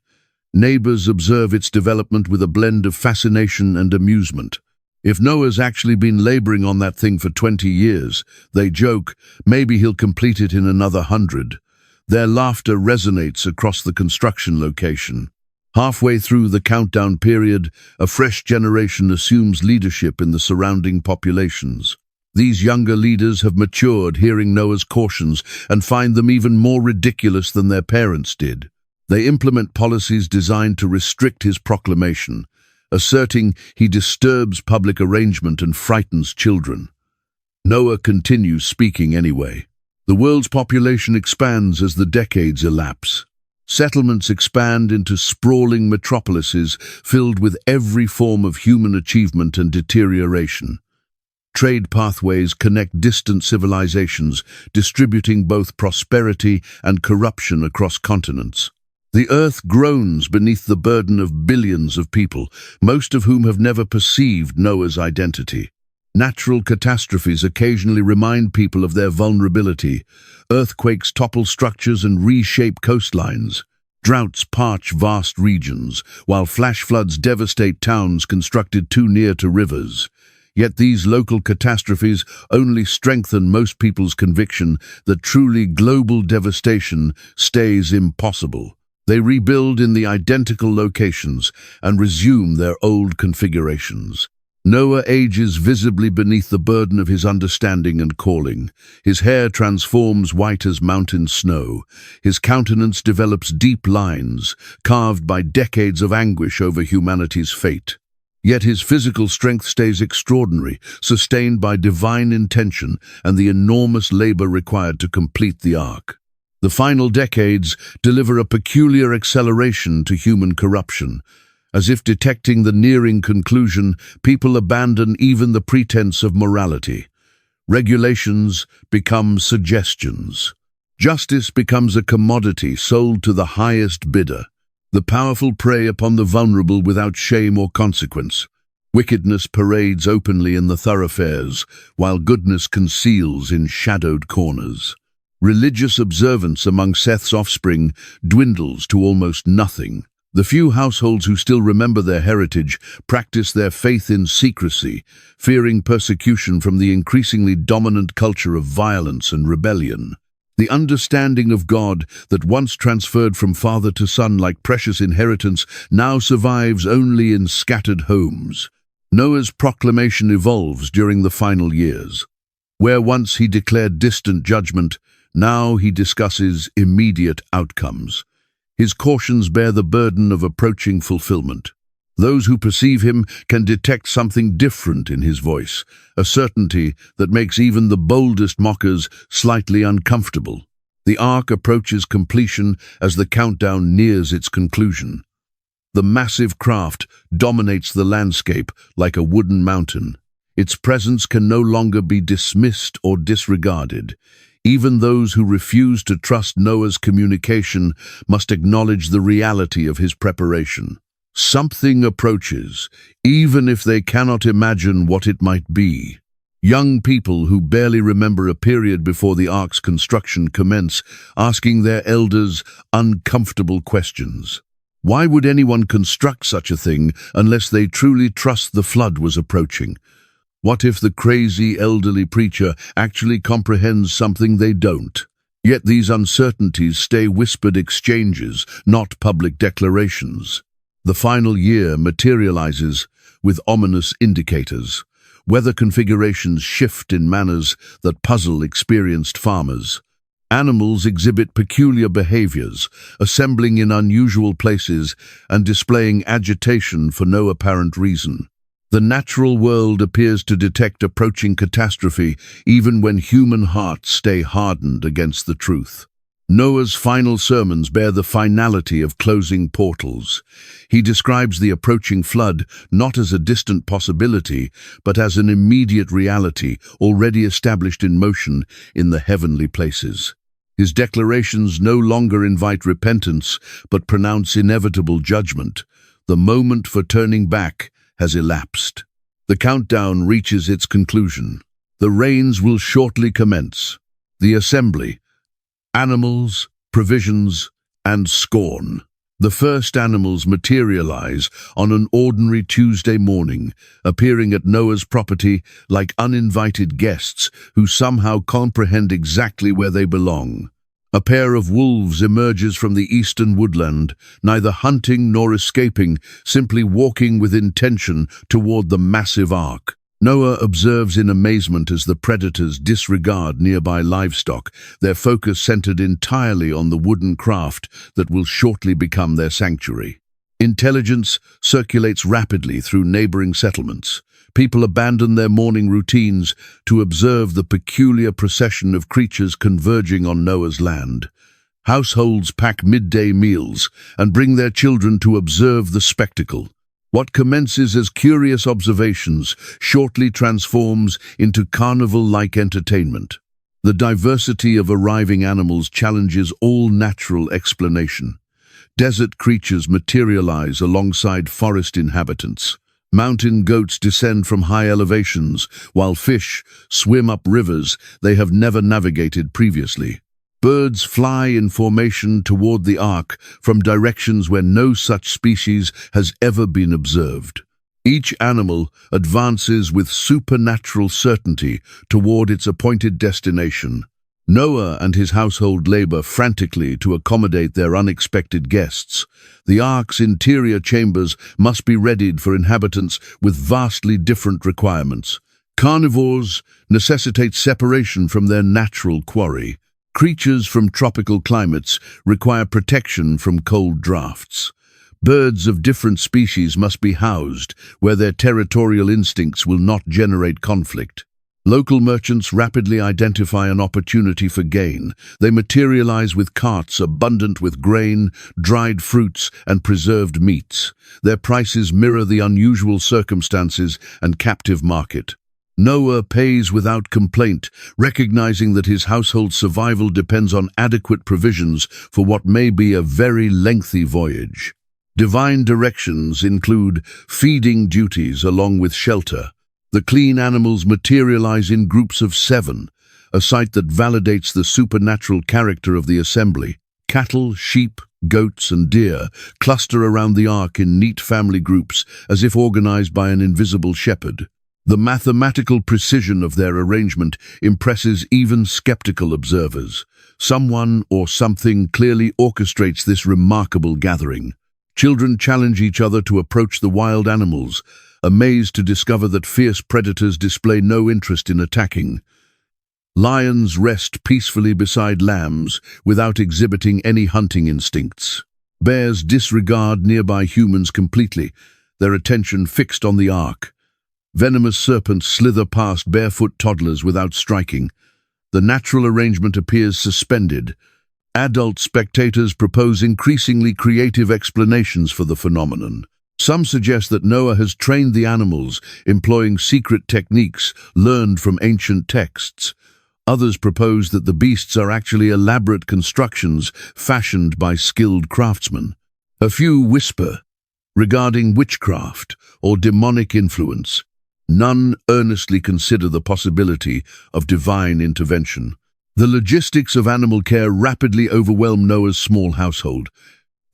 Neighbors observe its development with a blend of fascination and amusement. If Noah's actually been laboring on that thing for 20 years, they joke, maybe he'll complete it in another 100. Their laughter resonates across the construction location. Halfway through the countdown period, a fresh generation assumes leadership in the surrounding populations. These younger leaders have matured hearing Noah's cautions and find them even more ridiculous than their parents did. They implement policies designed to restrict his proclamation, asserting he disturbs public arrangement and frightens children. Noah continues speaking anyway. The world's population expands as the decades elapse. Settlements expand into sprawling metropolises filled with every form of human achievement and deterioration. Trade pathways connect distant civilizations, distributing both prosperity and corruption across continents. The earth groans beneath the burden of billions of people, most of whom have never perceived Noah's identity. Natural catastrophes occasionally remind people of their vulnerability. Earthquakes topple structures and reshape coastlines. Droughts parch vast regions, while flash floods devastate towns constructed too near to rivers. Yet these local catastrophes only strengthen most people's conviction that truly global devastation stays impossible. They rebuild in the identical locations and resume their old configurations. Noah ages visibly beneath the burden of his understanding and calling. His hair transforms white as mountain snow. His countenance develops deep lines, carved by decades of anguish over humanity's fate. Yet his physical strength stays extraordinary, sustained by divine intention and the enormous labor required to complete the ark. The final decades deliver a peculiar acceleration to human corruption. As if detecting the nearing conclusion, people abandon even the pretense of morality. Regulations become suggestions. Justice becomes a commodity sold to the highest bidder. The powerful prey upon the vulnerable without shame or consequence. Wickedness parades openly in the thoroughfares, while goodness conceals in shadowed corners. Religious observance among Seth's offspring dwindles to almost nothing. The few households who still remember their heritage practice their faith in secrecy, fearing persecution from the increasingly dominant culture of violence and rebellion. The understanding of God that once transferred from father to son like precious inheritance now survives only in scattered homes. Noah's proclamation evolves during the final years. Where once he declared distant judgment, now he discusses immediate outcomes. His cautions bear the burden of approaching fulfillment. Those who perceive him can detect something different in his voice, a certainty that makes even the boldest mockers slightly uncomfortable. The ark approaches completion as the countdown nears its conclusion. The massive craft dominates the landscape like a wooden mountain. Its presence can no longer be dismissed or disregarded. Even those who refuse to trust Noah's communication must acknowledge the reality of his preparation. Something approaches, even if they cannot imagine what it might be. Young people who barely remember a period before the ark's construction commence, asking their elders uncomfortable questions. Why would anyone construct such a thing unless they truly trust the flood was approaching? What if the crazy elderly preacher actually comprehends something they don't? Yet these uncertainties stay whispered exchanges, not public declarations. The final year materializes with ominous indicators. Weather configurations shift in manners that puzzle experienced farmers. Animals exhibit peculiar behaviors, assembling in unusual places and displaying agitation for no apparent reason. The natural world appears to detect approaching catastrophe even when human hearts stay hardened against the truth. Noah's final sermons bear the finality of closing portals. He describes the approaching flood not as a distant possibility, but as an immediate reality already established in motion in the heavenly places. His declarations no longer invite repentance, but pronounce inevitable judgment. The moment for turning back has elapsed. The countdown reaches its conclusion. The rains will shortly commence. The assembly, animals, provisions, and scorn. The first animals materialize on an ordinary Tuesday morning, appearing at Noah's property like uninvited guests who somehow comprehend exactly where they belong. A pair of wolves emerges from the eastern woodland, neither hunting nor escaping, simply walking with intention toward the massive ark. Noah observes in amazement as the predators disregard nearby livestock, their focus centered entirely on the wooden craft that will shortly become their sanctuary. Intelligence circulates rapidly through neighboring settlements. People abandon their morning routines to observe the peculiar procession of creatures converging on Noah's land. Households pack midday meals and bring their children to observe the spectacle. What commences as curious observations shortly transforms into carnival-like entertainment. The diversity of arriving animals challenges all natural explanation. Desert creatures materialize alongside forest inhabitants. Mountain goats descend from high elevations, while fish swim up rivers they have never navigated previously. Birds fly in formation toward the ark from directions where no such species has ever been observed. Each animal advances with supernatural certainty toward its appointed destination. Noah and his household labor frantically to accommodate their unexpected guests. The ark's interior chambers must be readied for inhabitants with vastly different requirements. Carnivores necessitate separation from their natural quarry. Creatures from tropical climates require protection from cold drafts. Birds of different species must be housed where their territorial instincts will not generate conflict. Local merchants rapidly identify an opportunity for gain. They materialize with carts abundant with grain, dried fruits, and preserved meats. Their prices mirror the unusual circumstances and captive market. Noah pays without complaint, recognizing that his household's survival depends on adequate provisions for what may be a very lengthy voyage. Divine directions include feeding duties along with shelter. The clean animals materialize in groups of 7, a sight that validates the supernatural character of the assembly. Cattle, sheep, goats, and deer cluster around the ark in neat family groups as if organized by an invisible shepherd. The mathematical precision of their arrangement impresses even skeptical observers. Someone or something clearly orchestrates this remarkable gathering. Children challenge each other to approach the wild animals, amazed to discover that fierce predators display no interest in attacking. Lions rest peacefully beside lambs without exhibiting any hunting instincts. Bears disregard nearby humans completely, their attention fixed on the ark. Venomous serpents slither past barefoot toddlers without striking. The natural arrangement appears suspended. Adult spectators propose increasingly creative explanations for the phenomenon. Some suggest that Noah has trained the animals, employing secret techniques learned from ancient texts. Others propose that the beasts are actually elaborate constructions fashioned by skilled craftsmen. A few whisper regarding witchcraft or demonic influence. None earnestly consider the possibility of divine intervention. The logistics of animal care rapidly overwhelm Noah's small household.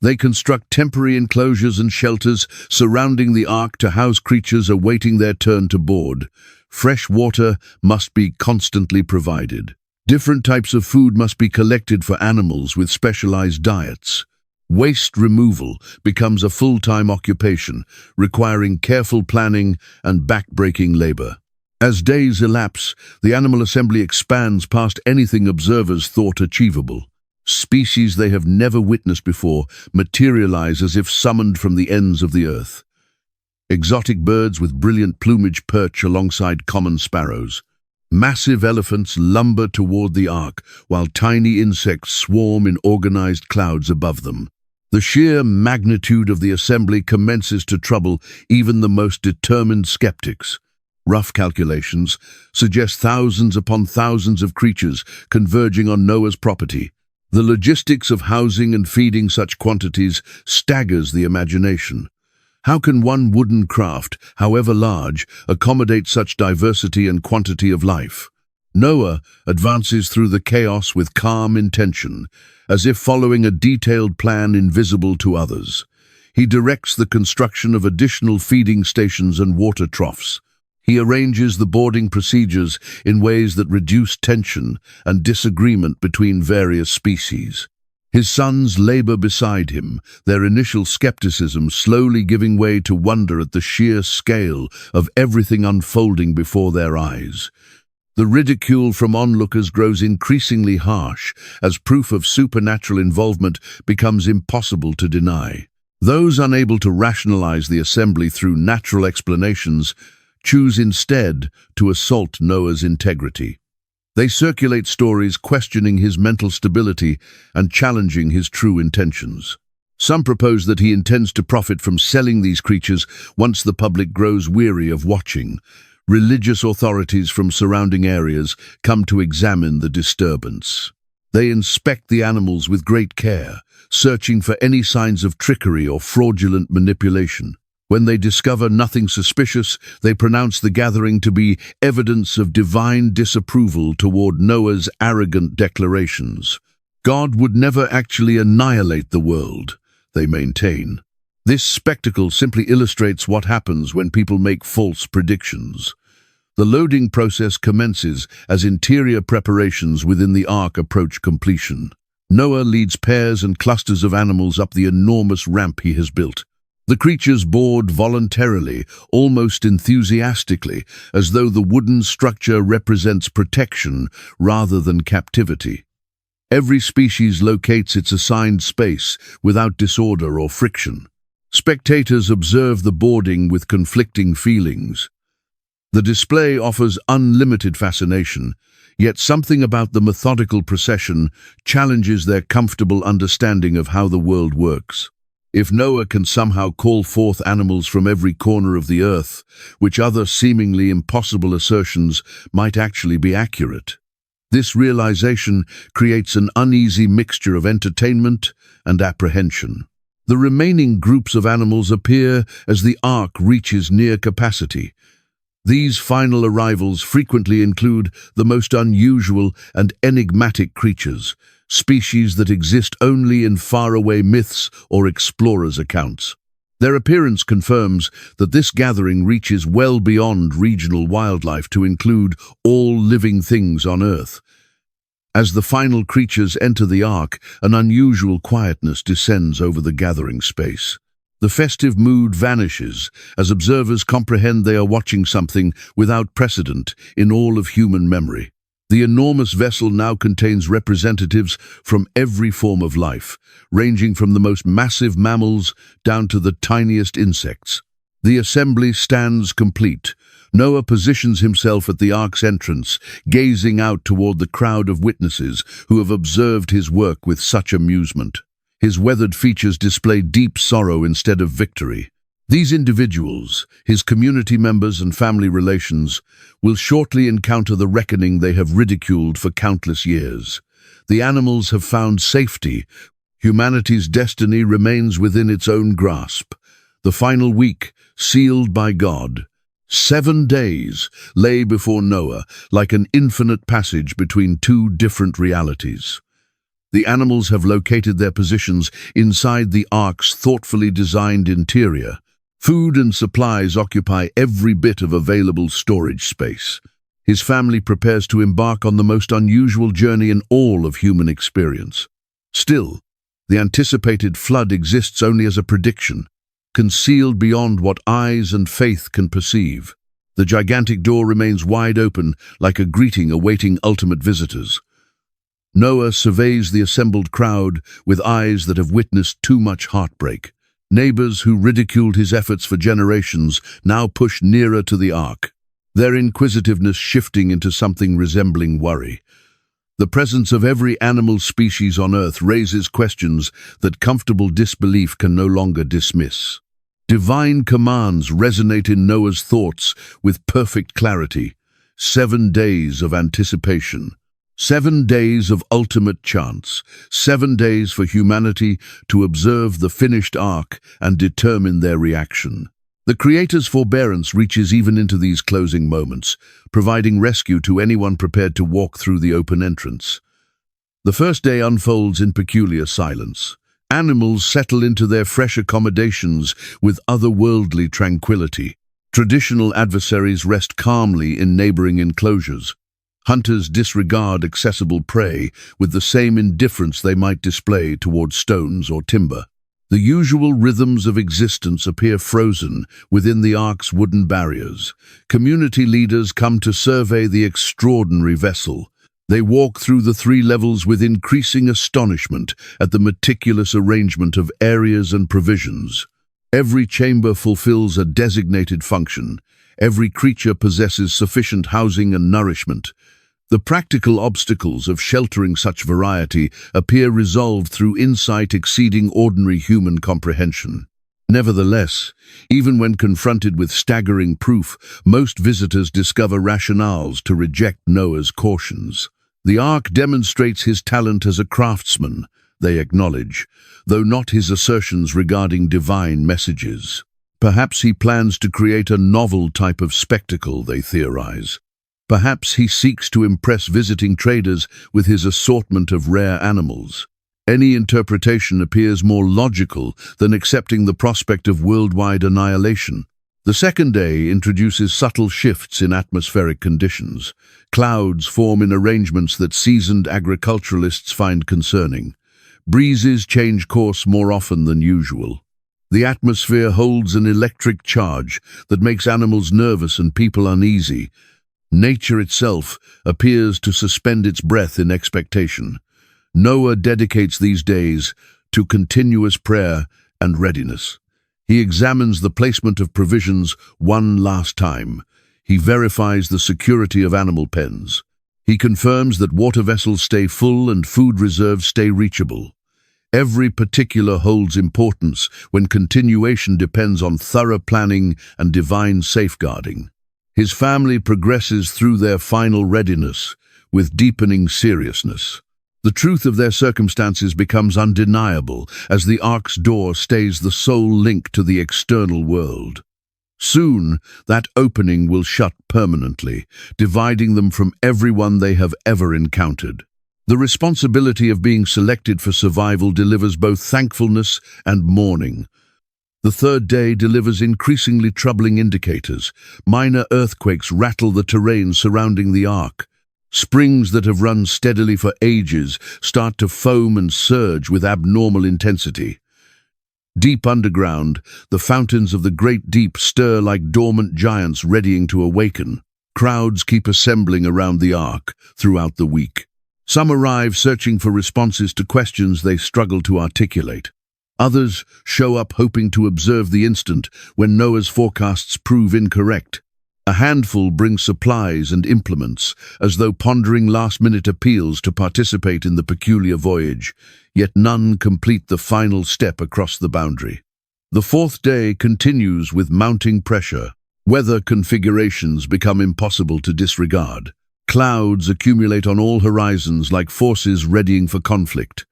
They construct temporary enclosures and shelters surrounding the ark to house creatures awaiting their turn to board. Fresh water must be constantly provided. Different types of food must be collected for animals with specialized diets. Waste removal becomes a full-time occupation, requiring careful planning and back-breaking labor. As days elapse, the animal assembly expands past anything observers thought achievable. Species they have never witnessed before materialize as if summoned from the ends of the earth. Exotic birds with brilliant plumage perch alongside common sparrows. Massive elephants lumber toward the ark, while tiny insects swarm in organized clouds above them. The sheer magnitude of the assembly commences to trouble even the most determined skeptics. Rough calculations suggest thousands upon thousands of creatures converging on Noah's property. The logistics of housing and feeding such quantities staggers the imagination. How can one wooden craft, however large, accommodate such diversity and quantity of life? Noah advances through the chaos with calm intention, as if following a detailed plan invisible to others. He directs the construction of additional feeding stations and water troughs. He arranges the boarding procedures in ways that reduce tension and disagreement between various species. His sons labor beside him, their initial skepticism slowly giving way to wonder at the sheer scale of everything unfolding before their eyes. The ridicule from onlookers grows increasingly harsh as proof of supernatural involvement becomes impossible to deny. Those unable to rationalize the assembly through natural explanations choose instead to assault Noah's integrity. They circulate stories questioning his mental stability and challenging his true intentions. Some propose that he intends to profit from selling these creatures once the public grows weary of watching. Religious authorities from surrounding areas come to examine the disturbance. They inspect the animals with great care, searching for any signs of trickery or fraudulent manipulation. When they discover nothing suspicious, they pronounce the gathering to be evidence of divine disapproval toward Noah's arrogant declarations. God would never actually annihilate the world, they maintain. This spectacle simply illustrates what happens when people make false predictions. The loading process commences as interior preparations within the ark approach completion. Noah leads pairs and clusters of animals up the enormous ramp he has built. The creatures board voluntarily, almost enthusiastically, as though the wooden structure represents protection rather than captivity. Every species locates its assigned space without disorder or friction. Spectators observe the boarding with conflicting feelings. The display offers unlimited fascination, yet something about the methodical procession challenges their comfortable understanding of how the world works. If Noah can somehow call forth animals from every corner of the earth, which other seemingly impossible assertions might actually be accurate, this realization creates an uneasy mixture of entertainment and apprehension. The remaining groups of animals appear as the ark reaches near capacity. These final arrivals frequently include the most unusual and enigmatic creatures, species that exist only in faraway myths or explorers' accounts. Their appearance confirms that this gathering reaches well beyond regional wildlife to include all living things on Earth. As the final creatures enter the ark, an unusual quietness descends over the gathering space. The festive mood vanishes as observers comprehend they are watching something without precedent in all of human memory. The enormous vessel now contains representatives from every form of life, ranging from the most massive mammals down to the tiniest insects. The assembly stands complete. Noah positions himself at the ark's entrance, gazing out toward the crowd of witnesses who have observed his work with such amusement. His weathered features display deep sorrow instead of victory. These individuals, his community members and family relations, will shortly encounter the reckoning they have ridiculed for countless years. The animals have found safety. Humanity's destiny remains within its own grasp. The final week, sealed by God. 7 days lay before Noah, like an infinite passage between two different realities. The animals have located their positions inside the ark's thoughtfully designed interior. Food and supplies occupy every bit of available storage space. His family prepares to embark on the most unusual journey in all of human experience. Still, the anticipated flood exists only as a prediction, concealed beyond what eyes and faith can perceive. The gigantic door remains wide open, like a greeting awaiting ultimate visitors. Noah surveys the assembled crowd with eyes that have witnessed too much heartbreak. Neighbors who ridiculed his efforts for generations now push nearer to the ark, their inquisitiveness shifting into something resembling worry. The presence of every animal species on Earth raises questions that comfortable disbelief can no longer dismiss. Divine commands resonate in Noah's thoughts with perfect clarity. 7 days of anticipation. 7 days of ultimate chance, 7 days for humanity to observe the finished ark and determine their reaction. The Creator's forbearance reaches even into these closing moments, providing rescue to anyone prepared to walk through the open entrance. The first day unfolds in peculiar silence. Animals settle into their fresh accommodations with otherworldly tranquility. Traditional adversaries rest calmly in neighboring enclosures. Hunters disregard accessible prey with the same indifference they might display toward stones or timber. The usual rhythms of existence appear frozen within the ark's wooden barriers. Community leaders come to survey the extraordinary vessel. They walk through the 3 levels with increasing astonishment at the meticulous arrangement of areas and provisions. Every chamber fulfills a designated function. Every creature possesses sufficient housing and nourishment. The practical obstacles of sheltering such variety appear resolved through insight exceeding ordinary human comprehension. Nevertheless, even when confronted with staggering proof, most visitors discover rationales to reject Noah's cautions. The ark demonstrates his talent as a craftsman, they acknowledge, though not his assertions regarding divine messages. Perhaps he plans to create a novel type of spectacle, they theorize. Perhaps he seeks to impress visiting traders with his assortment of rare animals. Any interpretation appears more logical than accepting the prospect of worldwide annihilation. The second day introduces subtle shifts in atmospheric conditions. Clouds form in arrangements that seasoned agriculturalists find concerning. Breezes change course more often than usual. The atmosphere holds an electric charge that makes animals nervous and people uneasy. Nature itself appears to suspend its breath in expectation. Noah dedicates these days to continuous prayer and readiness. He examines the placement of provisions one last time. He verifies the security of animal pens. He confirms that water vessels stay full and food reserves stay reachable. Every particular holds importance when continuation depends on thorough planning and divine safeguarding. His family progresses through their final readiness with deepening seriousness. The truth of their circumstances becomes undeniable as the ark's door stays the sole link to the external world. Soon, that opening will shut permanently, dividing them from everyone they have ever encountered. The responsibility of being selected for survival delivers both thankfulness and mourning. The third day delivers increasingly troubling indicators. Minor earthquakes rattle the terrain surrounding the ark. Springs that have run steadily for ages start to foam and surge with abnormal intensity. Deep underground, the fountains of the great deep stir like dormant giants readying to awaken. Crowds keep assembling around the ark throughout the week. Some arrive searching for responses to questions they struggle to articulate. Others show up hoping to observe the instant when Noah's forecasts prove incorrect. A handful bring supplies and implements, as though pondering last-minute appeals to participate in the peculiar voyage, yet none complete the final step across the boundary. The fourth day continues with mounting pressure. Weather configurations become impossible to disregard. Clouds accumulate on all horizons like forces readying for conflict.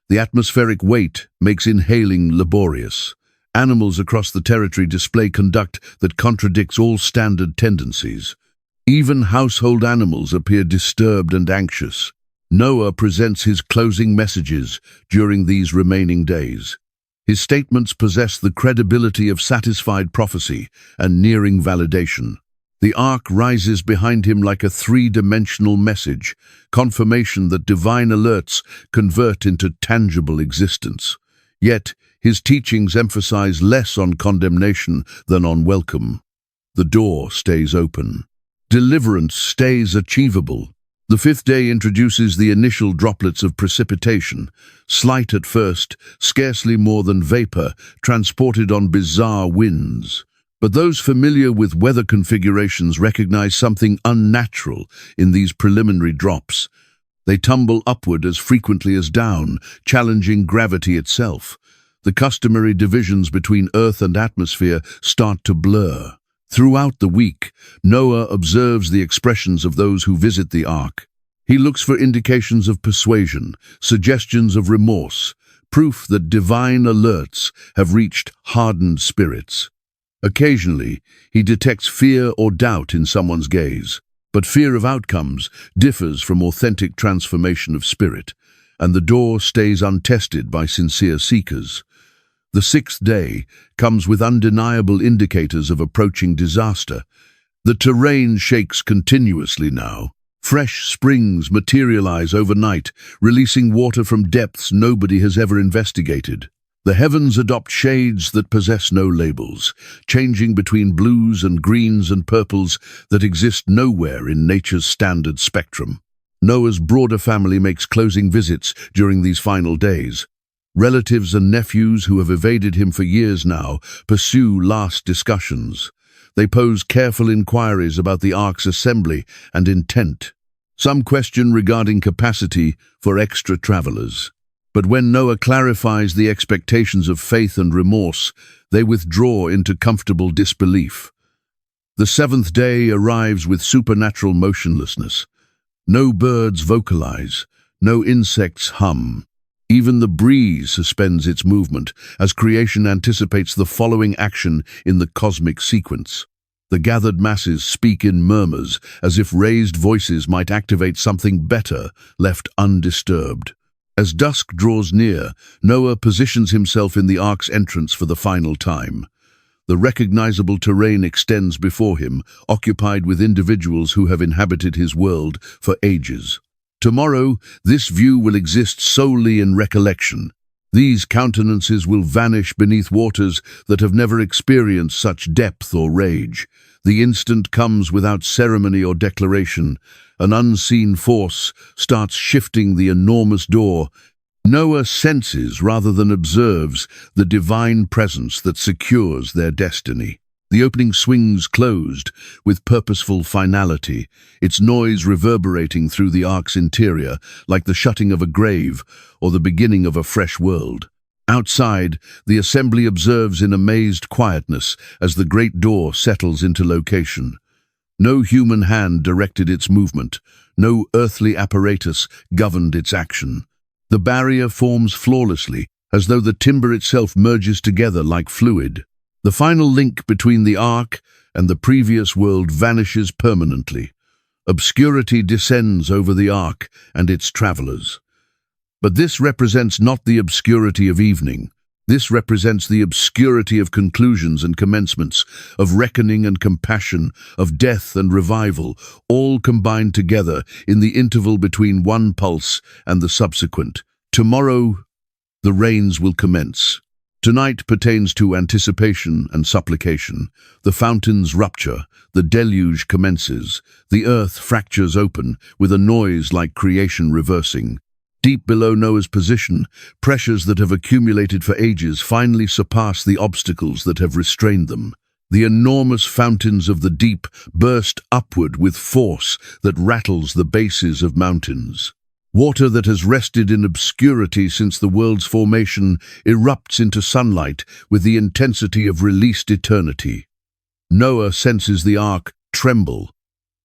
The atmospheric weight makes inhaling laborious. Animals across the territory display conduct that contradicts all standard tendencies. Even household animals appear disturbed and anxious. Noah presents his closing messages during these remaining days. His statements possess the credibility of satisfied prophecy and nearing validation. The ark rises behind him like a three-dimensional message, confirmation that divine alerts convert into tangible existence. Yet, his teachings emphasize less on condemnation than on welcome. The door stays open. Deliverance stays achievable. The fifth day introduces the initial droplets of precipitation, slight at first, scarcely more than vapor, transported on bizarre winds. But those familiar with weather configurations recognize something unnatural in these preliminary drops. They tumble upward as frequently as down, challenging gravity itself. The customary divisions between earth and atmosphere start to blur. Throughout the week, Noah observes the expressions of those who visit the ark. He looks for indications of persuasion, suggestions of remorse, proof that divine alerts have reached hardened spirits. Occasionally, he detects fear or doubt in someone's gaze, but fear of outcomes differs from authentic transformation of spirit, and the door stays untested by sincere seekers. The sixth day comes with undeniable indicators of approaching disaster. The terrain shakes continuously now. Fresh springs materialize overnight, releasing water from depths nobody has ever investigated. The heavens adopt shades that possess no labels, changing between blues and greens and purples that exist nowhere in nature's standard spectrum. Noah's broader family makes closing visits during these final days. Relatives and nephews who have evaded him for years now pursue last discussions. They pose careful inquiries about the ark's assembly and intent. Some question regarding capacity for extra travelers. But when Noah clarifies the expectations of faith and remorse, they withdraw into comfortable disbelief. The seventh day arrives with supernatural motionlessness. No birds vocalize, no insects hum. Even the breeze suspends its movement as creation anticipates the following action in the cosmic sequence. The gathered masses speak in murmurs, as if raised voices might activate something better, left undisturbed. As dusk draws near, Noah positions himself in the ark's entrance for the final time. The recognizable terrain extends before him, occupied with individuals who have inhabited his world for ages. Tomorrow, this view will exist solely in recollection. These countenances will vanish beneath waters that have never experienced such depth or rage. The instant comes without ceremony or declaration. An unseen force starts shifting the enormous door. Noah senses rather than observes the divine presence that secures their destiny. The opening swings closed with purposeful finality, its noise reverberating through the ark's interior like the shutting of a grave or the beginning of a fresh world. Outside, the assembly observes in amazed quietness as the great door settles into location. No human hand directed its movement, no earthly apparatus governed its action. The barrier forms flawlessly, as though the timber itself merges together like fluid. The final link between the ark and the previous world vanishes permanently. Obscurity descends over the ark and its travelers. But this represents not the obscurity of evening. This represents the obscurity of conclusions and commencements, of reckoning and compassion, of death and revival, all combined together in the interval between one pulse and the subsequent. Tomorrow, the rains will commence. Tonight pertains to anticipation and supplication. The fountains rupture, the deluge commences, the earth fractures open with a noise like creation reversing. Deep below Noah's position, pressures that have accumulated for ages finally surpass the obstacles that have restrained them. The enormous fountains of the deep burst upward with force that rattles the bases of mountains. Water that has rested in obscurity since the world's formation erupts into sunlight with the intensity of released eternity. Noah senses the ark tremble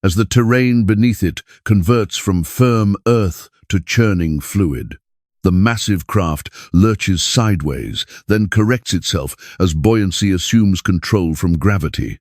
as the terrain beneath it converts from firm earth to churning fluid. The massive craft lurches sideways, then corrects itself as buoyancy assumes control from gravity.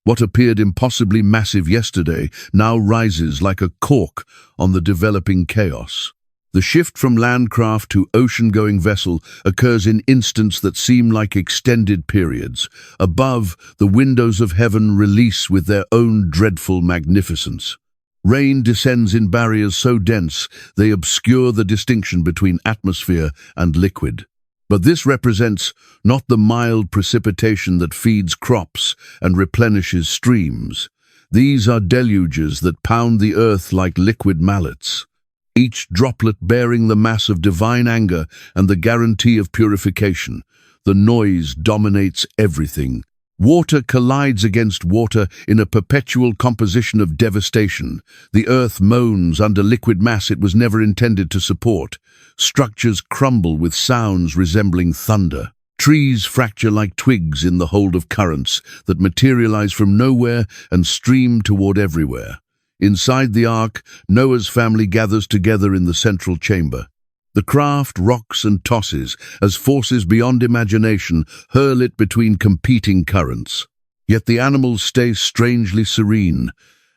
What appeared impossibly massive yesterday now rises like a cork on the developing chaos. The shift from landcraft to ocean-going vessel occurs in instants that seem like extended periods. Above, the windows of heaven release with their own dreadful magnificence. Rain descends in barriers so dense they obscure the distinction between atmosphere and liquid. But this represents not the mild precipitation that feeds crops and replenishes streams. These are deluges that pound the earth like liquid mallets, each droplet bearing the mass of divine anger and the guarantee of purification. The noise dominates everything. Water collides against water in a perpetual composition of devastation. The earth moans under liquid mass it was never intended to support. Structures crumble with sounds resembling thunder. Trees fracture like twigs in the hold of currents that materialize from nowhere and stream toward everywhere. Inside the ark, Noah's family gathers together in the central chamber. The craft rocks and tosses as forces beyond imagination hurl it between competing currents. Yet the animals stay strangely serene,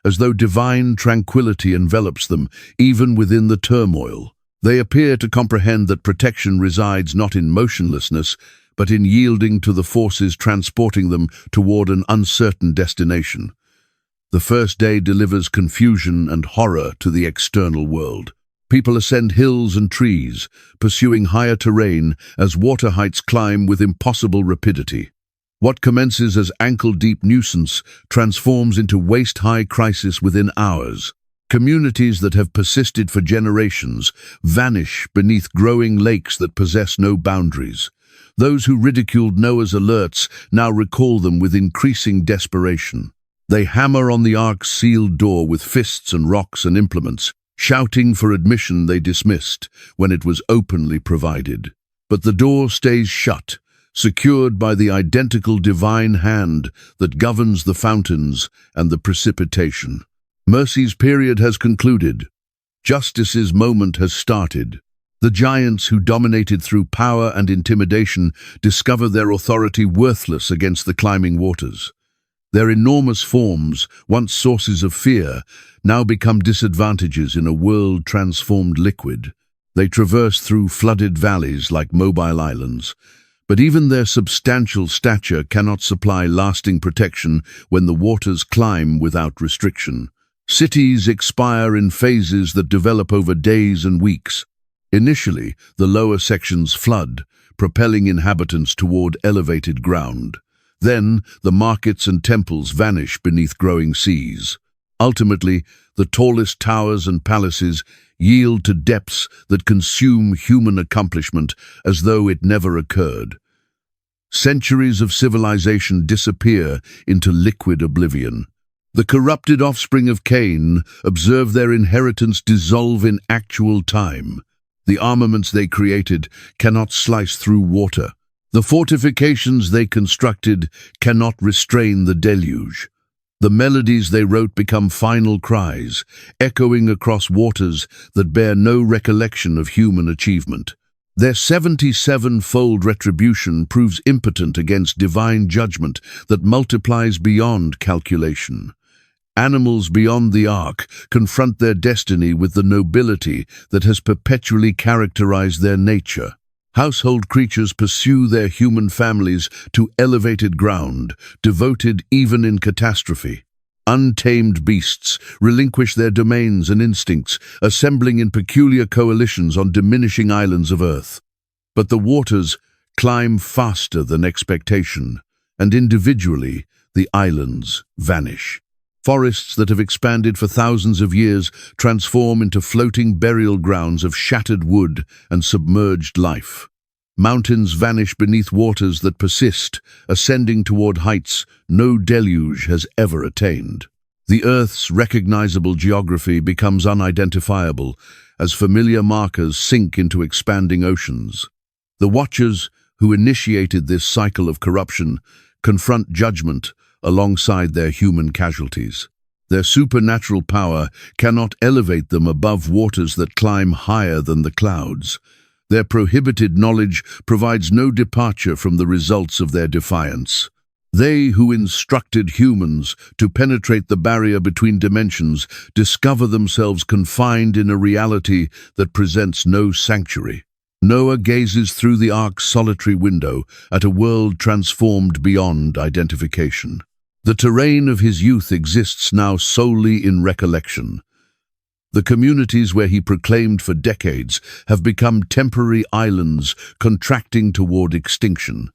as though divine tranquility envelops them, even within the turmoil. They appear to comprehend that protection resides not in motionlessness, but in yielding to the forces transporting them toward an uncertain destination. The first day delivers confusion and horror to the external world. People ascend hills and trees, pursuing higher terrain as water heights climb with impossible rapidity. What commences as ankle-deep nuisance transforms into waist-high crisis within hours. Communities that have persisted for generations vanish beneath growing lakes that possess no boundaries. Those who ridiculed Noah's alerts now recall them with increasing desperation. They hammer on the ark's sealed door with fists and rocks and implements, shouting for admission they dismissed when it was openly provided. But the door stays shut, secured by the identical divine hand that governs the fountains and the precipitation. Mercy's period has concluded. Justice's moment has started. The giants who dominated through power and intimidation discover their authority worthless against the climbing waters. Their enormous forms, once sources of fear, now become disadvantages in a world transformed liquid. They traverse through flooded valleys like mobile islands, but even their substantial stature cannot supply lasting protection when the waters climb without restriction. Cities expire in phases that develop over days and weeks. Initially, the lower sections flood, propelling inhabitants toward elevated ground. Then, the markets and temples vanish beneath growing seas. Ultimately, the tallest towers and palaces yield to depths that consume human accomplishment as though it never occurred. Centuries of civilization disappear into liquid oblivion. The corrupted offspring of Cain observe their inheritance dissolve in actual time. The armaments they created cannot slice through water. The fortifications they constructed cannot restrain the deluge. The melodies they wrote become final cries, echoing across waters that bear no recollection of human achievement. Their 77-fold retribution proves impotent against divine judgment that multiplies beyond calculation. Animals beyond the ark confront their destiny with the nobility that has perpetually characterized their nature. Household creatures pursue their human families to elevated ground, devoted even in catastrophe. Untamed beasts relinquish their domains and instincts, assembling in peculiar coalitions on diminishing islands of earth. But the waters climb faster than expectation, and individually the islands vanish. Forests that have expanded for thousands of years transform into floating burial grounds of shattered wood and submerged life. Mountains vanish beneath waters that persist, ascending toward heights no deluge has ever attained. The Earth's recognizable geography becomes unidentifiable as familiar markers sink into expanding oceans. The Watchers, who initiated this cycle of corruption, confront judgment alongside their human casualties. Their supernatural power cannot elevate them above waters that climb higher than the clouds. Their prohibited knowledge provides no departure from the results of their defiance. They who instructed humans to penetrate the barrier between dimensions discover themselves confined in a reality that presents no sanctuary. Noah gazes through the ark's solitary window at a world transformed beyond identification. The terrain of his youth exists now solely in recollection. The communities where he proclaimed for decades have become temporary islands contracting toward extinction.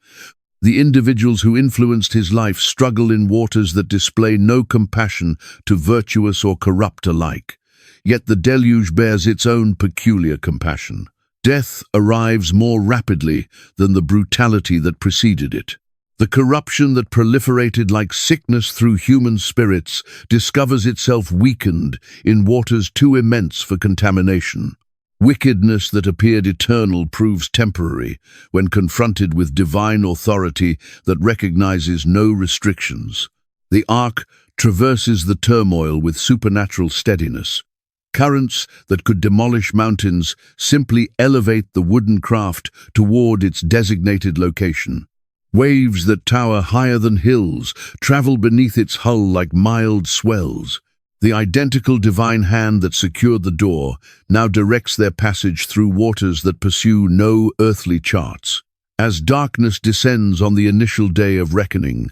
The individuals who influenced his life struggle in waters that display no compassion to virtuous or corrupt alike. Yet the deluge bears its own peculiar compassion. Death arrives more rapidly than the brutality that preceded it. The corruption that proliferated like sickness through human spirits discovers itself weakened in waters too immense for contamination. Wickedness that appeared eternal proves temporary when confronted with divine authority that recognizes no restrictions. The ark traverses the turmoil with supernatural steadiness. Currents that could demolish mountains simply elevate the wooden craft toward its designated location. Waves that tower higher than hills travel beneath its hull like mild swells. The identical divine hand that secured the door now directs their passage through waters that pursue no earthly charts. As darkness descends on the initial day of reckoning,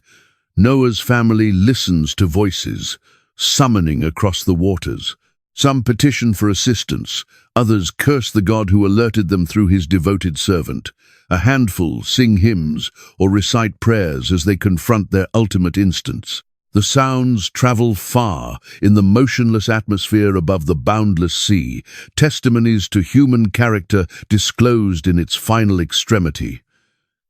Noah's family listens to voices, summoning across the waters. Some petition for assistance, others curse the God who alerted them through his devoted servant. A handful sing hymns or recite prayers as they confront their ultimate instance. The sounds travel far in the motionless atmosphere above the boundless sea, testimonies to human character disclosed in its final extremity.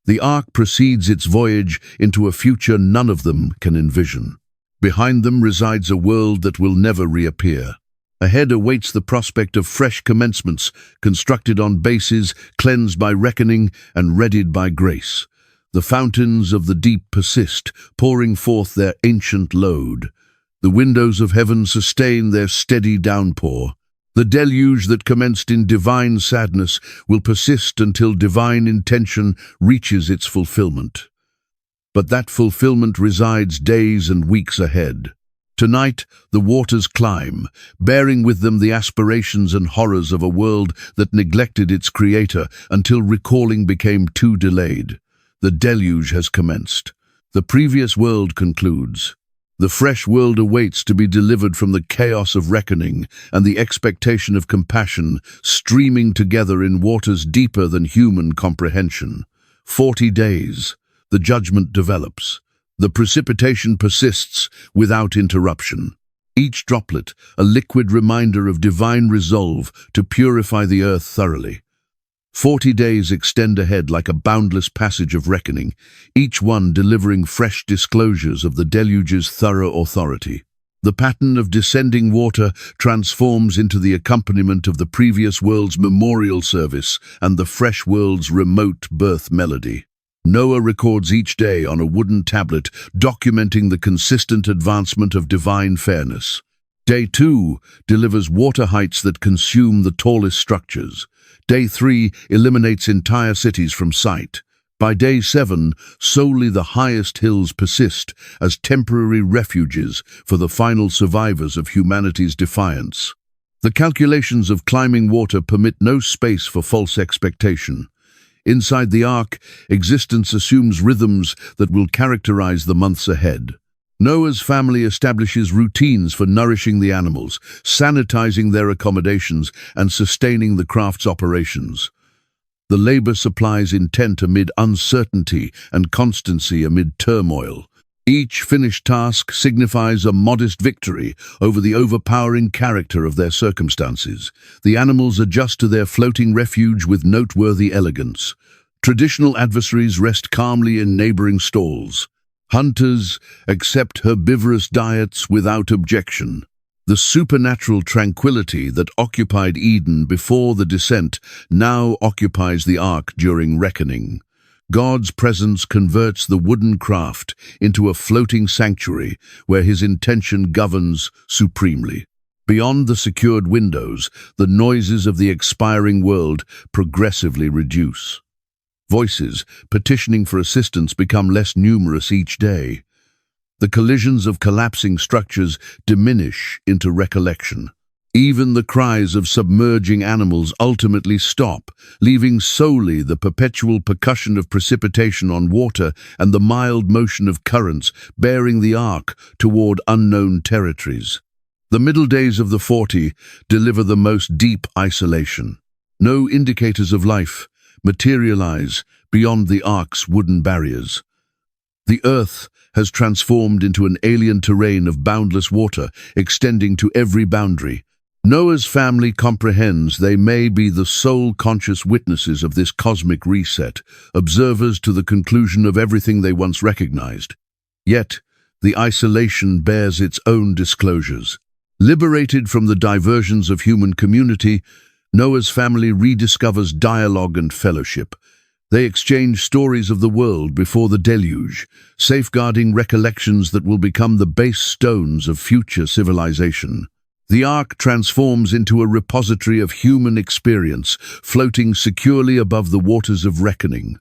The ark proceeds its voyage into a future none of them can envision. Behind them resides a world that will never reappear. Ahead awaits the prospect of fresh commencements, constructed on bases cleansed by reckoning and readied by grace. The fountains of the deep persist, pouring forth their ancient load. The windows of heaven sustain their steady downpour. The deluge that commenced in divine sadness will persist until divine intention reaches its fulfillment. But that fulfillment resides days and weeks ahead. Tonight, the waters climb, bearing with them the aspirations and horrors of a world that neglected its creator until recalling became too delayed. The deluge has commenced. The previous world concludes. The fresh world awaits to be delivered from the chaos of reckoning and the expectation of compassion streaming together in waters deeper than human comprehension. 40 days. The judgment develops. The precipitation persists without interruption. Each droplet, a liquid reminder of divine resolve to purify the earth thoroughly. 40 days extend ahead like a boundless passage of reckoning, each one delivering fresh disclosures of the deluge's thorough authority. The pattern of descending water transforms into the accompaniment of the previous world's memorial service and the fresh world's remote birth melody. Noah records each day on a wooden tablet, documenting the consistent advancement of divine fairness. Day 2 delivers water heights that consume the tallest structures. Day 3 eliminates entire cities from sight. By day 7, solely the highest hills persist as temporary refuges for the final survivors of humanity's defiance. The calculations of climbing water permit no space for false expectation. Inside the ark, existence assumes rhythms that will characterize the months ahead. Noah's family establishes routines for nourishing the animals, sanitizing their accommodations, and sustaining the craft's operations. The labor supplies intent amid uncertainty and constancy amid turmoil. Each finished task signifies a modest victory over the overpowering character of their circumstances. The animals adjust to their floating refuge with noteworthy elegance. Traditional adversaries rest calmly in neighboring stalls. Hunters accept herbivorous diets without objection. The supernatural tranquility that occupied Eden before the descent now occupies the ark during reckoning. God's presence converts the wooden craft into a floating sanctuary where his intention governs supremely. Beyond the secured windows, the noises of the expiring world progressively reduce. Voices petitioning for assistance become less numerous each day. The collisions of collapsing structures diminish into recollection. Even the cries of submerging animals ultimately stop, leaving solely the perpetual percussion of precipitation on water and the mild motion of currents bearing the ark toward unknown territories. The middle days of the 40 deliver the most deep isolation. No indicators of life materialize beyond the ark's wooden barriers. The earth has transformed into an alien terrain of boundless water, extending to every boundary. Noah's family comprehends they may be the sole conscious witnesses of this cosmic reset, observers to the conclusion of everything they once recognized. Yet, the isolation bears its own disclosures. Liberated from the diversions of human community, Noah's family rediscovers dialogue and fellowship. They exchange stories of the world before the deluge, safeguarding recollections that will become the base stones of future civilization. The ark transforms into a repository of human experience, floating securely above the waters of reckoning.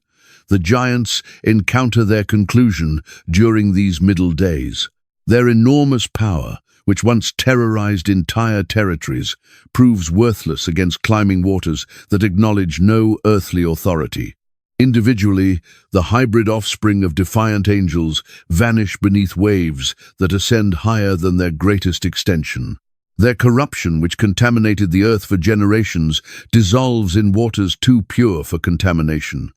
The giants encounter their conclusion during these middle days. Their enormous power, which once terrorized entire territories, proves worthless against climbing waters that acknowledge no earthly authority. Individually, the hybrid offspring of defiant angels vanish beneath waves that ascend higher than their greatest extension. Their corruption, which contaminated the earth for generations, dissolves in waters too pure for contamination.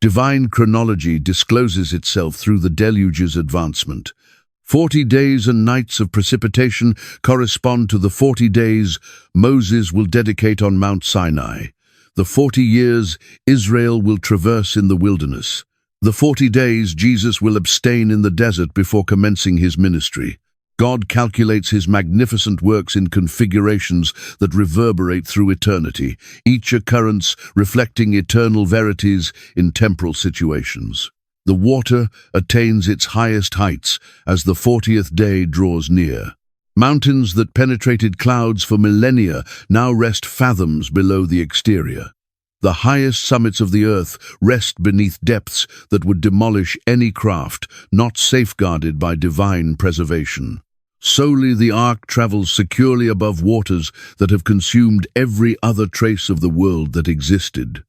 Divine chronology discloses itself through the deluge's advancement. 40 days and nights of precipitation correspond to the 40 days Moses will dedicate on Mount Sinai. The 40 years Israel will traverse in the wilderness. The 40 days Jesus will abstain in the desert before commencing his ministry. God calculates his magnificent works in configurations that reverberate through eternity, each occurrence reflecting eternal verities in temporal situations. The water attains its highest heights as the 40th day draws near. Mountains that penetrated clouds for millennia now rest fathoms below the exterior. The highest summits of the earth rest beneath depths that would demolish any craft not safeguarded by divine preservation. Solely the ark travels securely above waters that have consumed every other trace of the world that existed.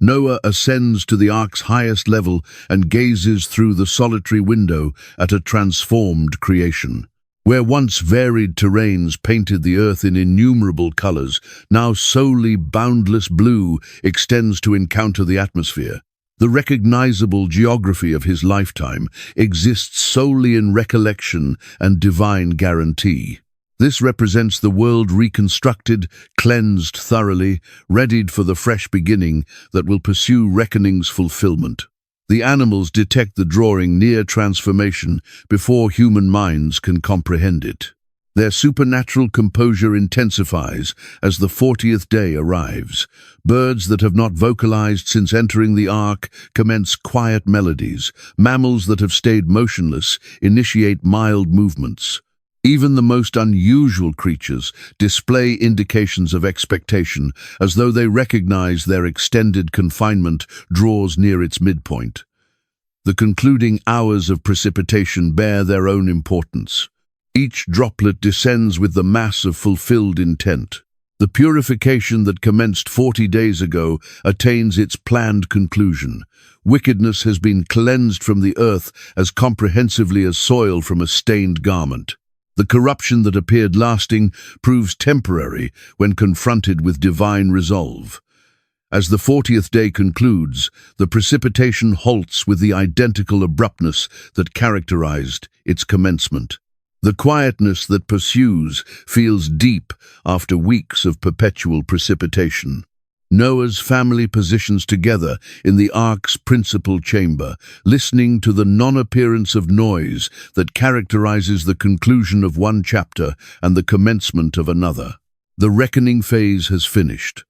Noah ascends to the ark's highest level and gazes through the solitary window at a transformed creation. Where once varied terrains painted the earth in innumerable colors, now solely boundless blue extends to encounter the atmosphere. The recognizable geography of his lifetime exists solely in recollection and divine guarantee. This represents the world reconstructed, cleansed thoroughly, readied for the fresh beginning that will pursue reckoning's fulfillment. The animals detect the drawing near transformation before human minds can comprehend it. Their supernatural composure intensifies as the 40th day arrives. Birds that have not vocalized since entering the ark commence quiet melodies. Mammals that have stayed motionless initiate mild movements. Even the most unusual creatures display indications of expectation, as though they recognize their extended confinement draws near its midpoint. The concluding hours of precipitation bear their own importance. Each droplet descends with the mass of fulfilled intent. The purification that commenced 40 days ago attains its planned conclusion. Wickedness has been cleansed from the earth as comprehensively as soil from a stained garment. The corruption that appeared lasting proves temporary when confronted with divine resolve. As the 40th day concludes, the precipitation halts with the identical abruptness that characterized its commencement. The quietness that pursues feels deep after weeks of perpetual precipitation. Noah's family positions together in the ark's principal chamber, listening to the non-appearance of noise that characterizes the conclusion of one chapter and the commencement of another. The reckoning phase has finished.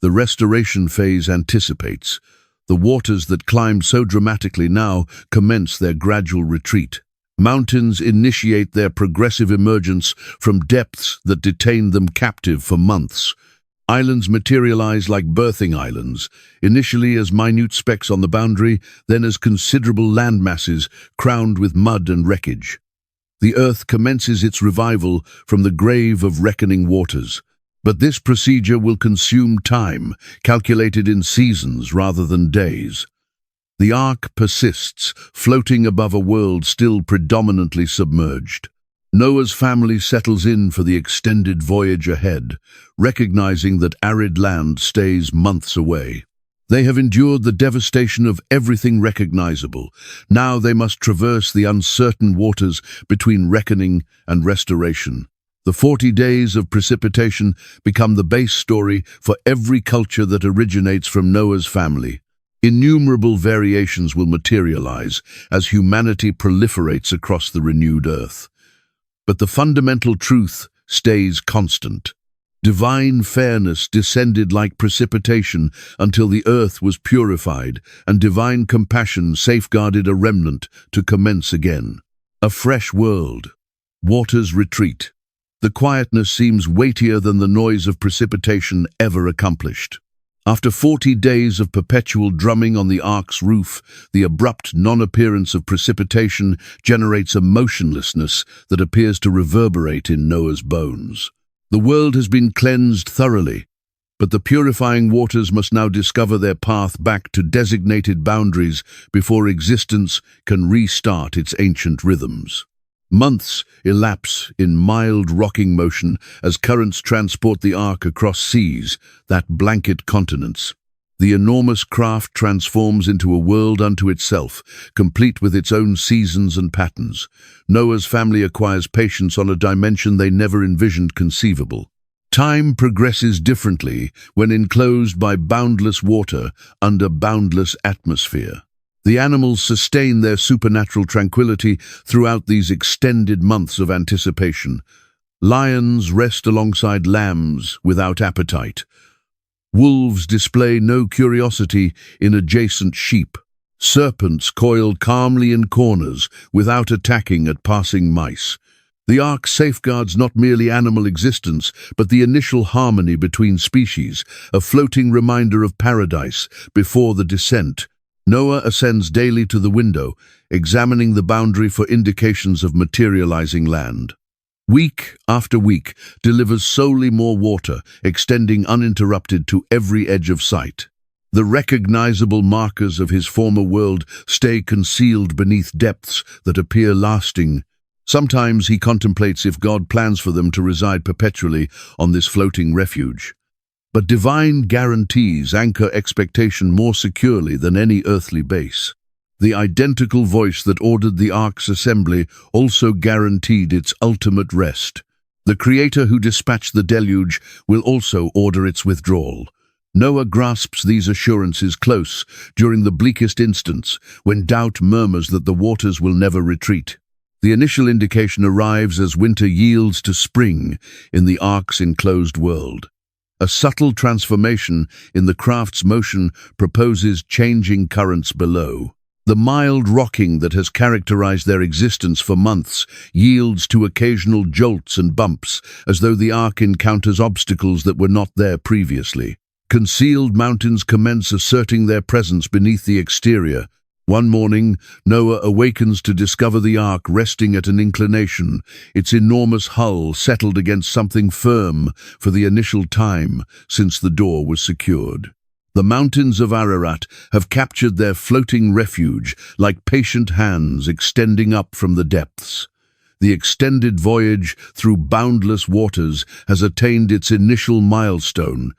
The restoration phase anticipates. The waters that climbed so dramatically now commence their gradual retreat. Mountains initiate their progressive emergence from depths that detained them captive for months. Islands materialize like birthing islands, initially as minute specks on the boundary, then as considerable landmasses crowned with mud and wreckage. The earth commences its revival from the grave of reckoning waters. But this procedure will consume time, calculated in seasons rather than days. The ark persists, floating above a world still predominantly submerged. Noah's family settles in for the extended voyage ahead, recognizing that arid land stays months away. They have endured the devastation of everything recognizable. Now they must traverse the uncertain waters between reckoning and restoration. The 40 days of precipitation become the base story for every culture that originates from Noah's family. Innumerable variations will materialize as humanity proliferates across the renewed earth. But the fundamental truth stays constant. Divine fairness descended like precipitation until the earth was purified, and divine compassion safeguarded a remnant to commence again. A fresh world. Waters retreat. The quietness seems weightier than the noise of precipitation ever accomplished. After 40 days of perpetual drumming on the ark's roof, the abrupt non-appearance of precipitation generates a motionlessness that appears to reverberate in Noah's bones. The world has been cleansed thoroughly, but the purifying waters must now discover their path back to designated boundaries before existence can restart its ancient rhythms. Months elapse in mild rocking motion as currents transport the ark across seas that blanket continents. The enormous craft transforms into a world unto itself, complete with its own seasons and patterns. Noah's family acquires patience on a dimension they never envisioned conceivable. Time progresses differently when enclosed by boundless water under boundless atmosphere. The animals sustain their supernatural tranquility throughout these extended months of anticipation. Lions rest alongside lambs without appetite. Wolves display no curiosity in adjacent sheep. Serpents coil calmly in corners without attacking at passing mice. The ark safeguards not merely animal existence, but the initial harmony between species, a floating reminder of paradise before the descent. Noah ascends daily to the window, examining the boundary for indications of materializing land. Week after week delivers solely more water, extending uninterrupted to every edge of sight. The recognizable markers of his former world stay concealed beneath depths that appear lasting. Sometimes he contemplates if God plans for them to reside perpetually on this floating refuge. But divine guarantees anchor expectation more securely than any earthly base. The identical voice that ordered the ark's assembly also guaranteed its ultimate rest. The Creator who dispatched the deluge will also order its withdrawal. Noah grasps these assurances close during the bleakest instants, when doubt murmurs that the waters will never retreat. The initial indication arrives as winter yields to spring in the ark's enclosed world. A subtle transformation in the craft's motion proposes changing currents below. The mild rocking that has characterized their existence for months yields to occasional jolts and bumps, as though the ark encounters obstacles that were not there previously. Concealed mountains commence asserting their presence beneath the exterior. One morning, Noah awakens to discover the ark resting at an inclination, its enormous hull settled against something firm for the initial time since the door was secured. The mountains of Ararat have captured their floating refuge like patient hands extending up from the depths. The extended voyage through boundless waters has attained its initial milestone.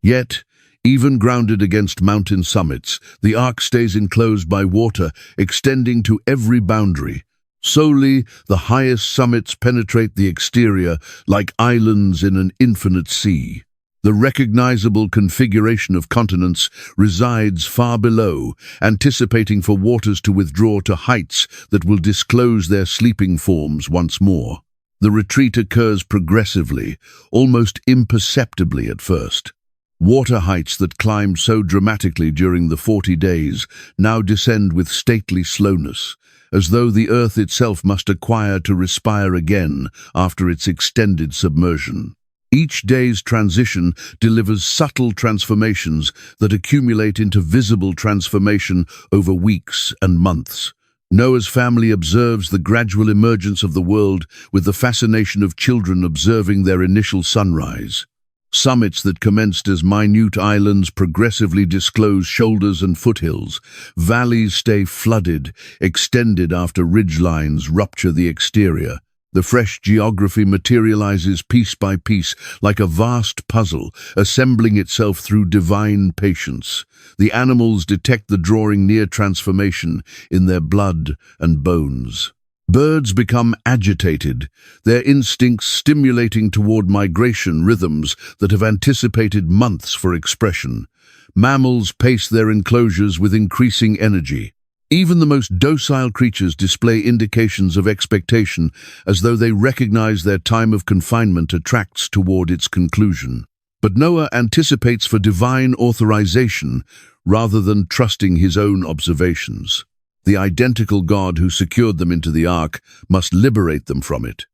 Yet, even grounded against mountain summits, the ark stays enclosed by water extending to every boundary. Solely the highest summits penetrate the exterior like islands in an infinite sea. The recognizable configuration of continents resides far below, anticipating for waters to withdraw to heights that will disclose their sleeping forms once more. The retreat occurs progressively, almost imperceptibly at first. Water heights that climbed so dramatically during the 40 days now descend with stately slowness, as though the earth itself must acquire to respire again after its extended submersion. Each day's transition delivers subtle transformations that accumulate into visible transformation over weeks and months. Noah's family observes the gradual emergence of the world with the fascination of children observing their initial sunrise. Summits that commenced as minute islands progressively disclose shoulders and foothills. Valleys stay flooded, extended after ridgelines rupture the exterior. The fresh geography materializes piece by piece like a vast puzzle, assembling itself through divine patience. The animals detect the drawing near transformation in their blood and bones. Birds become agitated, their instincts stimulating toward migration rhythms that have anticipated months for expression. Mammals pace their enclosures with increasing energy. Even the most docile creatures display indications of expectation, as though they recognize their time of confinement attracts toward its conclusion. But Noah anticipates for divine authorization rather than trusting his own observations. The identical God who secured them into the ark must liberate them from it.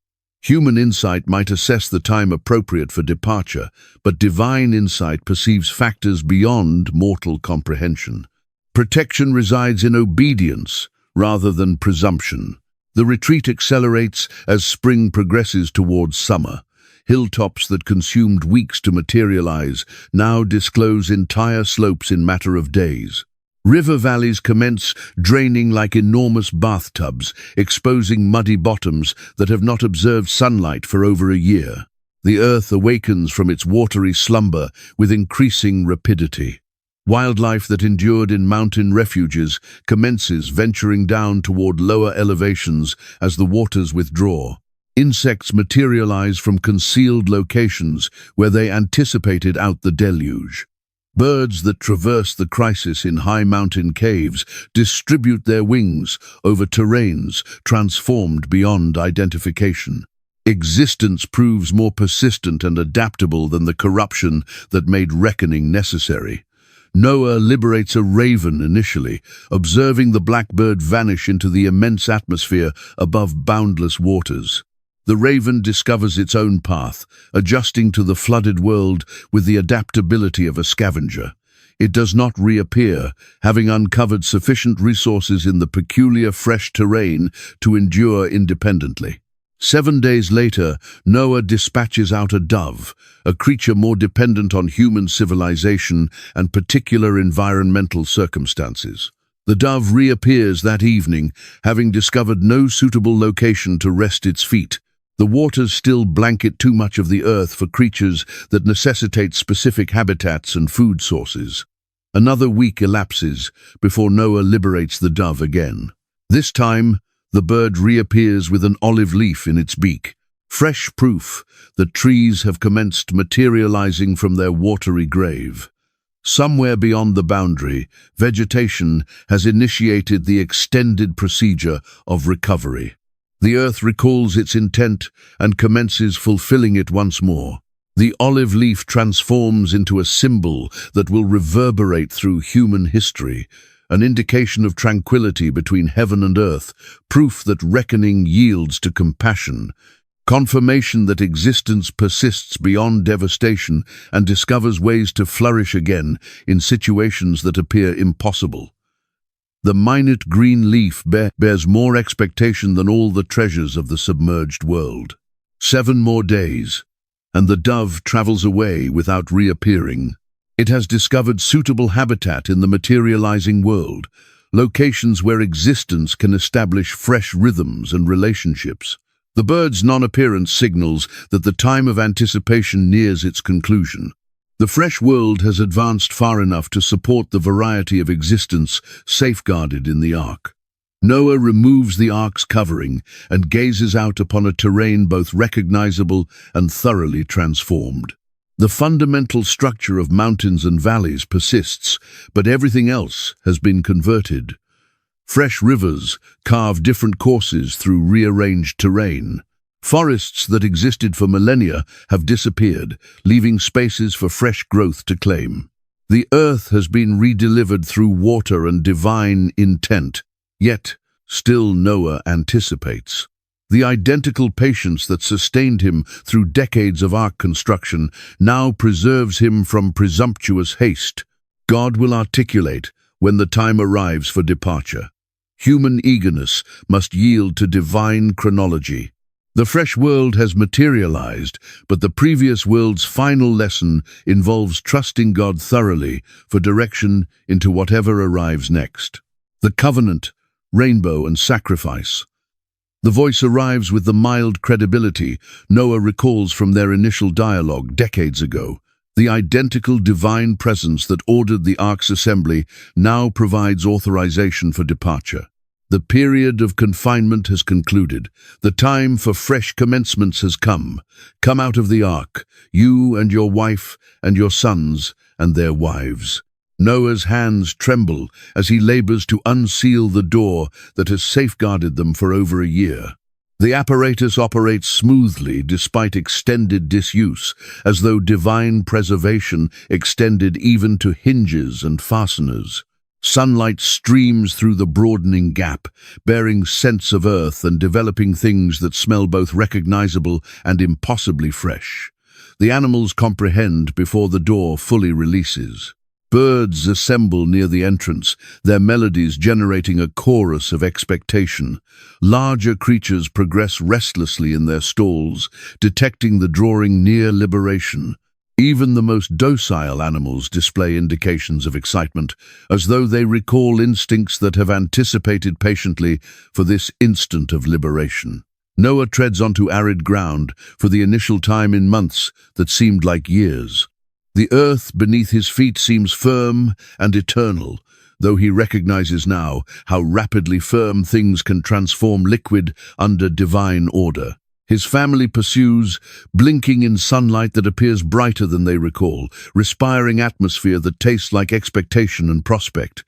Human insight might assess the time appropriate for departure, but divine insight perceives factors beyond mortal comprehension. Protection resides in obedience rather than presumption. The retreat accelerates as spring progresses towards summer. Hilltops that consumed weeks to materialize now disclose entire slopes in matter of days. River valleys commence draining like enormous bathtubs, exposing muddy bottoms that have not observed sunlight for over a year. The earth awakens from its watery slumber with increasing rapidity. Wildlife that endured in mountain refuges commences venturing down toward lower elevations as the waters withdraw. Insects materialize from concealed locations where they anticipated out the deluge. Birds that traverse the crisis in high mountain caves distribute their wings over terrains transformed beyond identification. Existence proves more persistent and adaptable than the corruption that made reckoning necessary. Noah liberates a raven initially, observing the blackbird vanish into the immense atmosphere above boundless waters. The raven discovers its own path, adjusting to the flooded world with the adaptability of a scavenger. It does not reappear, having uncovered sufficient resources in the peculiar fresh terrain to endure independently. 7 days later, Noah dispatches out a dove, a creature more dependent on human civilization and particular environmental circumstances. The dove reappears that evening, having discovered no suitable location to rest its feet. The waters still blanket too much of the earth for creatures that necessitate specific habitats and food sources. Another week elapses before Noah liberates the dove again. This time, the bird reappears with an olive leaf in its beak, fresh proof that trees have commenced materializing from their watery grave. Somewhere beyond the boundary, vegetation has initiated the extended procedure of recovery. The earth recalls its intent and commences fulfilling it once more. The olive leaf transforms into a symbol that will reverberate through human history, an indication of tranquility between heaven and earth, proof that reckoning yields to compassion, confirmation that existence persists beyond devastation and discovers ways to flourish again in situations that appear impossible. The minute green leaf bears more expectation than all the treasures of the submerged world. 7 more days, and the dove travels away without reappearing. It has discovered suitable habitat in the materializing world, locations where existence can establish fresh rhythms and relationships. The bird's non-appearance signals that the time of anticipation nears its conclusion. The fresh world has advanced far enough to support the variety of existence safeguarded in the ark. Noah removes the ark's covering and gazes out upon a terrain both recognizable and thoroughly transformed. The fundamental structure of mountains and valleys persists, but everything else has been converted. Fresh rivers carve different courses through rearranged terrain. Forests that existed for millennia have disappeared, leaving spaces for fresh growth to claim. The earth has been redelivered through water and divine intent, yet still Noah anticipates. The identical patience that sustained him through decades of ark construction now preserves him from presumptuous haste. God will articulate when the time arrives for departure. Human eagerness must yield to divine chronology. The fresh world has materialized, but the previous world's final lesson involves trusting God thoroughly for direction into whatever arrives next. The covenant, rainbow, and sacrifice. The voice arrives with the mild credibility Noah recalls from their initial dialogue decades ago. The identical divine presence that ordered the ark's assembly now provides authorization for departure. The period of confinement has concluded. The time for fresh commencements has come. Come out of the ark, you and your wife and your sons and their wives. Noah's hands tremble as he labors to unseal the door that has safeguarded them for over a year. The apparatus operates smoothly despite extended disuse, as though divine preservation extended even to hinges and fasteners. Sunlight streams through the broadening gap, bearing scents of earth and developing things that smell both recognizable and impossibly fresh. The animals comprehend before the door fully releases. Birds assemble near the entrance, their melodies generating a chorus of expectation. Larger creatures progress restlessly in their stalls, detecting the drawing near liberation. Even the most docile animals display indications of excitement, as though they recall instincts that have anticipated patiently for this instant of liberation. Noah treads onto arid ground for the initial time in months that seemed like years. The earth beneath his feet seems firm and eternal, though he recognizes now how rapidly firm things can transform liquid under divine order. His family pursues, blinking in sunlight that appears brighter than they recall, respiring atmosphere that tastes like expectation and prospect.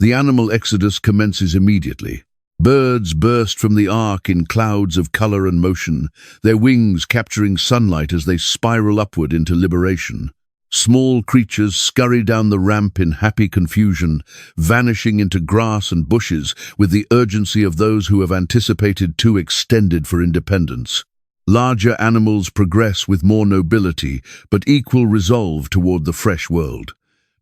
The animal exodus commences immediately. Birds burst from the ark in clouds of color and motion, their wings capturing sunlight as they spiral upward into liberation. Small creatures scurry down the ramp in happy confusion, vanishing into grass and bushes with the urgency of those who have anticipated too extended for independence. Larger animals progress with more nobility, but equal resolve toward the fresh world.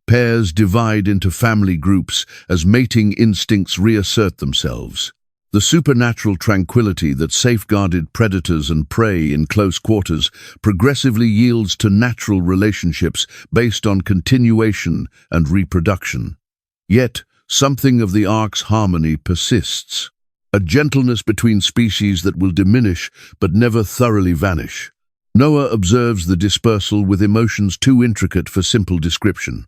Pairs divide into family groups as mating instincts reassert themselves. The supernatural tranquility that safeguarded predators and prey in close quarters progressively yields to natural relationships based on continuation and reproduction. Yet, something of the ark's harmony persists. A gentleness between species that will diminish but never thoroughly vanish. Noah observes the dispersal with emotions too intricate for simple description.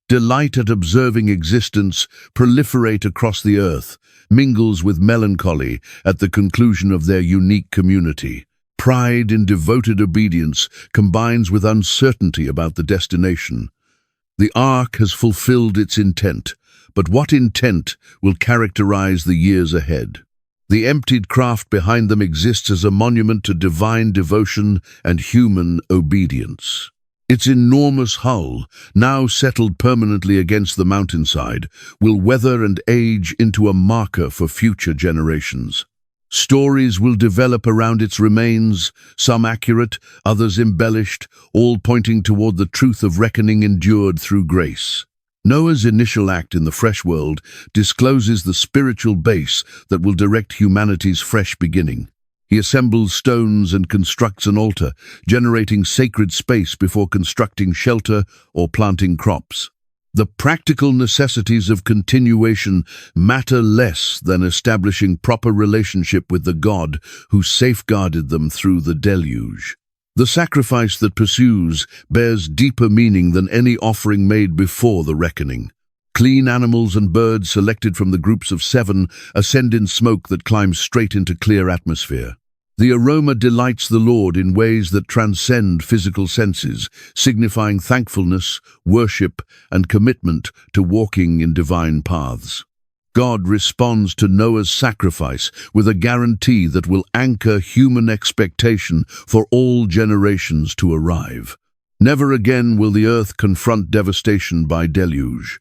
Delight at observing existence proliferate across the earth, mingles with melancholy at the conclusion of their unique community. Pride in devoted obedience combines with uncertainty about the destination. The ark has fulfilled its intent, but what intent will characterize the years ahead? The emptied craft behind them exists as a monument to divine devotion and human obedience. Its enormous hull, now settled permanently against the mountainside, will weather and age into a marker for future generations. Stories will develop around its remains, some accurate, others embellished, all pointing toward the truth of reckoning endured through grace. Noah's initial act in the fresh world discloses the spiritual base that will direct humanity's fresh beginning. He assembles stones and constructs an altar, generating sacred space before constructing shelter or planting crops. The practical necessities of continuation matter less than establishing proper relationship with the God who safeguarded them through the deluge. The sacrifice that pursues bears deeper meaning than any offering made before the reckoning. Clean animals and birds selected from the groups of 7 ascend in smoke that climbs straight into clear atmosphere. The aroma delights the Lord in ways that transcend physical senses, signifying thankfulness, worship, and commitment to walking in divine paths. God responds to Noah's sacrifice with a guarantee that will anchor human expectation for all generations to arrive. Never again will the earth confront devastation by deluge.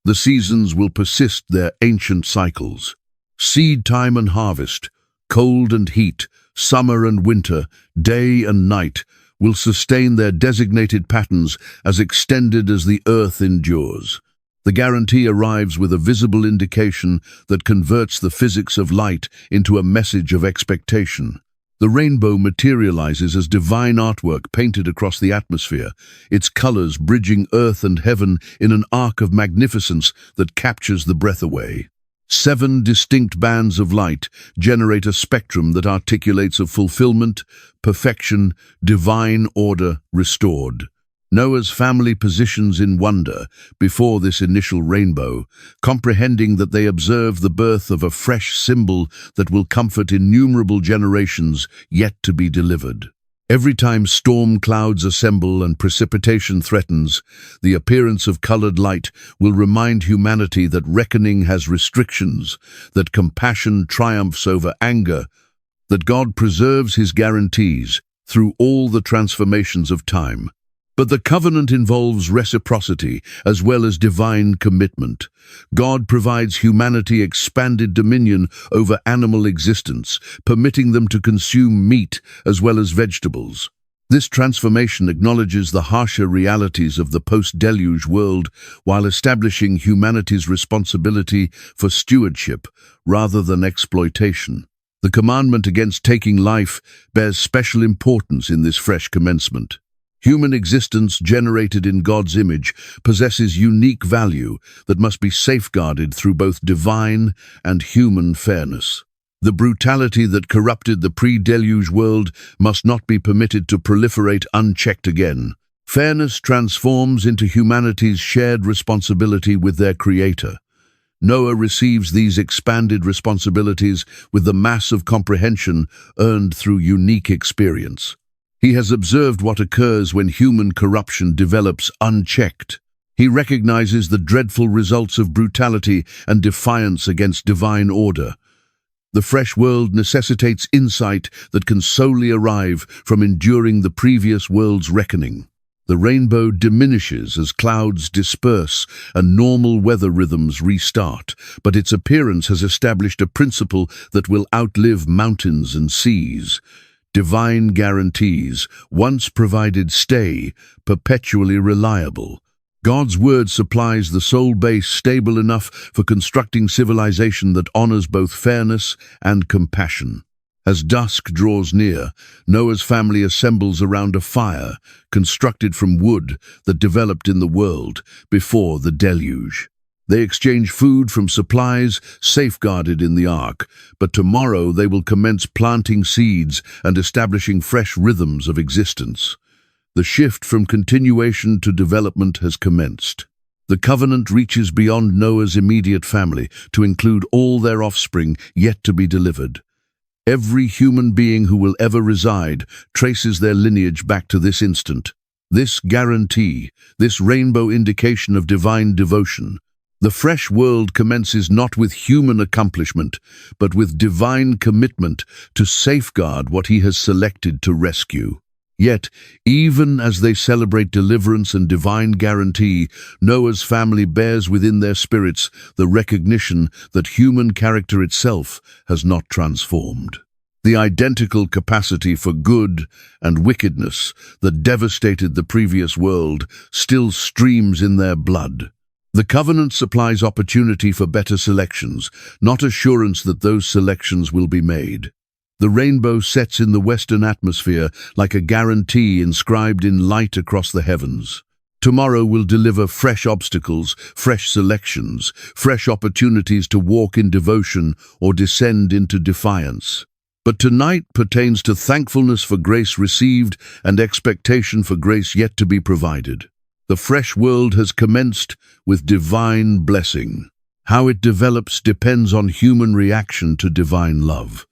The seasons will persist their ancient cycles. Seed time and harvest, cold and heat, summer and winter, day and night, will sustain their designated patterns as extended as the earth endures. The guarantee arrives with a visible indication that converts the physics of light into a message of expectation. The rainbow materializes as divine artwork painted across the atmosphere, its colors bridging earth and heaven in an arc of magnificence that captures the breath away. 7 distinct bands of light generate a spectrum that articulates of fulfillment, perfection, divine order restored. Noah's family positions in wonder before this initial rainbow, comprehending that they observe the birth of a fresh symbol that will comfort innumerable generations yet to be delivered. Every time storm clouds assemble and precipitation threatens, the appearance of colored light will remind humanity that reckoning has restrictions, that compassion triumphs over anger, that God preserves his guarantees through all the transformations of time. But the covenant involves reciprocity as well as divine commitment. God provides humanity expanded dominion over animal existence, permitting them to consume meat as well as vegetables. This transformation acknowledges the harsher realities of the post-deluge world while establishing humanity's responsibility for stewardship rather than exploitation. The commandment against taking life bears special importance in this fresh commencement. Human existence generated in God's image possesses unique value that must be safeguarded through both divine and human fairness. The brutality that corrupted the pre-deluge world must not be permitted to proliferate unchecked again. Fairness transforms into humanity's shared responsibility with their Creator. Noah receives these expanded responsibilities with the mass of comprehension earned through unique experience. He has observed what occurs when human corruption develops unchecked. He recognizes the dreadful results of brutality and defiance against divine order. The fresh world necessitates insight that can solely arrive from enduring the previous world's reckoning. The rainbow diminishes as clouds disperse and normal weather rhythms restart, but its appearance has established a principle that will outlive mountains and seas. Divine guarantees, once provided, stay perpetually reliable. God's word supplies the soul base stable enough for constructing civilization that honors both fairness and compassion. As dusk draws near, Noah's family assembles around a fire constructed from wood that developed in the world before the deluge. They exchange food from supplies safeguarded in the ark, but tomorrow they will commence planting seeds and establishing fresh rhythms of existence. The shift from continuation to development has commenced. The covenant reaches beyond Noah's immediate family to include all their offspring yet to be delivered. Every human being who will ever reside traces their lineage back to this instant. This guarantee, this rainbow indication of divine devotion. The fresh world commences not with human accomplishment, but with divine commitment to safeguard what he has selected to rescue. Yet, even as they celebrate deliverance and divine guarantee, Noah's family bears within their spirits the recognition that human character itself has not transformed. The identical capacity for good and wickedness that devastated the previous world still streams in their blood. The covenant supplies opportunity for better selections, not assurance that those selections will be made. The rainbow sets in the western atmosphere like a guarantee inscribed in light across the heavens. Tomorrow will deliver fresh obstacles, fresh selections, fresh opportunities to walk in devotion or descend into defiance. But tonight pertains to thankfulness for grace received and expectation for grace yet to be provided. The fresh world has commenced with divine blessing. How it develops depends on human reaction to divine love.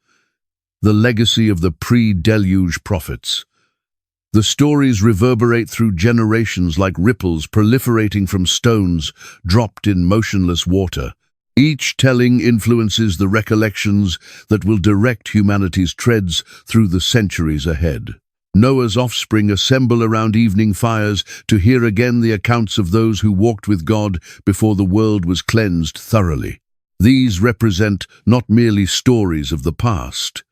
The legacy of the pre-deluge prophets. The stories reverberate through generations like ripples proliferating from stones dropped in motionless water. Each telling influences the recollections that will direct humanity's treads through the centuries ahead. Noah's offspring assemble around evening fires to hear again the accounts of those who walked with God before the world was cleansed thoroughly. These represent not merely stories of the past.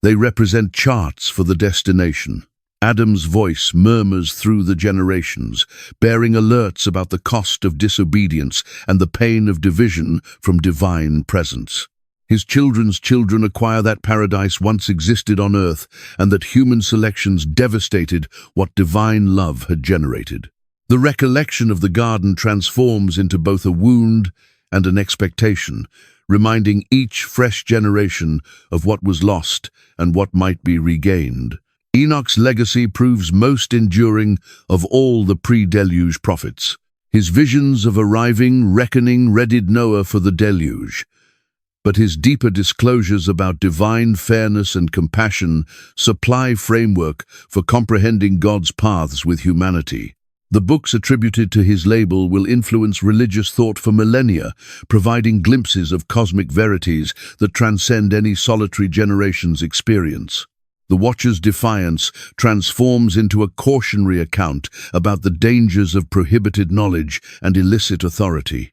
They represent charts for the destination. Adam's voice murmurs through the generations, bearing alerts about the cost of disobedience and the pain of division from divine presence. His children's children acquire that paradise once existed on earth, and that human selections devastated what divine love had generated. The recollection of the garden transforms into both a wound and an expectation, reminding each fresh generation of what was lost and what might be regained. Enoch's legacy proves most enduring of all the pre-deluge prophets. His visions of arriving reckoning readied Noah for the deluge, but his deeper disclosures about divine fairness and compassion supply framework for comprehending God's paths with humanity. The books attributed to his label will influence religious thought for millennia, providing glimpses of cosmic verities that transcend any solitary generation's experience. The Watcher's defiance transforms into a cautionary account about the dangers of prohibited knowledge and illicit authority.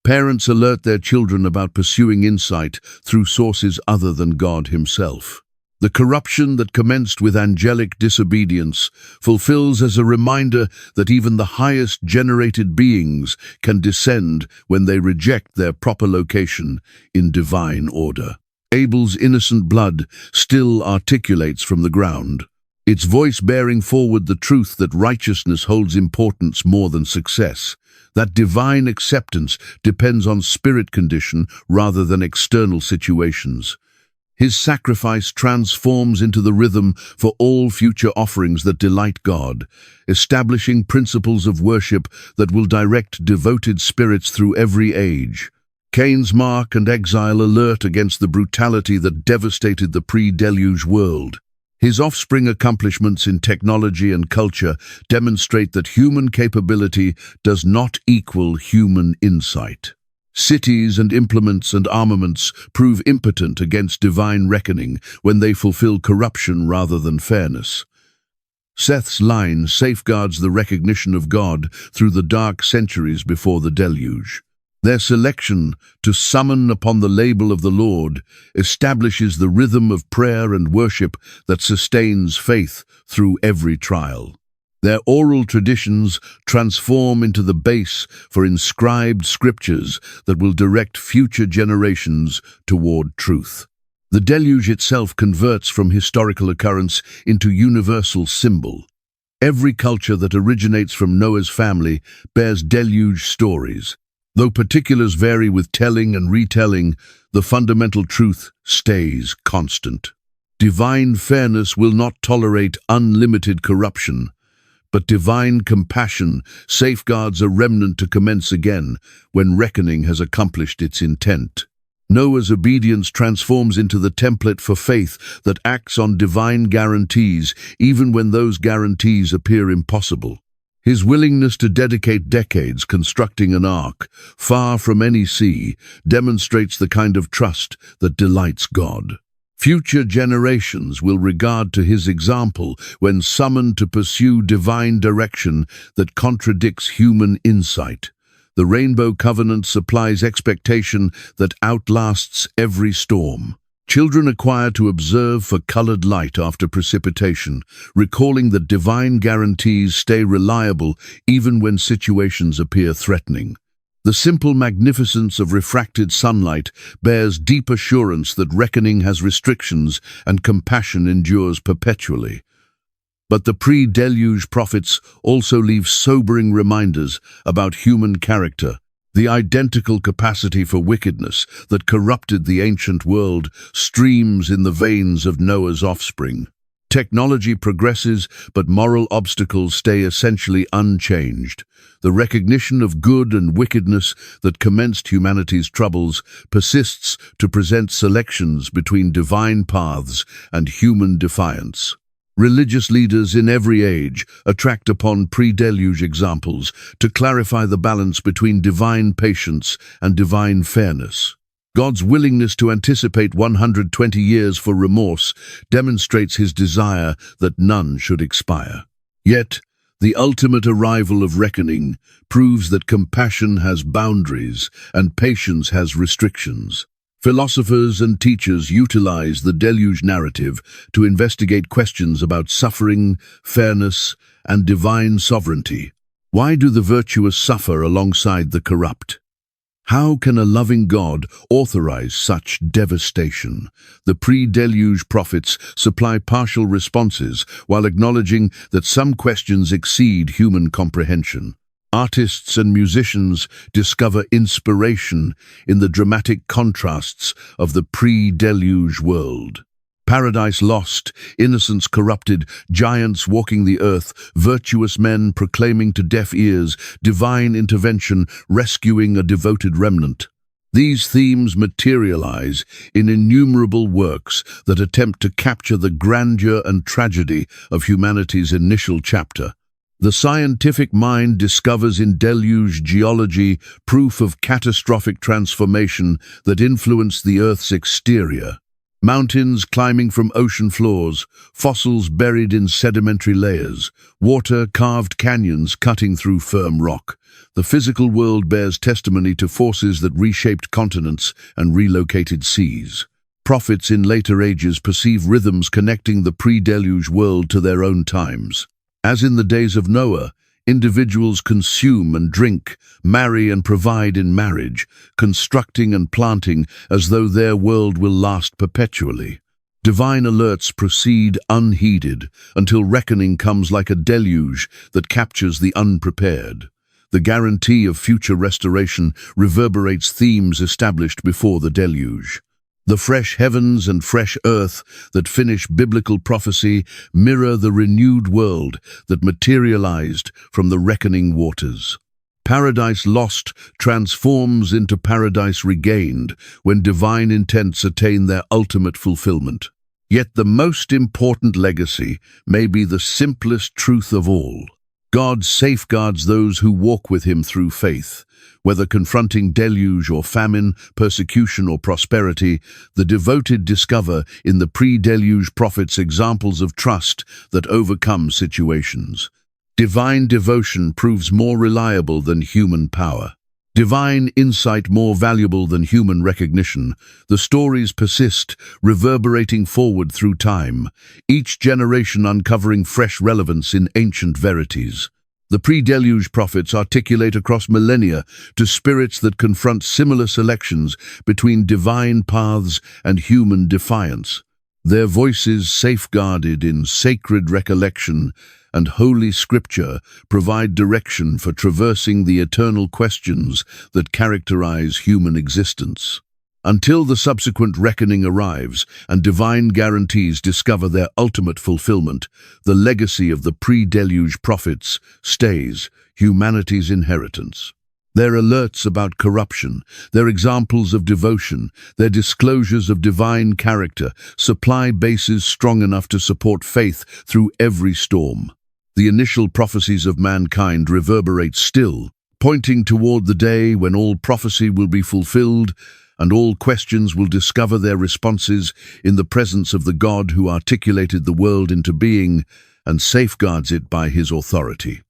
Parents alert their children about pursuing insight through sources other than God himself. The corruption that commenced with angelic disobedience fulfills as a reminder that even the highest generated beings can descend when they reject their proper location in divine order. Abel's innocent blood still articulates from the ground, its voice bearing forward the truth that righteousness holds importance more than success, that divine acceptance depends on spirit condition rather than external situations. His sacrifice transforms into the rhythm for all future offerings that delight God, establishing principles of worship that will direct devoted spirits through every age. Cain's mark and exile alert against the brutality that devastated the pre-deluge world. His offspring accomplishments in technology and culture demonstrate that human capability does not equal human insight. Cities and implements and armaments prove impotent against divine reckoning when they fulfill corruption rather than fairness. Seth's line safeguards the recognition of God through the dark centuries before the deluge. Their selection to summon upon the label of the Lord establishes the rhythm of prayer and worship that sustains faith through every trial. Their oral traditions transform into the base for inscribed scriptures that will direct future generations toward truth. The deluge itself converts from historical occurrence into universal symbol. Every culture that originates from Noah's family bears deluge stories. Though particulars vary with telling and retelling, the fundamental truth stays constant. Divine fairness will not tolerate unlimited corruption, but divine compassion safeguards a remnant to commence again when reckoning has accomplished its intent. Noah's obedience transforms into the template for faith that acts on divine guarantees even when those guarantees appear impossible. His willingness to dedicate decades constructing an ark, far from any sea, demonstrates the kind of trust that delights God. Future generations will regard to his example when summoned to pursue divine direction that contradicts human insight. The Rainbow Covenant supplies expectation that outlasts every storm. Children acquire to observe for colored light after precipitation, recalling that divine guarantees stay reliable even when situations appear threatening. The simple magnificence of refracted sunlight bears deep assurance that reckoning has restrictions and compassion endures perpetually. But the pre-deluge prophets also leave sobering reminders about human character. The identical capacity for wickedness that corrupted the ancient world streams in the veins of Noah's offspring. Technology progresses, but moral obstacles stay essentially unchanged. The recognition of good and wickedness that commenced humanity's troubles persists to present selections between divine paths and human defiance. Religious leaders in every age attract upon pre-deluge examples to clarify the balance between divine patience and divine fairness. God's willingness to anticipate 120 years for remorse demonstrates his desire that none should expire. Yet, the ultimate arrival of reckoning proves that compassion has boundaries and patience has restrictions. Philosophers and teachers utilize the deluge narrative to investigate questions about suffering, fairness, and divine sovereignty. Why do the virtuous suffer alongside the corrupt? How can a loving God authorize such devastation? The pre-deluge prophets supply partial responses while acknowledging that some questions exceed human comprehension. Artists and musicians discover inspiration in the dramatic contrasts of the pre-deluge world. Paradise lost, innocence corrupted, giants walking the earth, virtuous men proclaiming to deaf ears, divine intervention rescuing a devoted remnant. These themes materialize in innumerable works that attempt to capture the grandeur and tragedy of humanity's initial chapter. The scientific mind discovers in deluge geology proof of catastrophic transformation that influenced the Earth's exterior. Mountains climbing from ocean floors, fossils buried in sedimentary layers, water-carved canyons cutting through firm rock. The physical world bears testimony to forces that reshaped continents and relocated seas. Prophets in later ages perceive rhythms connecting the pre-deluge world to their own times. As in the days of Noah, individuals consume and drink, marry and provide in marriage, constructing and planting as though their world will last perpetually. Divine alerts proceed unheeded until reckoning comes like a deluge that captures the unprepared. The guarantee of future restoration reverberates themes established before the deluge. The fresh heavens and fresh earth that finish biblical prophecy mirror the renewed world that materialized from the reckoning waters. Paradise lost transforms into paradise regained when divine intents attain their ultimate fulfillment. Yet the most important legacy may be the simplest truth of all. God safeguards those who walk with him through faith. Whether confronting deluge or famine, persecution or prosperity, the devoted discover in the pre-deluge prophets examples of trust that overcome situations. Divine devotion proves more reliable than human power. Divine insight more valuable than human recognition. The stories persist, reverberating forward through time, each generation uncovering fresh relevance in ancient verities. The pre-deluge prophets articulate across millennia to spirits that confront similar selections between divine paths and human defiance. Their voices, safeguarded in sacred recollection and holy scripture, provide direction for traversing the eternal questions that characterize human existence. Until the subsequent reckoning arrives and divine guarantees discover their ultimate fulfillment, the legacy of the pre-deluge prophets stays humanity's inheritance. Their alerts about corruption, their examples of devotion, their disclosures of divine character supply bases strong enough to support faith through every storm. The initial prophecies of mankind reverberate still, pointing toward the day when all prophecy will be fulfilled and all questions will discover their responses in the presence of the God who articulated the world into being and safeguards it by his authority.